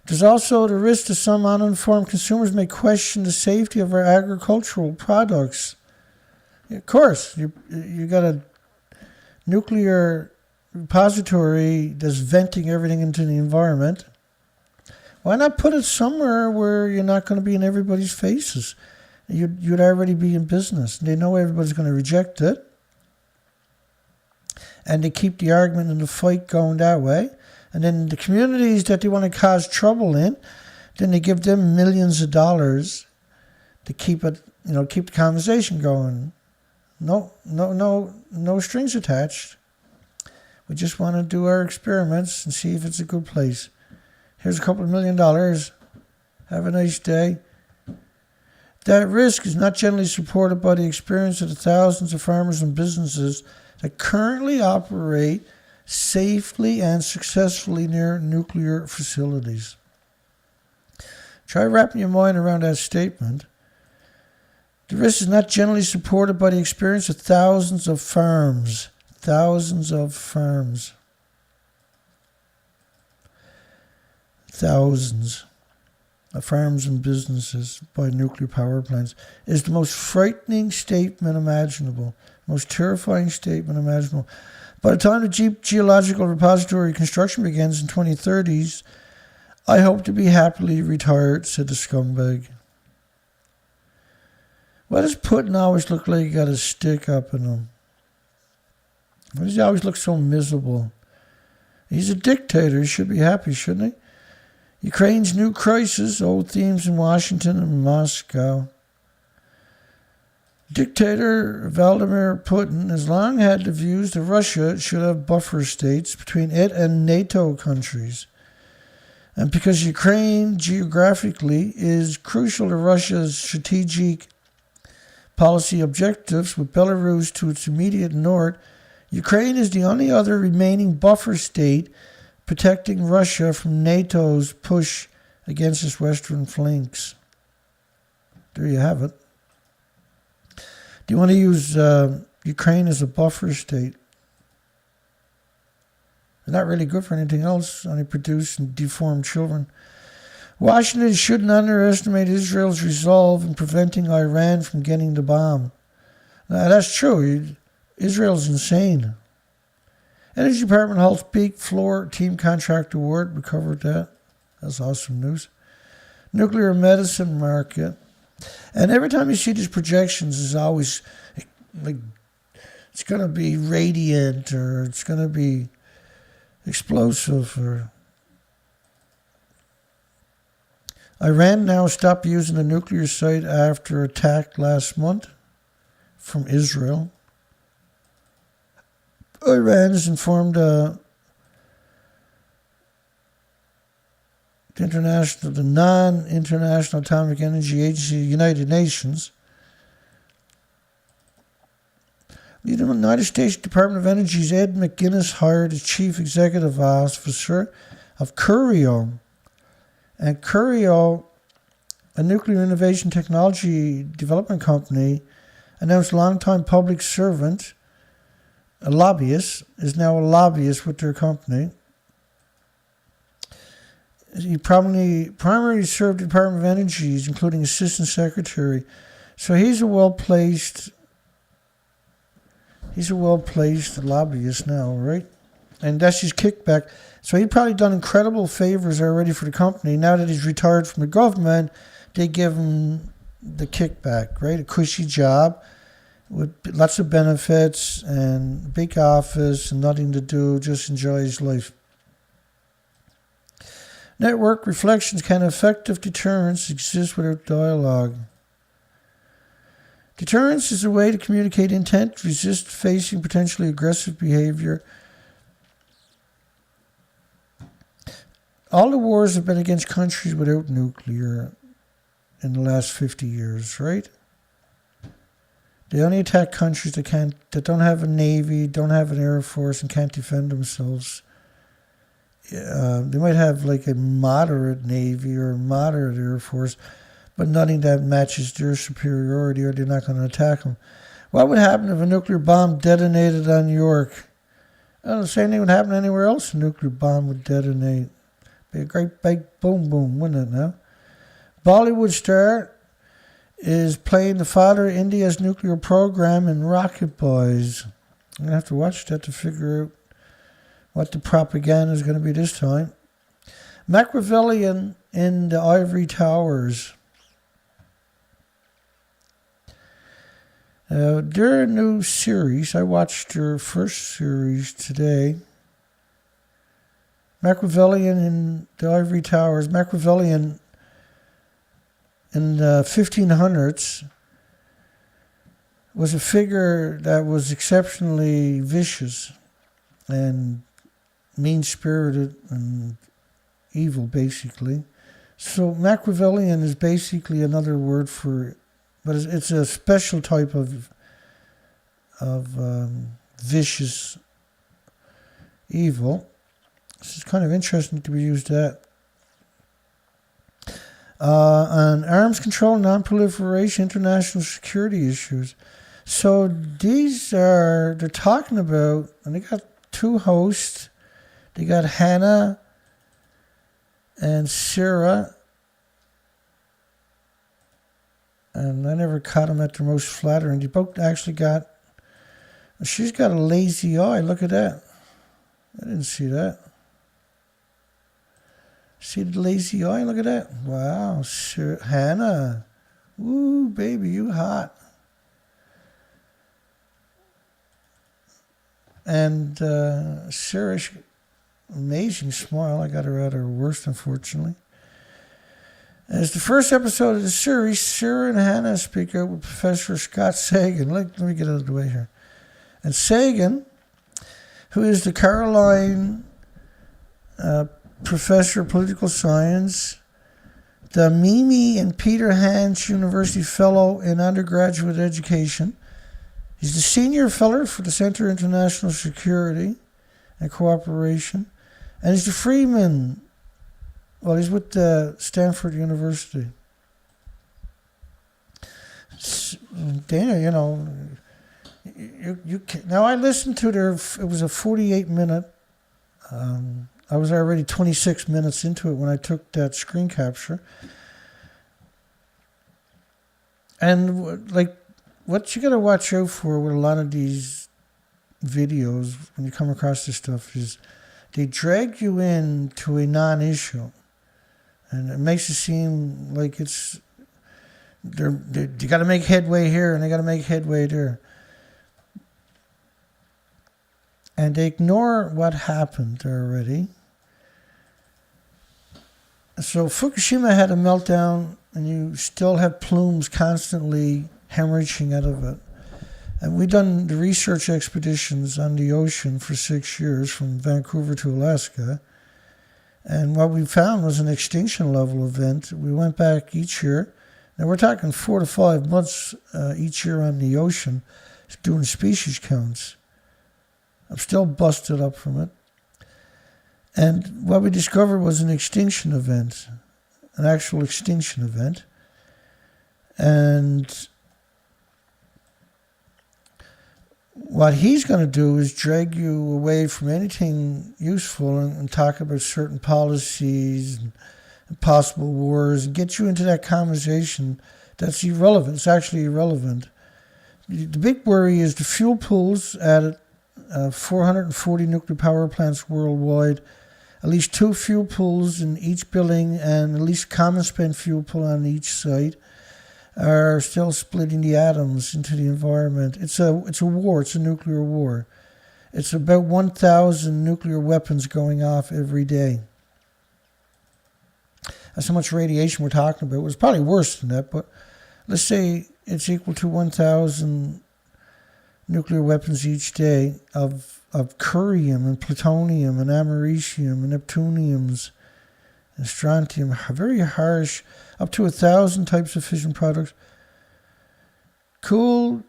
There's also the risk that some uninformed consumers may question the safety of our agricultural products. Of course, you got a nuclear repository that's venting everything into the environment. Why not put it somewhere where you're not going to be in everybody's faces? You'd already be in business. They know everybody's going to reject it. And they keep the argument and the fight going that way. And then the communities that they want to cause trouble in, then they give them millions of dollars to keep it, keep the conversation going. No strings attached. We just want to do our experiments and see if it's a good place. Here's a couple of $1 million. Have a nice day. That risk is not generally supported by the experience of the thousands of farmers and businesses that currently operate safely and successfully near nuclear facilities. Try wrapping your mind around that statement. The risk is not generally supported by the experience of thousands of farms. Thousands of farms. Thousands of farms and businesses by nuclear power plants is the most frightening statement imaginable, most terrifying statement imaginable. By the time the deep geological repository construction begins in 2030s, I hope to be happily retired, said the scumbag. Why does Putin always look like he got a stick up in him? Why does he always look so miserable? He's a dictator. He should be happy, shouldn't he? Ukraine's new crisis, old themes in Washington and Moscow. Dictator Vladimir Putin has long had the views that Russia should have buffer states between it and NATO countries. And because Ukraine geographically is crucial to Russia's strategic policy objectives, with Belarus to its immediate north, Ukraine is the only other remaining buffer state protecting Russia from NATO's push against its western flanks. There you have it. Do you want to use Ukraine as a buffer state? They're not really good for anything else, only produce and deform children. Washington shouldn't underestimate Israel's resolve in preventing Iran from getting the bomb. Now, that's true. Israel's insane. Energy Department halts peak floor team contract award. We covered that. That's awesome news. Nuclear medicine market. And every time you see these projections, it's always like it's going to be radiant or it's going to be explosive. Or Iran now stopped using a nuclear site after attack last month from Israel. Iran has informed the non-international atomic energy agency, the United Nations. The United States Department of Energy's Ed McGuinness hired as chief executive officer of Curio. And Curio, a nuclear innovation technology development company, announced longtime public servant, a lobbyist, is now a lobbyist with their company. He primarily served the Department of Energy, including Assistant Secretary. So he's a well-placed lobbyist now, right? And that's his kickback. So he'd probably done incredible favors already for the company. Now that he's retired from the government, they give him the kickback, right? A cushy job with lots of benefits and big office and nothing to do, just enjoy his life. Network reflections: can effective deterrence exist without dialogue? Deterrence is a way to communicate intent, resist facing potentially aggressive behavior. All the wars have been against countries without nuclear in the last 50 years, right? They only attack countries that don't have a navy, don't have an air force, and can't defend themselves. They might have like a moderate navy or a moderate air force, but nothing that matches their superiority, or they're not going to attack them. What would happen if a nuclear bomb detonated on New York? Well, the same thing would happen anywhere else. A nuclear bomb would detonate. Be a great big boom boom, wouldn't it now? Bollywood star is playing the father of India's nuclear program in Rocket Boys. I'm going to have to watch that to figure out what the propaganda is going to be this time. Machiavellian in the Ivory Towers. They're a new series. I watched their first series today. Machiavellian in the Ivory Towers. Machiavellian in the 1500s was a figure that was exceptionally vicious and mean-spirited and evil, basically. So Machiavellian is basically another word for, but it's a special type of vicious evil. This is kind of interesting to be used that. On arms control, non-proliferation, international security issues. So they're talking about, and they got two hosts. They got Hannah and Sarah. And I never caught them at their most flattering. They both actually got, she's got a lazy eye. Look at that. I didn't see that. See the lazy eye? Look at that. Wow. Sarah, Hannah. Ooh, baby, you hot. And Sarah, amazing smile. I got her at her worst, unfortunately. As the first episode of the series, Sarah and Hannah speak out with Professor Scott Sagan. Let me get out of the way here. And Sagan, who is the Caroline Professor of Political Science, the Mimi and Peter Hans University Fellow in Undergraduate Education. He's the Senior Fellow for the Center for International Security and Cooperation. And he's the Freeman. Well, he's with Stanford University. Dana, you can, now I listened to their, it was a 48-minute, I was already 26 minutes into it when I took that screen capture. And like, what you got to watch out for with a lot of these videos when you come across this stuff is they drag you into a non-issue, and it makes it seem like it's you got to make headway here and they got to make headway there, and they ignore what happened already. So Fukushima had a meltdown, and you still have plumes constantly hemorrhaging out of it. And we've done the research expeditions on the ocean for 6 years, from Vancouver to Alaska. And what we found was an extinction level event. We went back each year. Now we're talking 4 to 5 months each year on the ocean, doing species counts. I'm still busted up from it. And what we discovered was an extinction event, an actual extinction event. And what he's going to do is drag you away from anything useful and talk about certain policies and possible wars and get you into that conversation that's irrelevant. It's actually irrelevant. The big worry is the fuel pools at 440 nuclear power plants worldwide, at least 2 fuel pools in each building and at least common spent fuel pool on each site, are still splitting the atoms into the environment. It's a war. It's a nuclear war. It's about 1,000 nuclear weapons going off every day. That's how much radiation we're talking about. It was probably worse than that, but let's say it's equal to 1,000 nuclear weapons each day of curium and plutonium and americium and neptuniums and strontium, very harsh, up to 1,000 types of fission products. Cool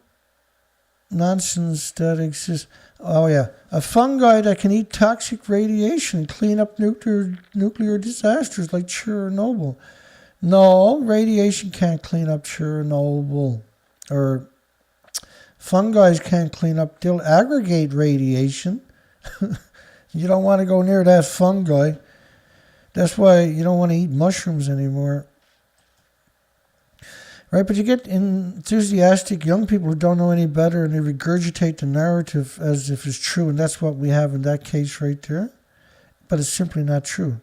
nonsense that exists. Oh yeah, a fungi that can eat toxic radiation and clean up nuclear disasters like Chernobyl. No, radiation can't clean up Chernobyl. Or fungi can't clean up, they'll aggregate radiation. You don't want to go near that fungi. That's why you don't want to eat mushrooms anymore. Right, but you get enthusiastic young people who don't know any better, and they regurgitate the narrative as if it's true, and that's what we have in that case right there. But it's simply not true.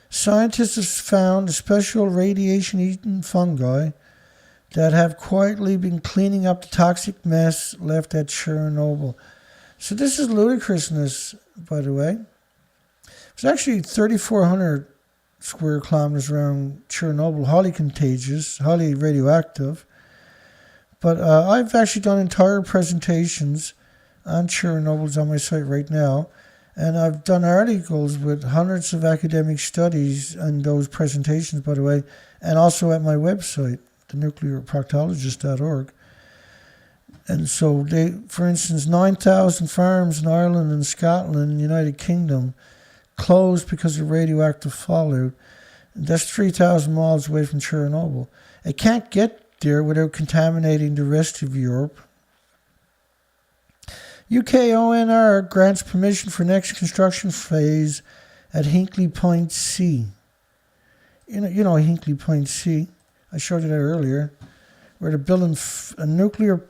Scientists have found a special radiation-eating fungi that have quietly been cleaning up the toxic mess left at Chernobyl. So this is ludicrousness, by the way. It's actually 3,400 square kilometers around Chernobyl, highly contagious, highly radioactive. But I've actually done entire presentations on Chernobyl. It's on my site right now. And I've done articles with hundreds of academic studies on those presentations, by the way, and also at my website, thenuclearproctologist.org. And so they, for instance, 9,000 farms in Ireland and Scotland and the United Kingdom closed because of radioactive fallout. That's 3,000 miles away from Chernobyl. It can't get there without contaminating the rest of Europe. UKONR grants permission for next construction phase at Hinkley Point C. You know Hinkley Point C. I showed you that earlier, where they're building a nuclear,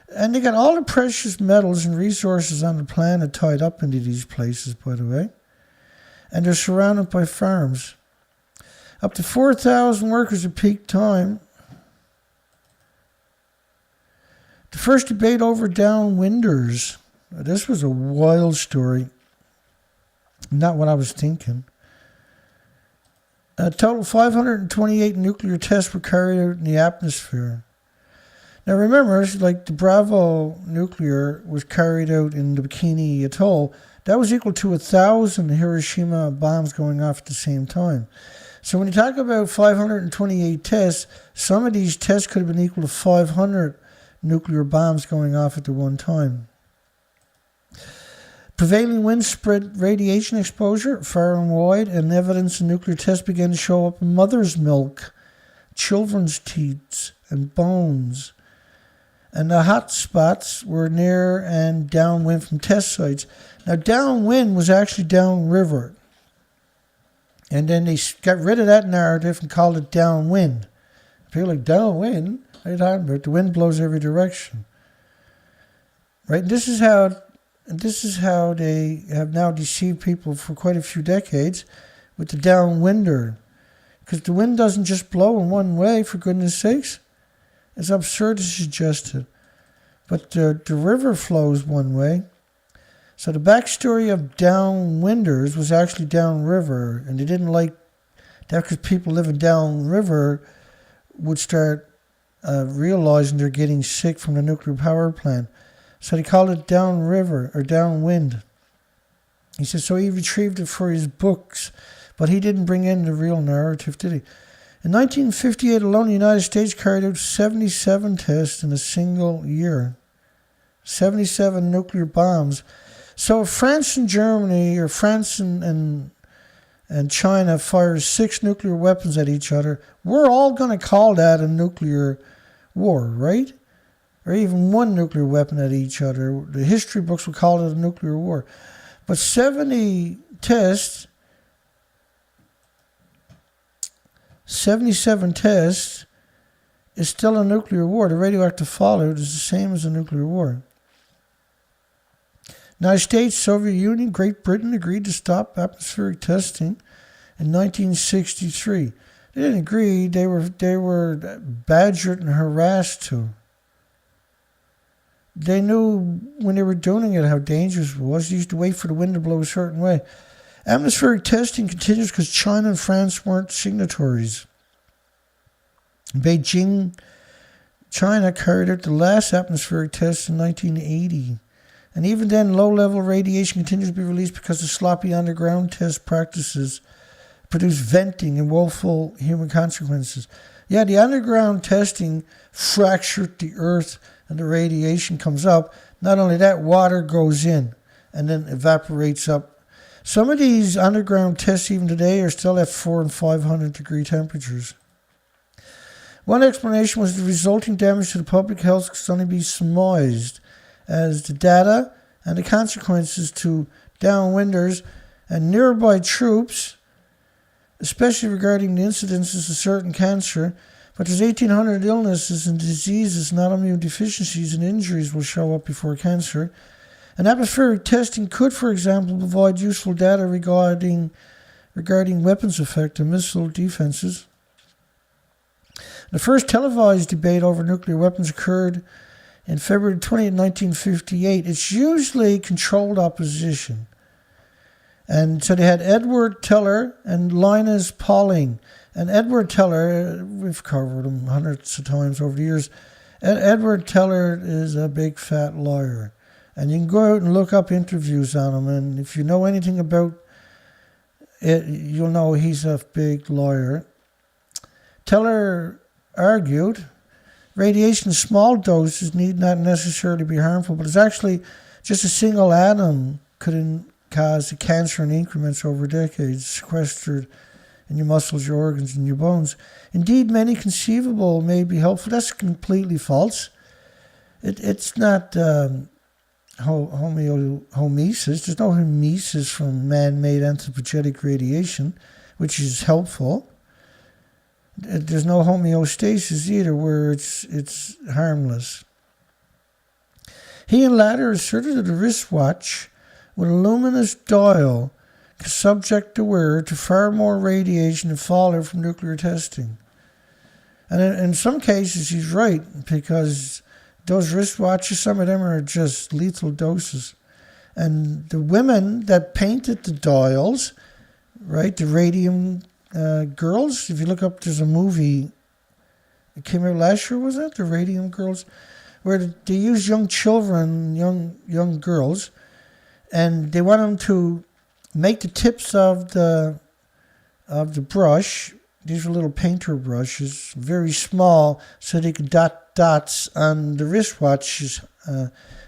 and they got all the precious metals and resources on the planet tied up into these places, by the way. And they're surrounded by farms. Up to 4,000 workers at peak time. The first debate over downwinders. This was a wild story. Not what I was thinking. A total 528 nuclear tests were carried out in the atmosphere. Now remember, like the Bravo nuclear was carried out in the Bikini Atoll. That was equal to 1,000 Hiroshima bombs going off at the same time. So when you talk about 528 tests, some of these tests could have been equal to 500 nuclear bombs going off at the one time. Prevailing winds spread radiation exposure far and wide, and evidence of nuclear tests began to show up in mother's milk, children's teats, and bones. And the hot spots were near and downwind from test sites. Now, downwind was actually downriver. And then they got rid of that narrative and called it downwind. People are like, downwind? What are you talking about? The wind blows every direction. right? This is how they have now deceived people for quite a few decades with the downwinder. Because the wind doesn't just blow in one way, for goodness sakes. It's absurd to suggest it. But the river flows one way. So the backstory of downwinders was actually downriver, and they didn't like that because people living downriver would start realizing they're getting sick from the nuclear power plant. So they called it downriver or downwind. He said, so he retrieved it for his books, but he didn't bring in the real narrative, did he? In 1958 alone, the United States carried out 77 tests in a single year. 77 nuclear bombs. So if France and Germany, or France and China fires 6 nuclear weapons at each other, we're all going to call that a nuclear war, right? Or even one nuclear weapon at each other. The history books will call it a nuclear war. But 70 tests, 77 tests is still a nuclear war. The radioactive fallout is the same as a nuclear war. United States, Soviet Union, Great Britain agreed to stop atmospheric testing in 1963. They didn't agree, they were badgered and harassed to. They knew when they were doing it how dangerous it was. They used to wait for the wind to blow a certain way. Atmospheric testing continues because China and France weren't signatories. Beijing, China carried out the last atmospheric test in 1980. And even then, low-level radiation continues to be released because the sloppy underground test practices produce venting and woeful human consequences. Yeah, the underground testing fractured the earth and the radiation comes up. Not only that, water goes in and then evaporates up. Some of these underground tests even today are still at 400 and 500 degree temperatures. One explanation was the resulting damage to the public health could only be surmised as the data and the consequences to downwinders and nearby troops, especially regarding the incidences of certain cancer. But there's 1,800 illnesses and diseases and autoimmune deficiencies and injuries will show up before cancer. And atmospheric testing could, for example, provide useful data regarding weapons effect and missile defenses. The first televised debate over nuclear weapons occurred in February 20th, 1958. It's usually controlled opposition. And so they had Edward Teller and Linus Pauling. And Edward Teller, we've covered him hundreds of times over the years. Edward Teller is a big fat lawyer. And you can go out and look up interviews on him. And if you know anything about it, you'll know he's a big lawyer. Teller argued radiation in small doses need not necessarily be harmful, but it's actually just a single atom could cause cancer in increments over decades, sequestered in your muscles, your organs, and your bones. Indeed, many conceivable may be helpful. That's completely false. It's not homeostasis. There's no hormesis from man-made anthropogenic radiation, which is helpful. There's no homeostasis either, where it's harmless. He and Latter asserted that a wristwatch with a luminous dial could subject the wearer to far more radiation and fallout from nuclear testing. And in some cases, he's right, because those wristwatches, some of them are just lethal doses. And the women that painted the dials, right, the radium girls, if you look up, there's a movie, it came out last year, was it? The Radium Girls, where they use young children, young girls, and they want them to make the tips of the brush. These are little painter brushes, very small, so they could dot dots on the wristwatch's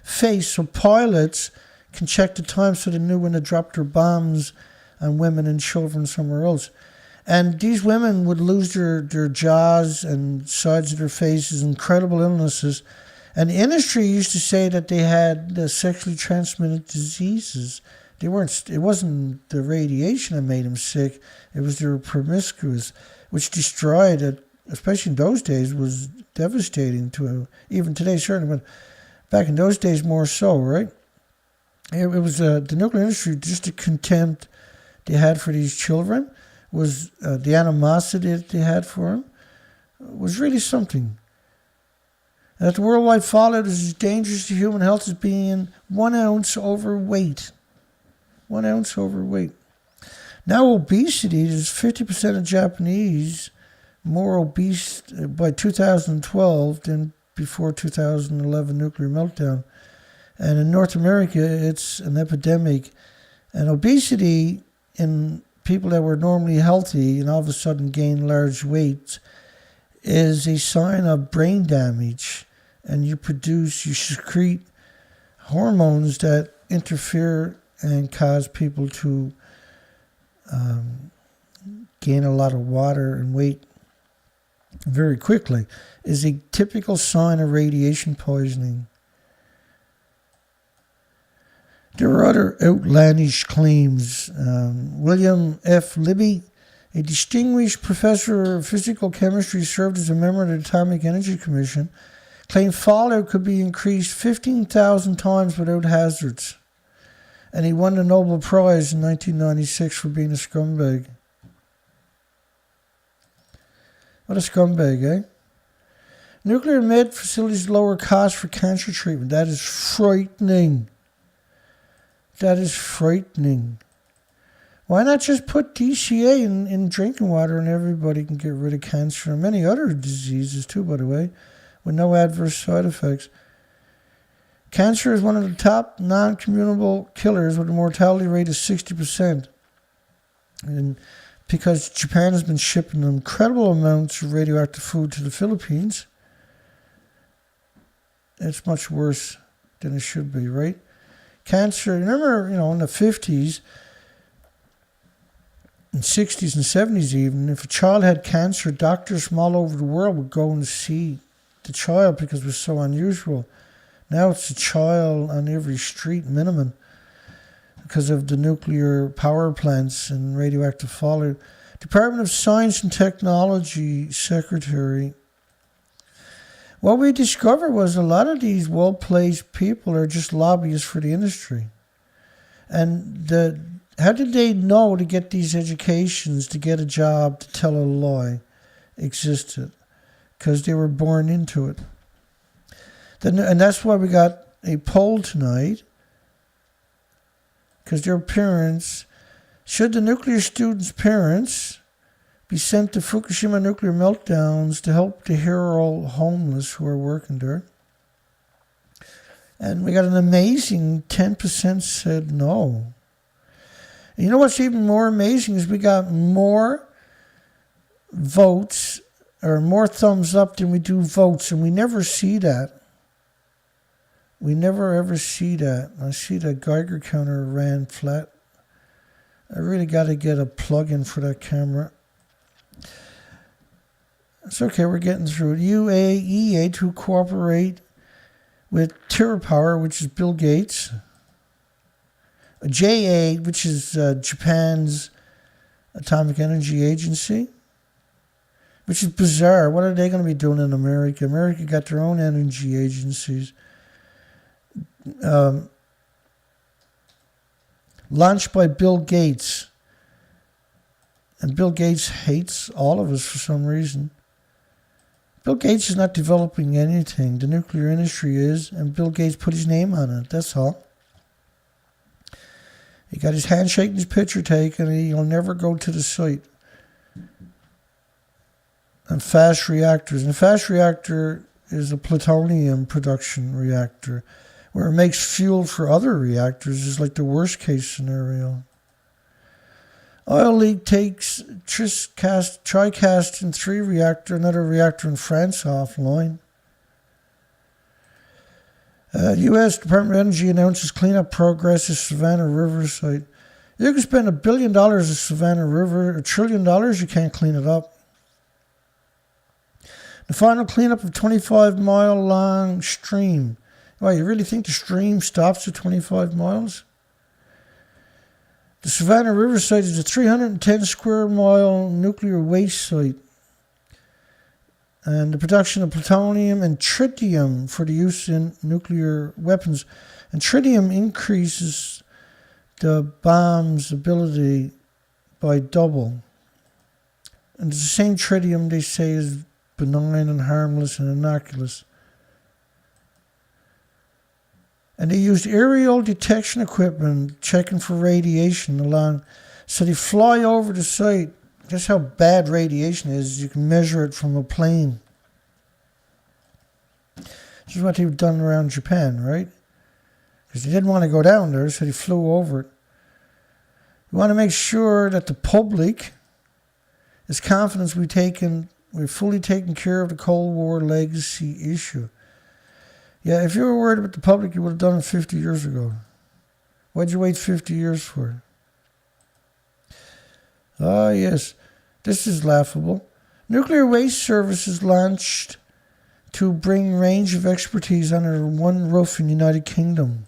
face, so pilots can check the time so they knew when to drop their bombs on women and children somewhere else. And these women would lose their jaws and sides of their faces, incredible illnesses. And the industry used to say that they had sexually transmitted diseases. They weren't. It wasn't the radiation that made them sick. It was they were promiscuous, which destroyed it. Especially in those days, was devastating to even today, certainly. Back in those days, more so, right? It was the nuclear industry, just the contempt they had for these children, was the animosity that they had for them, was really something. And that the worldwide fallout is as dangerous to human health as being 1 ounce overweight. 1 ounce overweight. Now obesity, there's 50% of Japanese more obese by 2012 than before 2011 nuclear meltdown. And in North America, it's an epidemic. And obesity in people that were normally healthy and all of a sudden gain large weight is a sign of brain damage. And you secrete hormones that interfere and cause people to gain a lot of water and weight very quickly, is a typical sign of radiation poisoning. There are other outlandish claims. William F. Libby, a distinguished professor of physical chemistry, served as a member of the Atomic Energy Commission, claimed fallout could be increased 15,000 times without hazards. And he won the Nobel Prize in 1996 for being a scumbag. What a scumbag, eh? Nuclear med facilities lower costs for cancer treatment. That is frightening. That is frightening. Why not just put DCA in drinking water and everybody can get rid of cancer and many other diseases too, by the way, with no adverse side effects. Cancer is one of the top non-communicable killers with a mortality rate of 60%. And because Japan has been shipping incredible amounts of radioactive food to the Philippines, it's much worse than it should be, right? Cancer, remember, in the 50s, and 60s and 70s even, if a child had cancer, doctors from all over the world would go and see the child because it was so unusual. Now it's a child on every street minimum because of the nuclear power plants and radioactive fallout. Department of Science and Technology Secretary. What we discovered was a lot of these well-placed people are just lobbyists for the industry. And how did they know to get these educations, to get a job, to tell a lie existed? Because they were born into it. And that's why we got a poll tonight. Because their parents, should the nuclear students' parents be sent to Fukushima nuclear meltdowns to help the hero homeless who are working there? And we got an amazing 10% said no. And you know what's even more amazing is we got more votes or more thumbs up than we do votes, and we never see that. We never ever see that. I see the Geiger counter ran flat. I really got to get a plug-in for that camera. It's okay, we're getting through it. IAEA to cooperate with TerraPower, which is Bill Gates. JA, which is Japan's Atomic Energy Agency, which is bizarre. What are they going to be doing in America? America got their own energy agencies. Launched by Bill Gates. And Bill Gates hates all of us for some reason. Bill Gates is not developing anything. The nuclear industry is, and Bill Gates put his name on it. That's all. He got his handshake and his picture taken, and he'll never go to the site. And fast reactors. And a fast reactor is a plutonium production reactor, where it makes fuel for other reactors. Is like the worst case scenario. Oil leak takes TriCast in 3 reactor, another reactor in France offline. U.S. Department of Energy announces cleanup progress at Savannah River site. You can spend $1 billion at Savannah River, $1 trillion, you can't clean it up. The final cleanup of 25-mile-long stream. Why, you really think the stream stops at 25 miles? The Savannah River site is a 310 square mile nuclear waste site. and the production of plutonium and tritium for the use in nuclear weapons. And tritium increases the bomb's ability by double. And it's the same tritium they say is benign and harmless and innocuous. And they used aerial detection equipment checking for radiation along. So they fly over the site. Just how bad radiation is, you can measure it from a plane. This is what they've done around Japan, right? Because they didn't want to go down there, so they flew over it. You want to make sure that the public is confident we're fully taking care of the Cold War legacy issue. Yeah, if you were worried about the public, you would have done it 50 years ago. Why'd you wait 50 years for? Ah, yes. This is laughable. Nuclear Waste Services launched to bring range of expertise under one roof in the United Kingdom.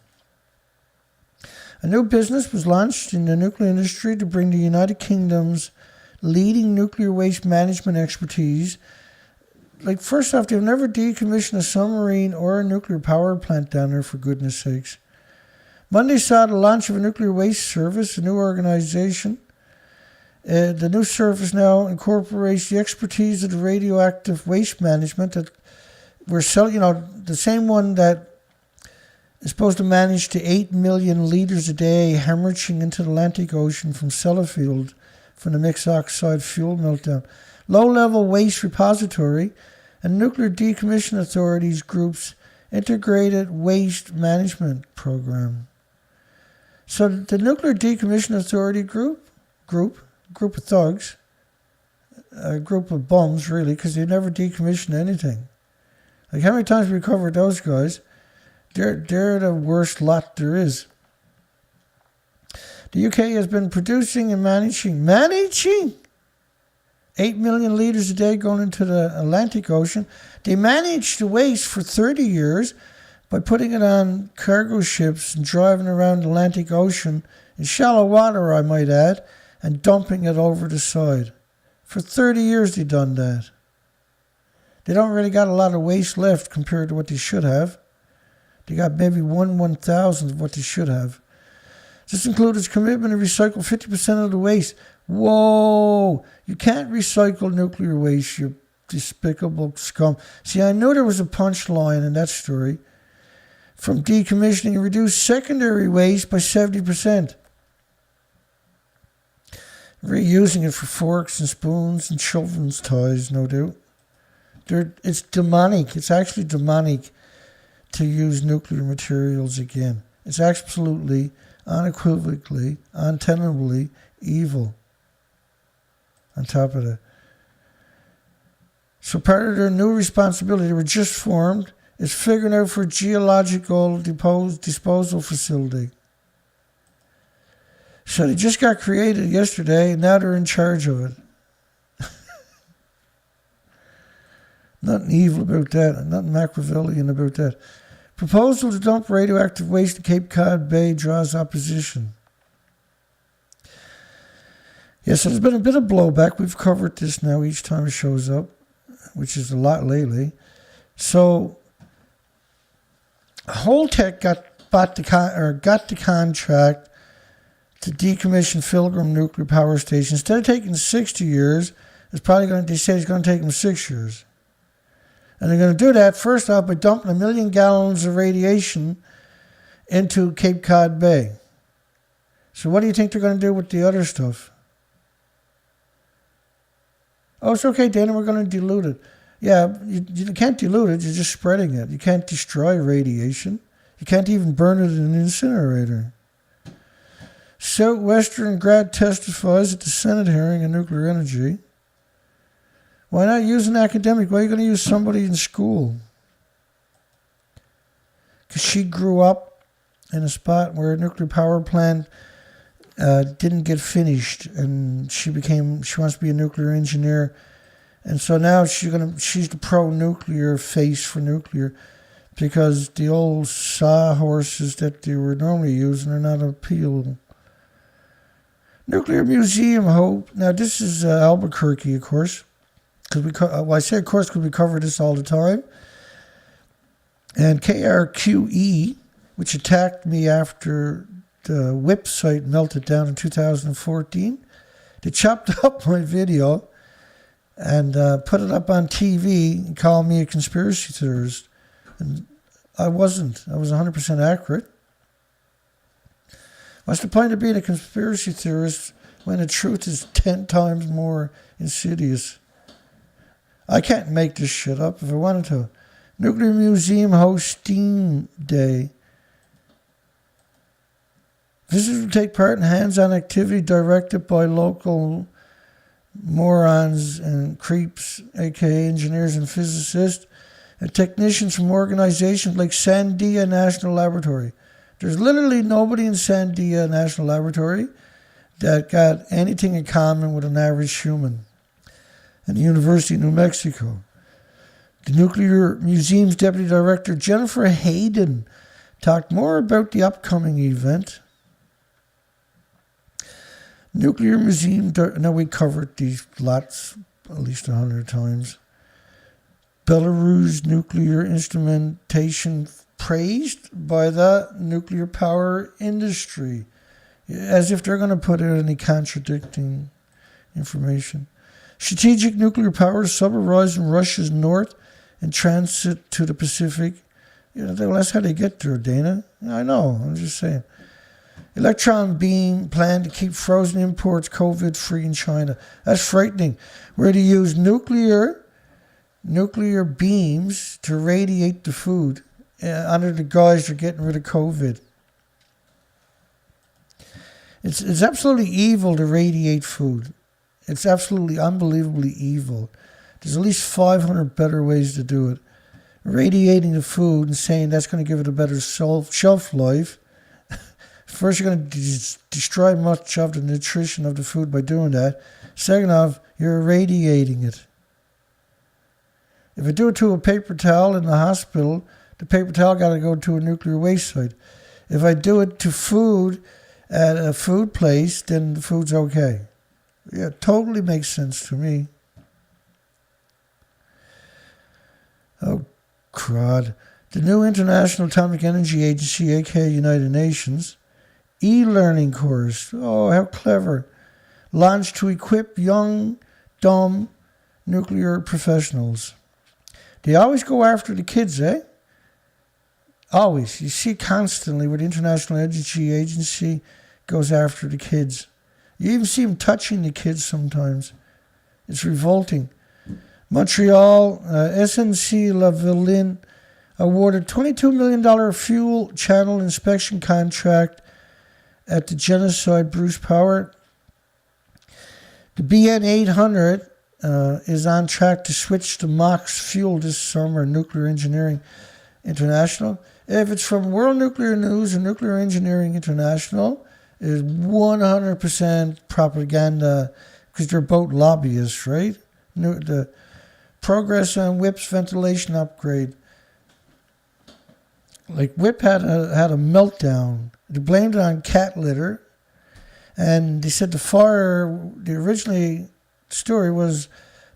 A new business was launched in the nuclear industry to bring the United Kingdom's leading nuclear waste management expertise. Like, first off, they've never decommissioned a submarine or a nuclear power plant down there, for goodness sakes. Monday saw the launch of a nuclear waste service, a new organization. The new service now incorporates the expertise of the radioactive waste management that we're selling, the same one that is supposed to manage to 8 million liters a day hemorrhaging into the Atlantic Ocean from Sellafield from the mixed oxide fuel meltdown. Low-level waste repository and Nuclear Decommissioned Authorities Group's Integrated Waste Management Program. So the Nuclear Decommissioned Authority group of thugs, a group of bums, really, because they never decommissioned anything. Like, how many times we covered those guys? They're the worst lot there is. The UK has been producing and managing 8 million liters a day going into the Atlantic Ocean. They managed the waste for 30 years by putting it on cargo ships and driving around the Atlantic Ocean in shallow water, I might add, and dumping it over the side. For 30 years they've done that. They don't really got a lot of waste left compared to what they should have. They got maybe 1/1000th of what they should have. This includes its commitment to recycle 50% of the waste. Whoa! You can't recycle nuclear waste, you despicable scum. See, I knew there was a punchline in that story. From decommissioning, reduce secondary waste by 70%. Reusing it for forks and spoons and children's toys, no doubt. It's demonic. It's actually demonic to use nuclear materials again. It's absolutely, unequivocally, untenably evil. On top of that. So part of their new responsibility, they were just formed, is figuring out for geological disposal facility. So they just got created yesterday, and now they're in charge of it. Nothing evil about that, nothing Machiavellian about that. Proposal to dump radioactive waste in Cape Cod Bay draws opposition. Yes, so there's been a bit of blowback. We've covered this now each time it shows up, which is a lot lately. So, Holtec got the contract to decommission Pilgrim nuclear power station. Instead of taking 60 years, they say it's going to take them 6 years. And they're going to do that, first off, by dumping 1 million gallons of radiation into Cape Cod Bay. So what do you think they're going to do with the other stuff? Oh, it's okay, Dana, we're going to dilute it. Yeah, you can't dilute it, you're just spreading it. You can't destroy radiation. You can't even burn it in an incinerator. Southwestern grad testifies at the Senate hearing on nuclear energy. Why not use an academic? Why are you going to use somebody in school? Because she grew up in a spot where a nuclear power plant didn't get finished, and she wants to be a nuclear engineer, and so now she's the pro-nuclear face for nuclear, because the old sawhorses that they were normally using are not appeal. Nuclear Museum hope. Now this is Albuquerque, of course. I say of course because we cover this all the time. And KRQE, which attacked me after the WIP site melted down in 2014, they chopped up my video and put it up on TV and called me a conspiracy theorist. And I wasn't. I was 100% accurate. What's the point of being a conspiracy theorist when the truth is 10 times more insidious? I can't make this shit up if I wanted to. Nuclear Museum hosts Steam Day. Visitors will take part in hands-on activity directed by local morons and creeps, aka engineers and physicists, and technicians from organizations like Sandia National Laboratory. There's literally nobody in Sandia National Laboratory that got anything in common with an average human. And the University of New Mexico. The Nuclear Museum's Deputy Director, Jennifer Hayden, talked more about the upcoming event. Nuclear Museum, now we covered these lots at least 100 times. Belarus nuclear instrumentation praised by the nuclear power industry, as if they're going to put out any contradicting information. Strategic nuclear power submarines in Russia's north and transit to the Pacific. You know, well, that's how they get there, Dana. I know, I'm just saying. Electron beam plan to keep frozen imports COVID-free in China. That's frightening. We're to use nuclear beams to radiate the food under the guise they're getting rid of COVID. It's absolutely evil to radiate food. It's absolutely unbelievably evil. There's at least 500 better ways to do it. Radiating the food and saying that's going to give it a better shelf life. First, you're going to destroy much of the nutrition of the food by doing that. Second off, you're irradiating it. If I do it to a paper towel in the hospital, the paper towel got to go to a nuclear waste site. If I do it to food at a food place, then the food's okay. Yeah, it totally makes sense to me. Oh, crud. The new International Atomic Energy Agency, aka United Nations, e-learning course. Oh, how clever. Launched to equip young, dumb nuclear professionals. They always go after the kids, eh? Always. You see constantly where the International Energy Agency goes after the kids. You even see them touching the kids sometimes. It's revolting. Montreal, SNC-Lavalin awarded $22 million fuel channel inspection contract at the genocide Bruce Power. The BN 800 is on track to switch to MOX fuel this summer, Nuclear Engineering International. If it's from World Nuclear News or Nuclear Engineering International, it is 100% propaganda because they're both lobbyists, right? The progress on WIP's ventilation upgrade. Like WIP had a meltdown. They blamed it on cat litter. And they said the originally story was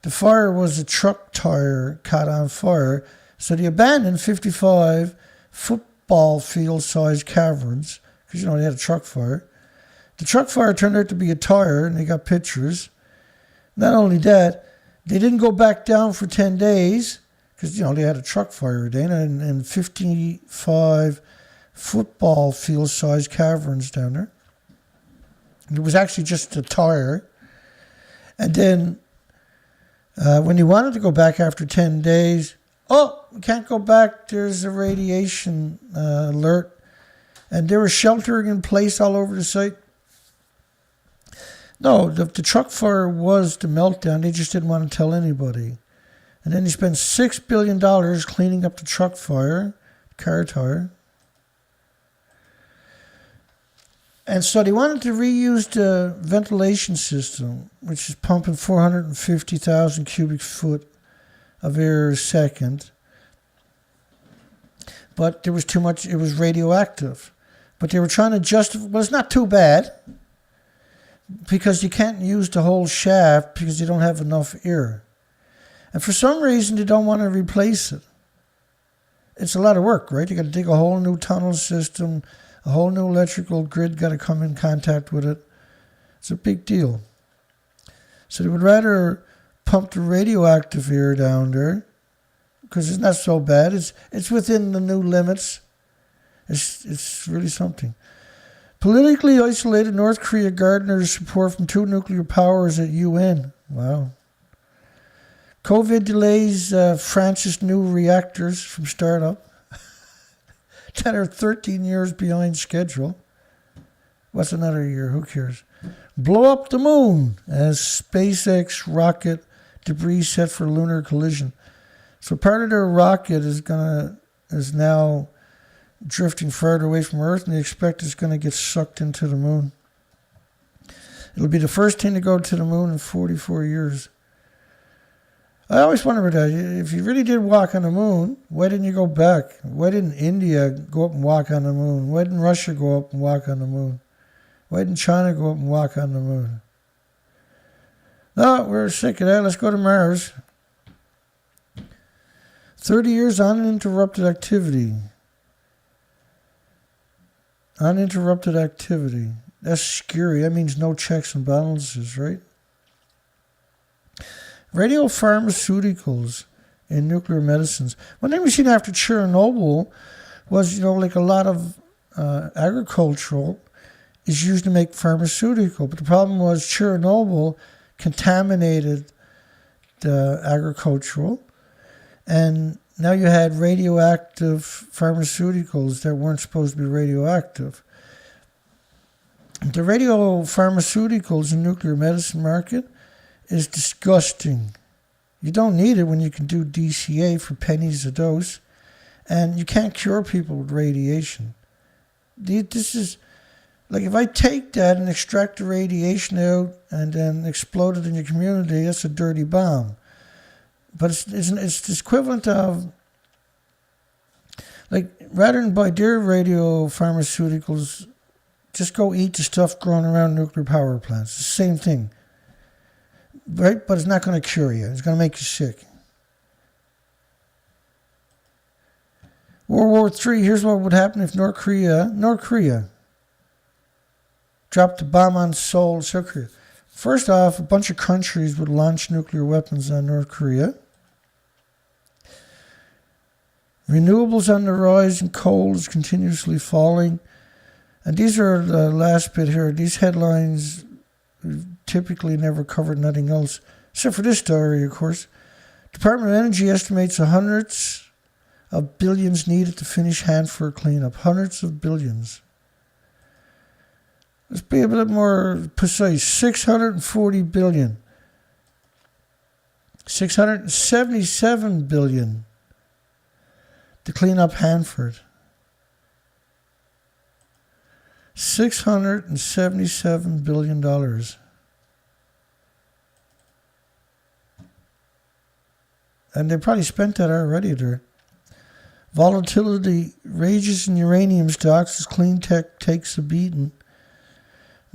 the fire was a truck tire caught on fire. So they abandoned 55 football field sized caverns because, they had a truck fire. The truck fire turned out to be a tire, and they got pictures. Not only that, they didn't go back down for 10 days because, they had a truck fire, Dana, and 55 football field sized caverns down there. It was actually just a tire. And then when he wanted to go back after 10 days, we can't go back. There's a radiation alert. And they were sheltering in place all over the site. No, the truck fire was the meltdown. They just didn't want to tell anybody. And then he spent $6 billion cleaning up the truck fire, car tire. And so they wanted to reuse the ventilation system, which is pumping 450,000 cubic foot of air a second. But there was too much, it was radioactive. But they were trying to justify, well, it's not too bad, because you can't use the whole shaft because you don't have enough air. And for some reason, they don't want to replace it. It's a lot of work, right? You got to dig a whole new tunnel system, a whole new electrical grid got to come in contact with it. It's a big deal. So they would rather pump the radioactive air down there because it's not so bad. It's within the new limits. It's really something. Politically isolated North Korea garners support from 2 nuclear powers at UN. Wow. COVID delays France's new reactors from startup that are 13 years behind schedule. What's another year? Who cares? Blow up the moon as SpaceX rocket debris set for lunar collision. So part of their rocket is now drifting farther away from Earth, and they expect it's going to get sucked into the moon. It'll be the first thing to go to the moon in 44 years. I always wonder about that. If you really did walk on the moon, why didn't you go back? Why didn't India go up and walk on the moon? Why didn't Russia go up and walk on the moon? Why didn't China go up and walk on the moon? No, we're sick of that. Let's go to Mars. 30 years uninterrupted activity. Uninterrupted activity. That's scary. That means no checks and balances, right? Radiopharmaceuticals in nuclear medicines. One thing we seen after Chernobyl was, like a lot of agricultural is used to make pharmaceutical. But the problem was Chernobyl contaminated the agricultural, and now you had radioactive pharmaceuticals that weren't supposed to be radioactive. The radiopharmaceuticals in nuclear medicine market is disgusting. You don't need it when you can do DCA for pennies a dose, and you can't cure people with radiation. This is like, if I take that and extract the radiation out and then explode it in your community, that's a dirty bomb. But it's the equivalent of, like, rather than buy dear radiopharmaceuticals, just go eat the stuff grown around nuclear power plants. It's the same thing. Right? But it's not going to cure you. It's going to make you sick. World War III, here's what would happen if North Korea dropped a bomb on Seoul, South Korea. First off, a bunch of countries would launch nuclear weapons on North Korea. Renewables on the rise and coal is continuously falling. And these are the last bit here. These headlines typically never covered nothing else, except for this story, of course. Department of Energy estimates hundreds of billions needed to finish Hanford cleanup. Hundreds of billions. Let's be a bit more precise. 640 billion. 677 billion to clean up Hanford. $677 billion. And they probably spent that already there. Volatility rages in uranium stocks as clean tech takes a beating.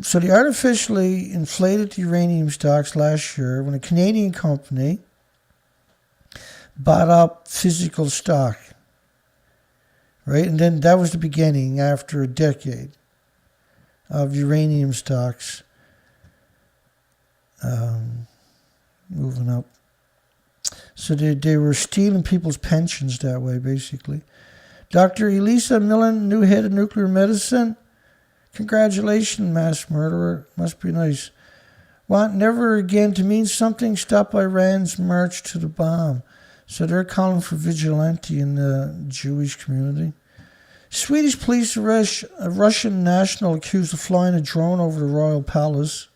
So they artificially inflated the uranium stocks last year when a Canadian company bought up physical stock. Right? And then that was the beginning after a decade of uranium stocks moving up. So they were stealing people's pensions that way, basically. Dr. Elisa Millen, new head of nuclear medicine. Congratulations, mass murderer. Must be nice. Want never again to mean something, stop Iran's march to the bomb. So they're calling for vigilante in the Jewish community. Swedish police arrest a Russian national accused of flying a drone over the royal palace.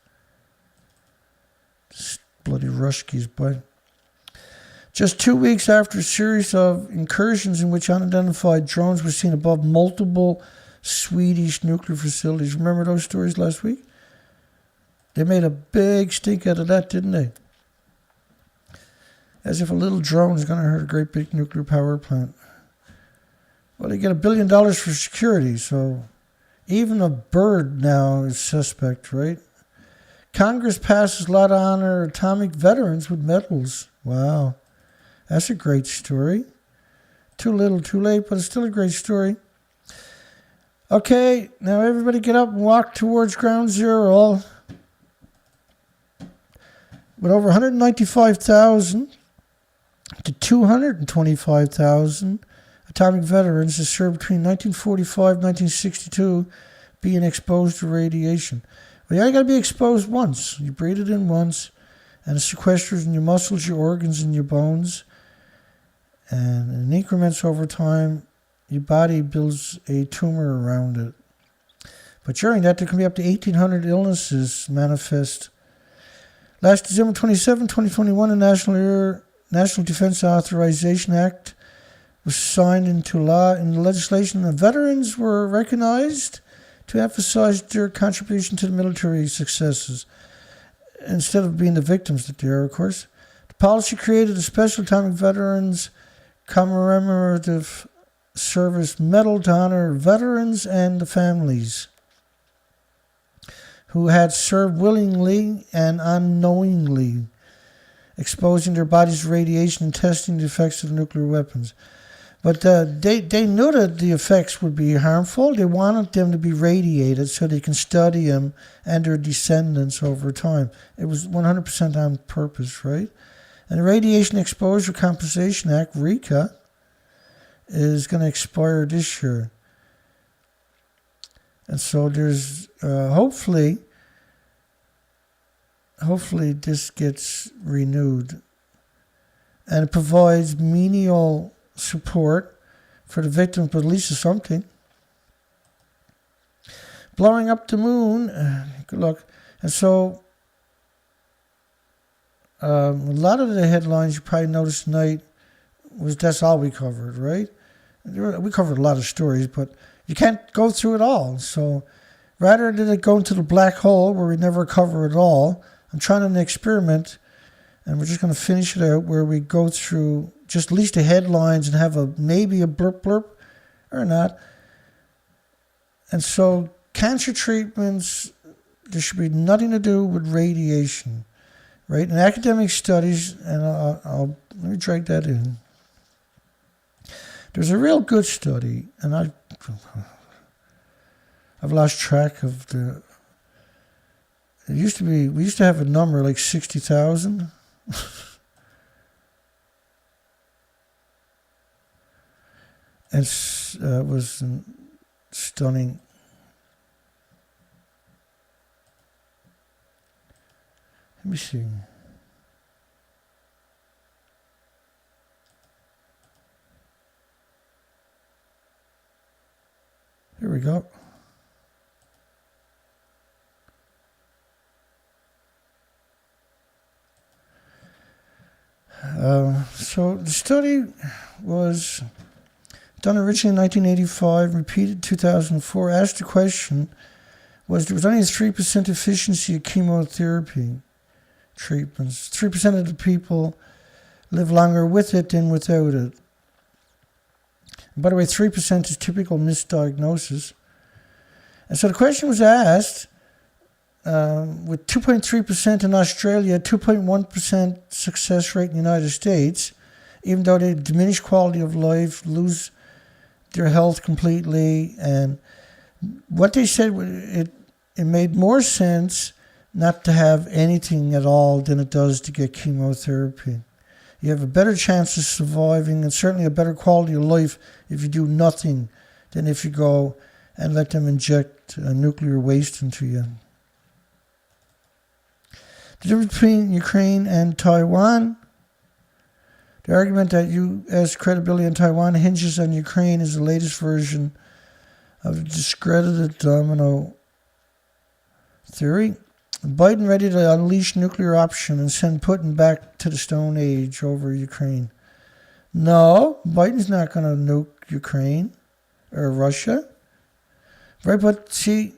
Bloody Ruskies, but just 2 weeks after a series of incursions in which unidentified drones were seen above multiple Swedish nuclear facilities. Remember those stories last week? They made a big stink out of that, didn't they? As if a little drone is going to hurt a great big nuclear power plant. Well, they get $1 billion for security, so even a bird now is suspect, right? Congress passes law to honor atomic veterans with medals. Wow. That's a great story. Too little, too late, but it's still a great story. Okay, now everybody get up and walk towards ground zero. With over 195,000 to 225,000 atomic veterans that served between 1945 and 1962 being exposed to radiation. Well, you only got to be exposed once. You breathe it in once, and it sequesters in your muscles, your organs, and your bones. And in increments over time, your body builds a tumor around it. But during that, there can be up to 1,800 illnesses manifest. Last December 27, 2021, the National Defense Authorization Act was signed into law. In the legislation, the veterans were recognized to emphasize their contribution to the military successes, instead of being the victims that they are, of course. The policy created a special Atomic Veterans Commemorative Service Medal to honor veterans and the families who had served willingly and unknowingly, exposing their bodies to radiation and testing the effects of nuclear weapons. But they knew that the effects would be harmful. They wanted them to be radiated so they can study them and their descendants over time. It was 100% on purpose, right? And the Radiation Exposure Compensation Act, RECA, is going to expire this year. And so there's hopefully this gets renewed. And it provides menial support for the victims, but at least it's something. Blowing up the moon, good luck. And so a lot of the headlines you probably noticed tonight was that's all we covered, right? We covered a lot of stories, but you can't go through it all. So rather than it go into the black hole where we never cover it all, I'm trying an experiment, and we're just going to finish it out where we go through just at least the headlines and have maybe a blurb or not. And so cancer treatments, there should be nothing to do with radiation, right? In academic studies, and let me drag that in. There's a real good study, and I've lost track of the. We used to have a number like 60,000. And it was stunning. Let me see. Here we go. So the study was done originally in 1985, repeated 2004, asked the question, there was only a 3% efficiency of chemotherapy treatments. 3% of the people live longer with it than without it. And by the way, 3% is typical misdiagnosis. And so the question was asked, with 2.3% in Australia, 2.1% success rate in the United States, even though they diminish quality of life, lose their health completely. And what they said, it made more sense not to have anything at all than it does to get chemotherapy. You have a better chance of surviving and certainly a better quality of life if you do nothing than if you go and let them inject nuclear waste into you. The difference between Ukraine and Taiwan. The argument that U.S. credibility in Taiwan hinges on Ukraine is the latest version of the discredited domino theory. Biden ready to unleash nuclear option and send Putin back to the Stone Age over Ukraine. No, Biden's not going to nuke Ukraine or Russia. Right, but see,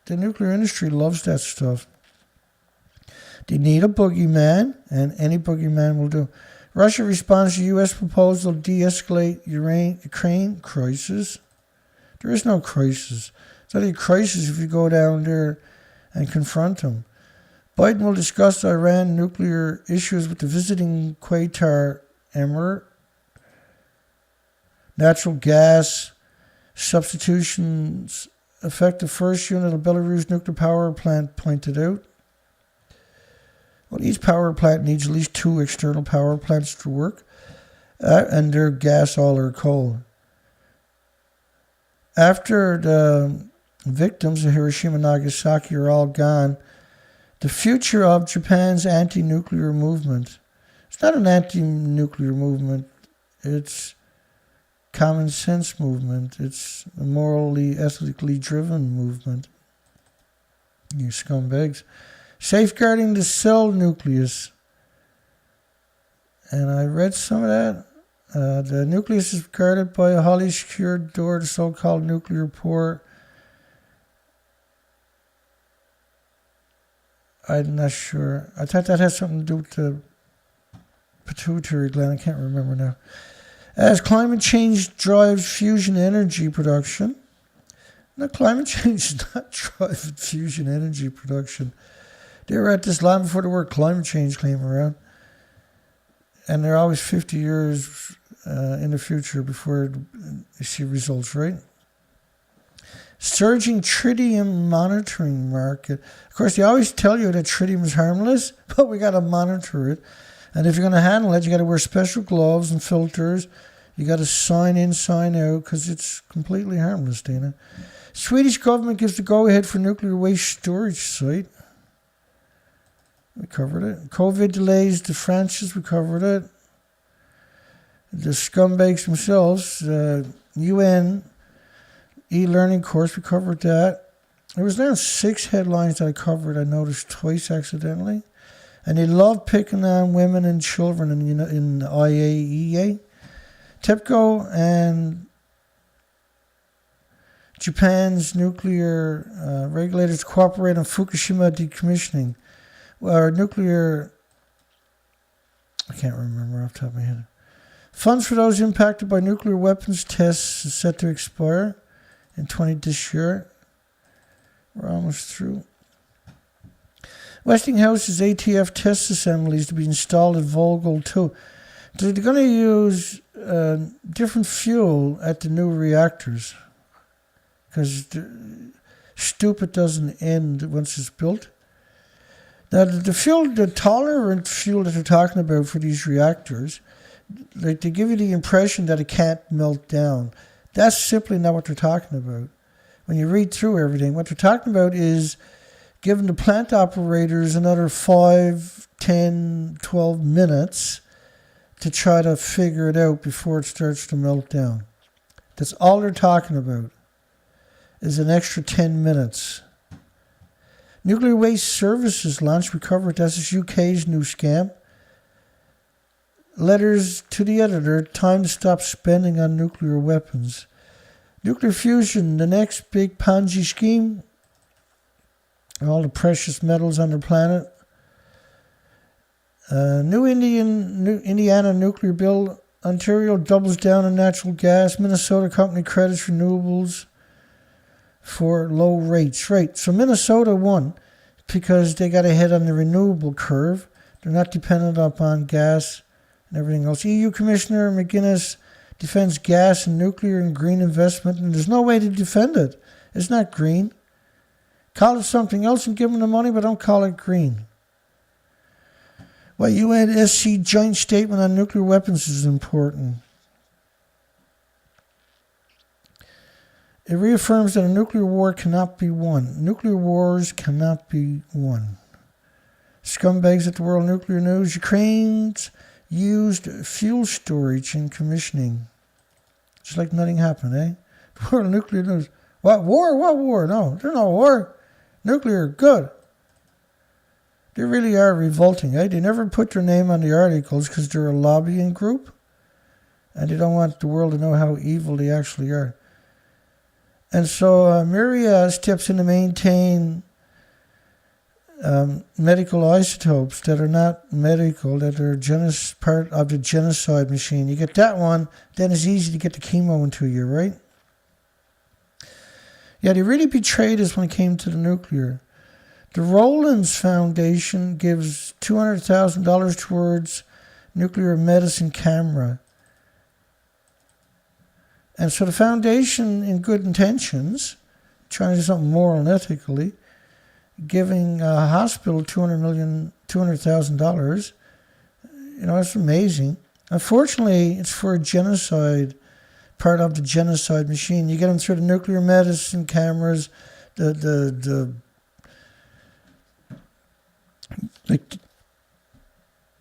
the nuclear industry loves that stuff. They need a boogeyman, and any boogeyman will do. Russia responds to U.S. proposal to de-escalate Ukraine crisis. There is no crisis. It's only a crisis if you go down there and confront them. Biden will discuss Iran nuclear issues with the visiting Qatar emirate. Natural gas substitutions affect the first unit of Belarus nuclear power plant pointed out. Well, each power plant needs at least 2 external power plants to work, and they're gas, oil, or coal. After the victims of Hiroshima and Nagasaki are all gone, the future of Japan's anti-nuclear movement. It's not an anti-nuclear movement. It's common sense movement. It's a morally, ethically driven movement. You scumbags. Safeguarding the cell nucleus. And I read some of that. The nucleus is guarded by a highly secured door, the so-called nuclear port. I'm not sure. I thought that had something to do with the pituitary gland. I can't remember now. As climate change drives fusion energy production. No, climate change is not driving fusion energy production. They were at this long before the word climate change came around. And they're always 50 years in the future before you see results, right? Surging tritium monitoring market. Of course, they always tell you that tritium is harmless, but we got to monitor it. And if you're going to handle it, you got to wear special gloves and filters. You got to sign in, sign out, because it's completely harmless, Dana. Swedish government gives the go-ahead for nuclear waste storage site. We covered it. COVID delays to Francis. We covered it. The scumbags themselves. UN e-learning course. We covered that. There was now 6 headlines that I covered. I noticed twice accidentally. And they love picking on women and children in the IAEA. Tepco and Japan's nuclear regulators cooperate on Fukushima decommissioning. Or nuclear, I can't remember off the top of my head. Funds for those impacted by nuclear weapons tests is set to expire in this year. We're almost through. Westinghouse's ATF test assemblies to be installed at Vogel 2. They're going to use different fuel at the new reactors because stupid doesn't end once it's built. Now, the tolerant fuel that they're talking about for these reactors, like, they give you the impression that it can't melt down. That's simply not what they're talking about. When you read through everything, what they're talking about is giving the plant operators another 5, 10, 12 minutes to try to figure it out before it starts to melt down. That's all they're talking about, is an extra 10 minutes. Nuclear Waste Services launch. We covered that's this UK's new scam. Letters to the editor, time to stop spending on nuclear weapons. Nuclear fusion, the next big Ponzi scheme. All the precious metals on the planet. New Indiana nuclear bill. Ontario doubles down on natural gas. Minnesota company credits renewables for low rates. Right, so Minnesota won because they got ahead on the renewable curve. They're not dependent upon gas and everything else. EU Commissioner McGuinness defends gas and nuclear and green investment, and there's no way to defend it. It's not green. Call it something else and give them the money, but don't call it green. Well, UNSC joint statement on nuclear weapons is important. It reaffirms that a nuclear war cannot be won. Nuclear wars cannot be won. Scumbags at the World Nuclear News. Ukraine's used fuel storage in commissioning. Just like nothing happened, eh? The World Nuclear News. What war? What war? No, there's no war. Nuclear, good. They really are revolting, eh? They never put their name on the articles because they're a lobbying group. And they don't want the world to know how evil they actually are. And so Myria steps in to maintain medical isotopes that are not medical, that are part of the genocide machine. You get that one, then it's easy to get the chemo into you, right? Yeah, they really betrayed us when it came to the nuclear. The Rollins Foundation gives $200,000 towards nuclear medicine camera. And so the foundation, in good intentions, trying to do something moral and ethically, giving a hospital $200,000, that's amazing. Unfortunately, it's for a genocide, part of the genocide machine. You get them through the nuclear medicine cameras, it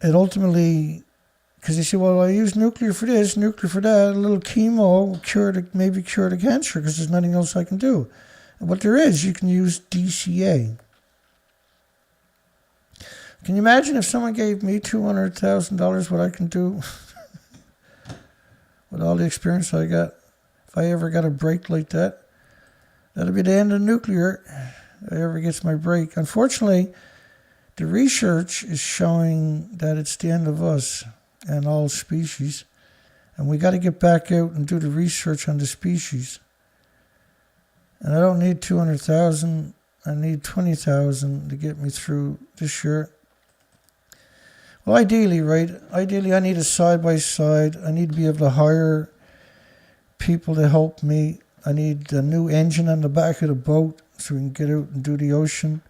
ultimately, because they say, well, I use nuclear for this, nuclear for that, a little chemo maybe cure the cancer because there's nothing else I can do. And what there is, you can use DCA. Can you imagine if someone gave me $200,000, what I can do with all the experience I got? If I ever got a break like that, that'll be the end of nuclear. If I ever gets my break. Unfortunately, the research is showing that it's the end of us and all species. And we got to get back out and do the research on the species. And I don't need 200,000. I need 20,000 to get me through this year. Well, ideally, right? Ideally, I need a side-by-side. I need to be able to hire people to help me. I need a new engine on the back of the boat so we can get out and do the ocean.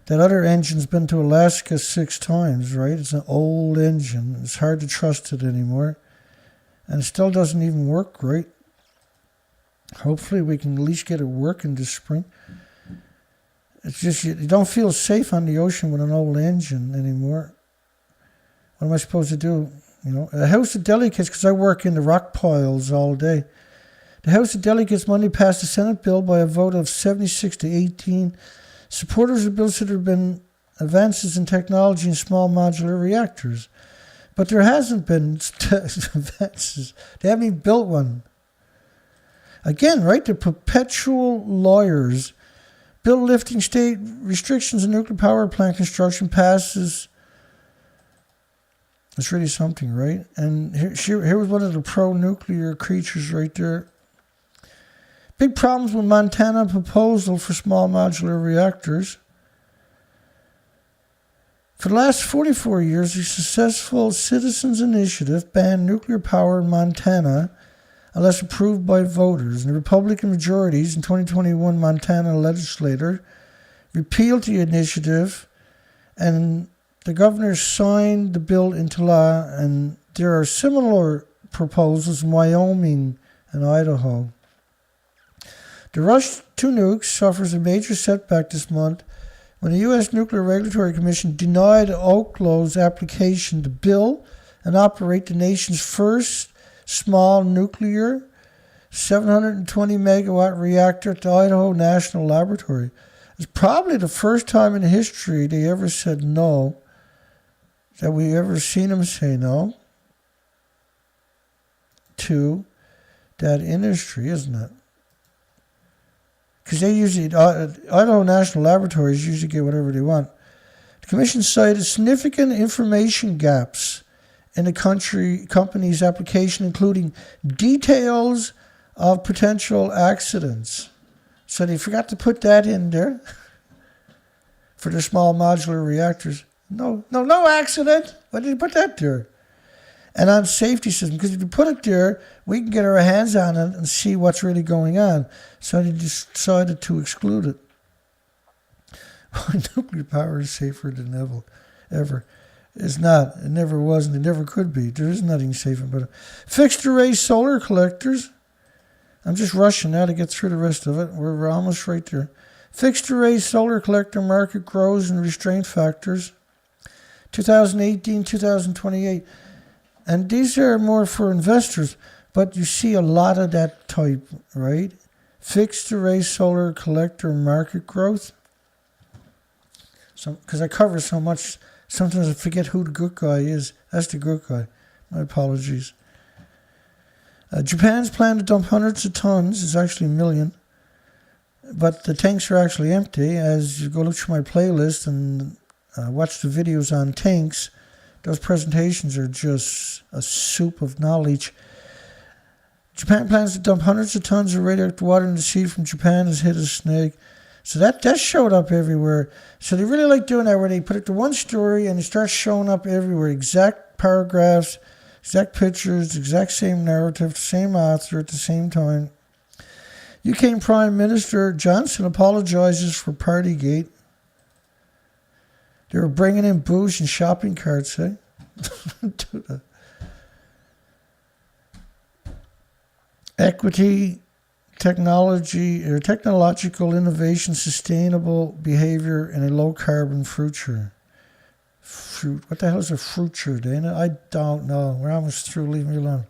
That other engine's been to Alaska 6 times, right? It's an old engine. It's hard to trust it anymore. And it still doesn't even work right. Hopefully we can at least get it working this spring. It's just, you don't feel safe on the ocean with an old engine anymore. What am I supposed to do? A House of Delegates, because I work in the rock piles all day. The House of Delegates Monday passed a Senate bill by a vote of 76 to 18. Supporters of the bill said there have been advances in technology in small modular reactors. But there hasn't been advances. They haven't even built one. Again, right, the perpetual lawyers. Bill lifting state restrictions on nuclear power plant construction passes. It's really something, right? And here was one of the pro-nuclear creatures right there. Big problems with Montana proposal for small modular reactors. For the last 44 years, a successful citizens' initiative banned nuclear power in Montana unless approved by voters. And the Republican majorities in 2021 Montana legislature repealed the initiative, and the governor signed the bill into law, and there are similar proposals in Wyoming and Idaho. The rush to nukes suffers a major setback this month when the U.S. Nuclear Regulatory Commission denied Oklahom's application to build and operate the nation's first small nuclear 720 megawatt reactor at the Idaho National Laboratory. It's probably the first time in history they ever said no, that we ever seen them say no to that industry, isn't it? Because they usually, Idaho National Laboratories usually get whatever they want. The Commission cited significant information gaps in the company's application, including details of potential accidents. So they forgot to put that in there for the small modular reactors. No accident. Why did you put that there? And on safety system, because if you put it there, we can get our hands on it and see what's really going on. So they decided to exclude it. Nuclear power is safer than ever. It's not. It never was, and it never could be. There is nothing safe about it. Fixed array solar collectors. I'm just rushing now to get through the rest of it. We're almost right there. Fixed array solar collector market grows and restraint factors. 2018, 2028. And these are more for investors, but you see a lot of that type, right? Fixed array solar collector market growth. Because I cover so much, sometimes I forget who the good guy is. That's the good guy. My apologies. Japan's plan to dump hundreds of tons. It's actually 1 million. But the tanks are actually empty. As you go look through my playlist and watch the videos on tanks, those presentations are just a soup of knowledge. Japan plans to dump hundreds of tons of radioactive water in the sea from Japan as hit as Snag. So that showed up everywhere. So they really like doing that where they put it to one story and it starts showing up everywhere. Exact paragraphs, exact pictures, exact same narrative, same author at the same time. UK Prime Minister Johnson apologizes for Partygate. They were bringing in booze and shopping carts, eh? Equity, technology, or technological innovation, sustainable behavior in a low-carbon future. What the hell is a future, Dana? I don't know. We're almost through. Leave me alone.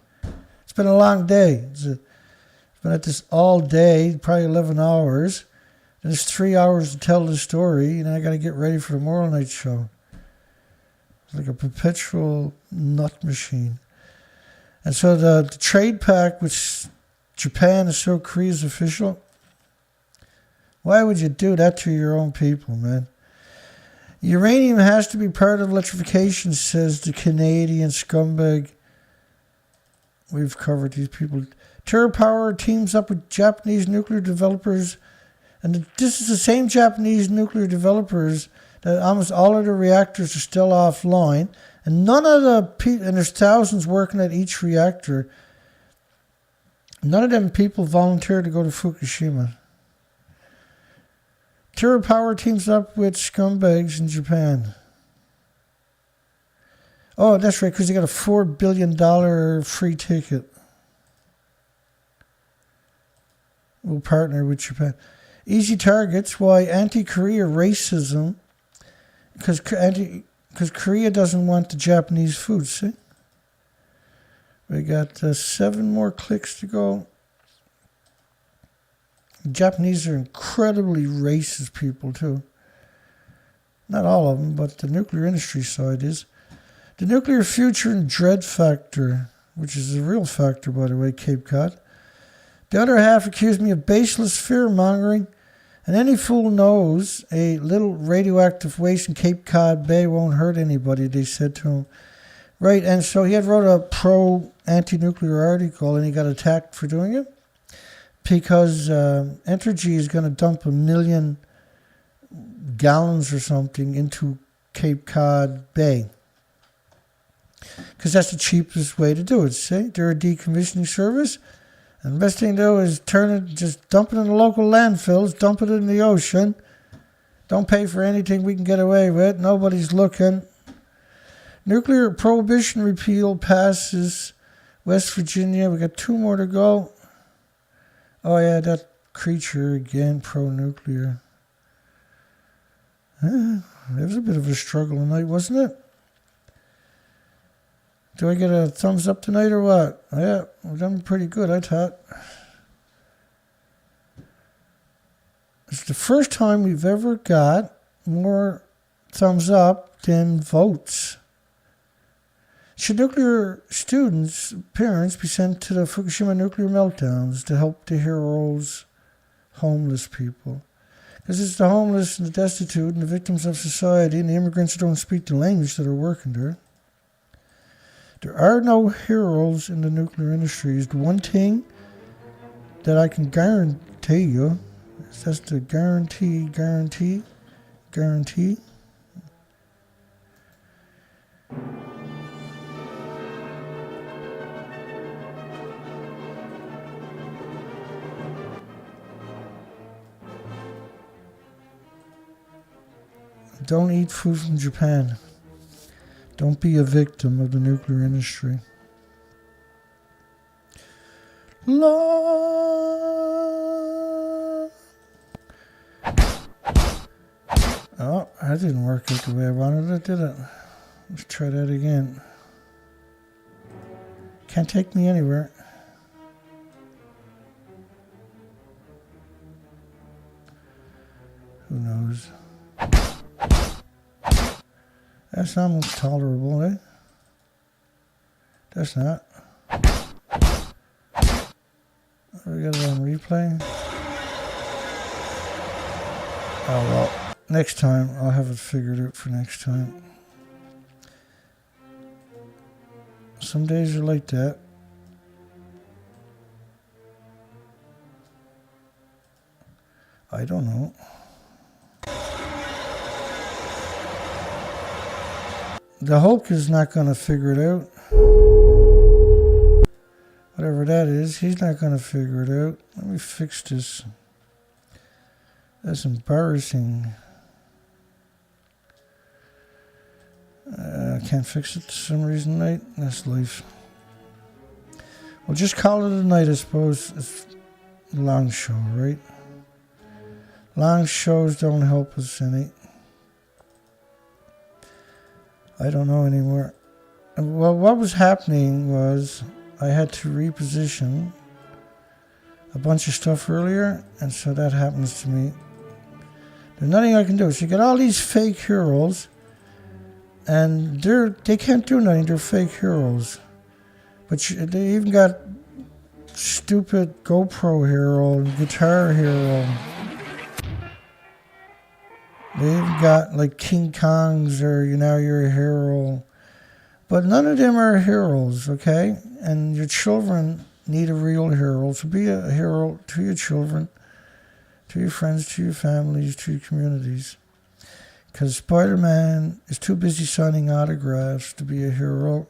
It's been a long day. It's been at this all day, probably 11 hours. And it's 3 hours to tell the story, and I got to get ready for tomorrow night's show. It's like a perpetual nut machine. And so the trade pact with Japan is South Korea's official. Why would you do that to your own people, man? Uranium has to be part of electrification, says the Canadian scumbag. We've covered these people. TerraPower teams up with Japanese nuclear developers. And this is the same Japanese nuclear developers that almost all of the reactors are still offline. And none of the people, and there's thousands working at each reactor, none of them people volunteered to go to Fukushima. TerraPower teams up with scumbags in Japan. Oh, that's right, because they got a $4 billion free ticket. We'll partner with Japan. Easy targets, why anti-Korea racism, because Korea doesn't want the Japanese food, see? We got 7 more clicks to go. The Japanese are incredibly racist people, too. Not all of them, but the nuclear industry side is. The nuclear future and dread factor, which is a real factor, by the way, Cape Cod. The other half accused me of baseless fear-mongering, and any fool knows a little radioactive waste in Cape Cod Bay won't hurt anybody, they said to him. Right, and so he had wrote a pro-anti-nuclear article, and he got attacked for doing it, because Entergy is going to dump 1 million gallons or something into Cape Cod Bay. Because that's the cheapest way to do it, see? They're a decommissioning service. And the best thing to do is just dump it in the local landfills, dump it in the ocean. Don't pay for anything we can get away with. Nobody's looking. Nuclear prohibition repeal passes West Virginia. We got 2 more to go. Oh yeah, that creature again, pro-nuclear. It was a bit of a struggle tonight, wasn't it? Do I get a thumbs up tonight or what? Yeah, we've done pretty good, I thought. It's the first time we've ever got more thumbs up than votes. Should nuclear students' parents be sent to the Fukushima nuclear meltdowns to help the heroes, homeless people? Because it's the homeless and the destitute and the victims of society and the immigrants who don't speak the language that are working there. There are no heroes in the nuclear industry. The one thing that I can guarantee you, that's the guarantee. Don't eat food from Japan. Don't be a victim of the nuclear industry. Oh, that didn't work out the way I wanted it, did it? Let's try that again. Can't take me anywhere. Who knows? That's almost tolerable, eh? That's not. We got it on replay. Oh well, next time I'll have it figured out for next time. Some days are like that. I don't know. the Hulk is not going to figure it out. Whatever that is, he's not going to figure it out. Let me fix this. That's embarrassing. I can't fix it for some reason, mate. That's life. We'll just call it a night, I suppose. It's a long show, right? Long shows don't help us any. I don't know anymore. Well, what was happening was I had to reposition a bunch of stuff earlier, and so that happens to me. There's nothing I can do. So you get all these fake heroes, and they can't do nothing. They're fake heroes. But they even got stupid GoPro hero and guitar hero. They even got like King Kongs or you're a hero. But none of them are heroes, okay? And your children need a real hero. So be a hero to your children, to your friends, to your families, to your communities. Because Spider-Man is too busy signing autographs to be a hero.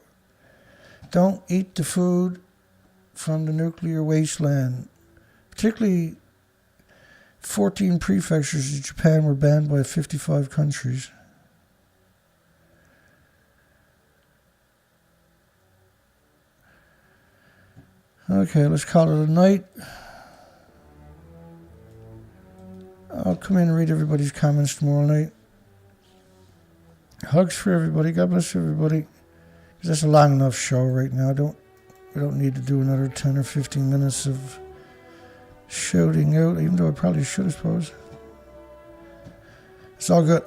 Don't eat the food from the nuclear wasteland. Particularly 14 prefectures in Japan were banned by 55 countries. Okay, let's call it a night. I'll come in and read everybody's comments tomorrow night. Hugs for everybody. God bless everybody. That's a long enough show right now. We don't need to do another 10 or 15 minutes of shouting out, even though I probably should, I suppose. It's all good.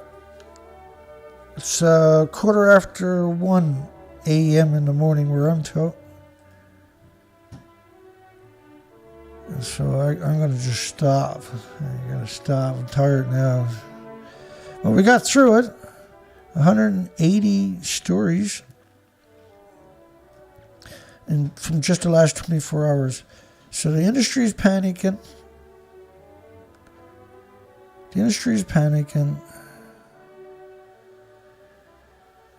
It's 1:15 a.m. in the morning where I'm to. And so I'm going to just stop. I got to stop. I'm tired now. Well, we got through it. 180 stories. And from just the last 24 hours. So the industry is panicking. The industry is panicking.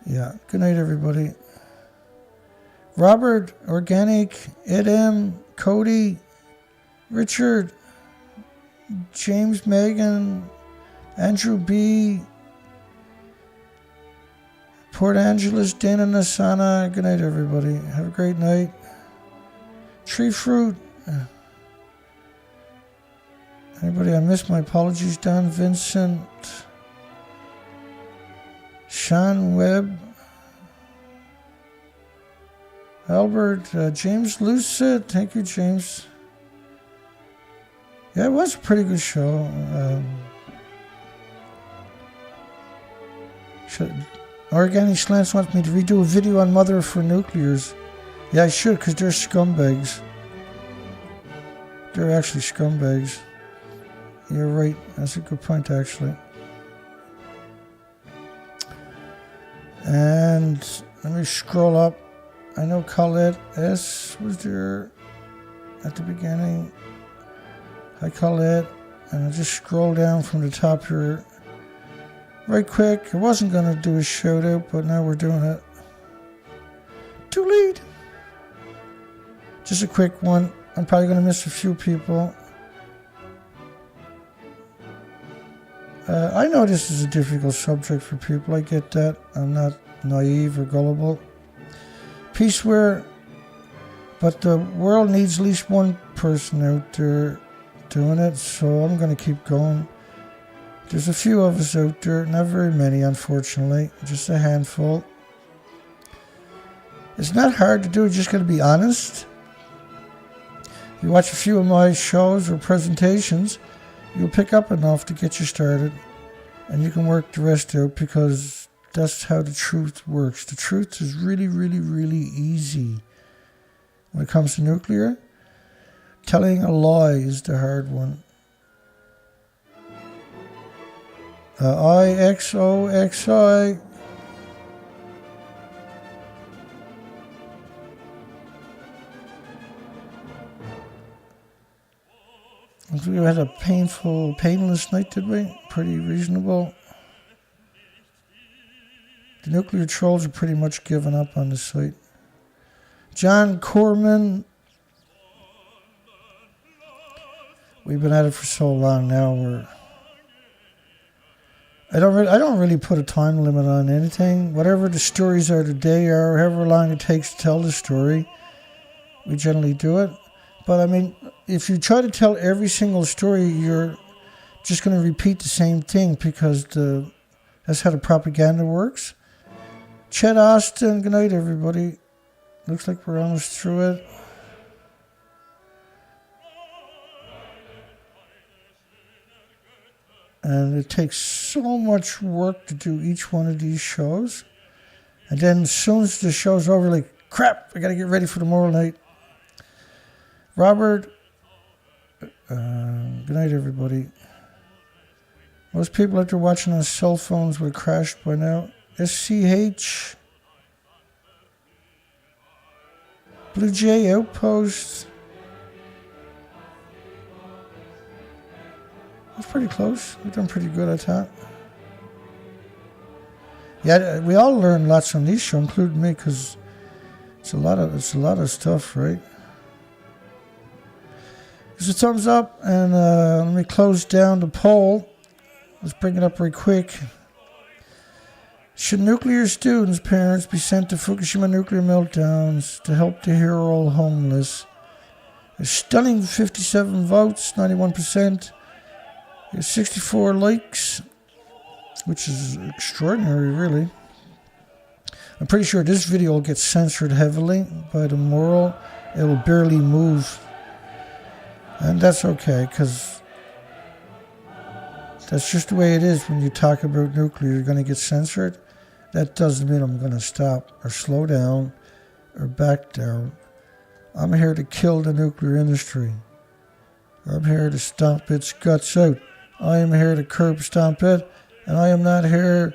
Yeah. Good night, everybody. Robert, Organic, Ed M, Cody, Richard, James, Megan, Andrew B, Port Angeles, Dana Nasana. Good night, everybody. Have a great night. Tree Fruit. Anybody I missed? My apologies. Don Vincent. Sean Webb. Albert. James Lucid. Thank you, James. Yeah, it was a pretty good show. Organic Slants wants me to redo a video on Mother for Nuclears. Yeah, I should, because they're scumbags. They're actually scumbags. You're right. That's a good point, actually. And let me scroll up. I know Colette S. was there at the beginning. Hi, Colette. And I just scroll down from the top here. Right quick. I wasn't going to do a shout out, but now we're doing it. Too late. Just a quick one. I'm probably going to miss a few people. I know this is a difficult subject for people. I get that. I'm not naive or gullible. Peaceware. But the world needs at least one person out there doing it, so I'm going to keep going. There's a few of us out there, not very many, unfortunately, just a handful. It's not hard to do, you just got to be honest. If you watch a few of my shows or presentations, you'll pick up enough to get you started, and you can work the rest out, because that's how the truth works. The truth is really, really, really easy when it comes to nuclear. Telling a lie is the hard one. IXOXI. We had a painless night, did we? Pretty reasonable. The The nuclear trolls are pretty much given up on the site. John Corman. We've been at it for so long now. I don't really put a time limit on anything. Whatever the stories are today, or however long it takes to tell the story, we generally do it. But I mean, if you try to tell every single story, you're just going to repeat the same thing, because that's how the propaganda works. Chet Austin, good night, everybody. Looks like we're almost through it. And it takes so much work to do each one of these shows. And then as soon as the show's over, like, crap, I got to get ready for tomorrow night. Robert, good night, everybody. Most people out there watching on cell phones would have crashed by now. SCH. Blue Jay Outpost. That's pretty close. We've done pretty good, I thought. Yeah, we all learn lots on these shows, including me, because it's a lot of stuff, right? There's a thumbs up, and let me close down the poll. Let's bring it up real quick. Should nuclear students' parents be sent to Fukushima nuclear meltdowns to help the hero homeless? A stunning 57 votes, 91%. There's 64 likes, which is extraordinary, really. I'm pretty sure this video will get censored heavily by the moral. It'll barely move. And that's okay, because that's just the way it is when you talk about nuclear. You're going to get censored. That doesn't mean I'm going to stop or slow down or back down. I'm here to kill the nuclear industry. I'm here to stomp its guts out. I am here to curb stomp it, and I am not here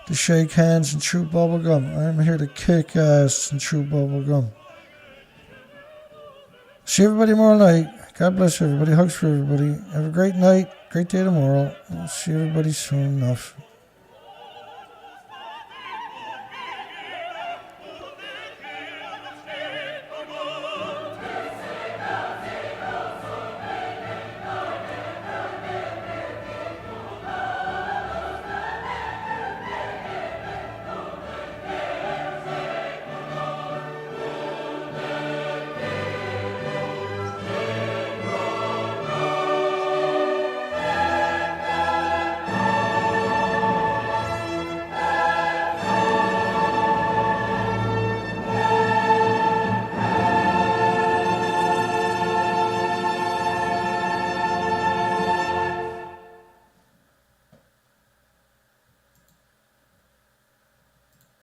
to shake hands and chew bubblegum. I am here to kick ass and chew bubblegum. See everybody tomorrow night. God bless everybody. Hugs for everybody. Have a great night. Great day tomorrow. We'll see everybody soon enough.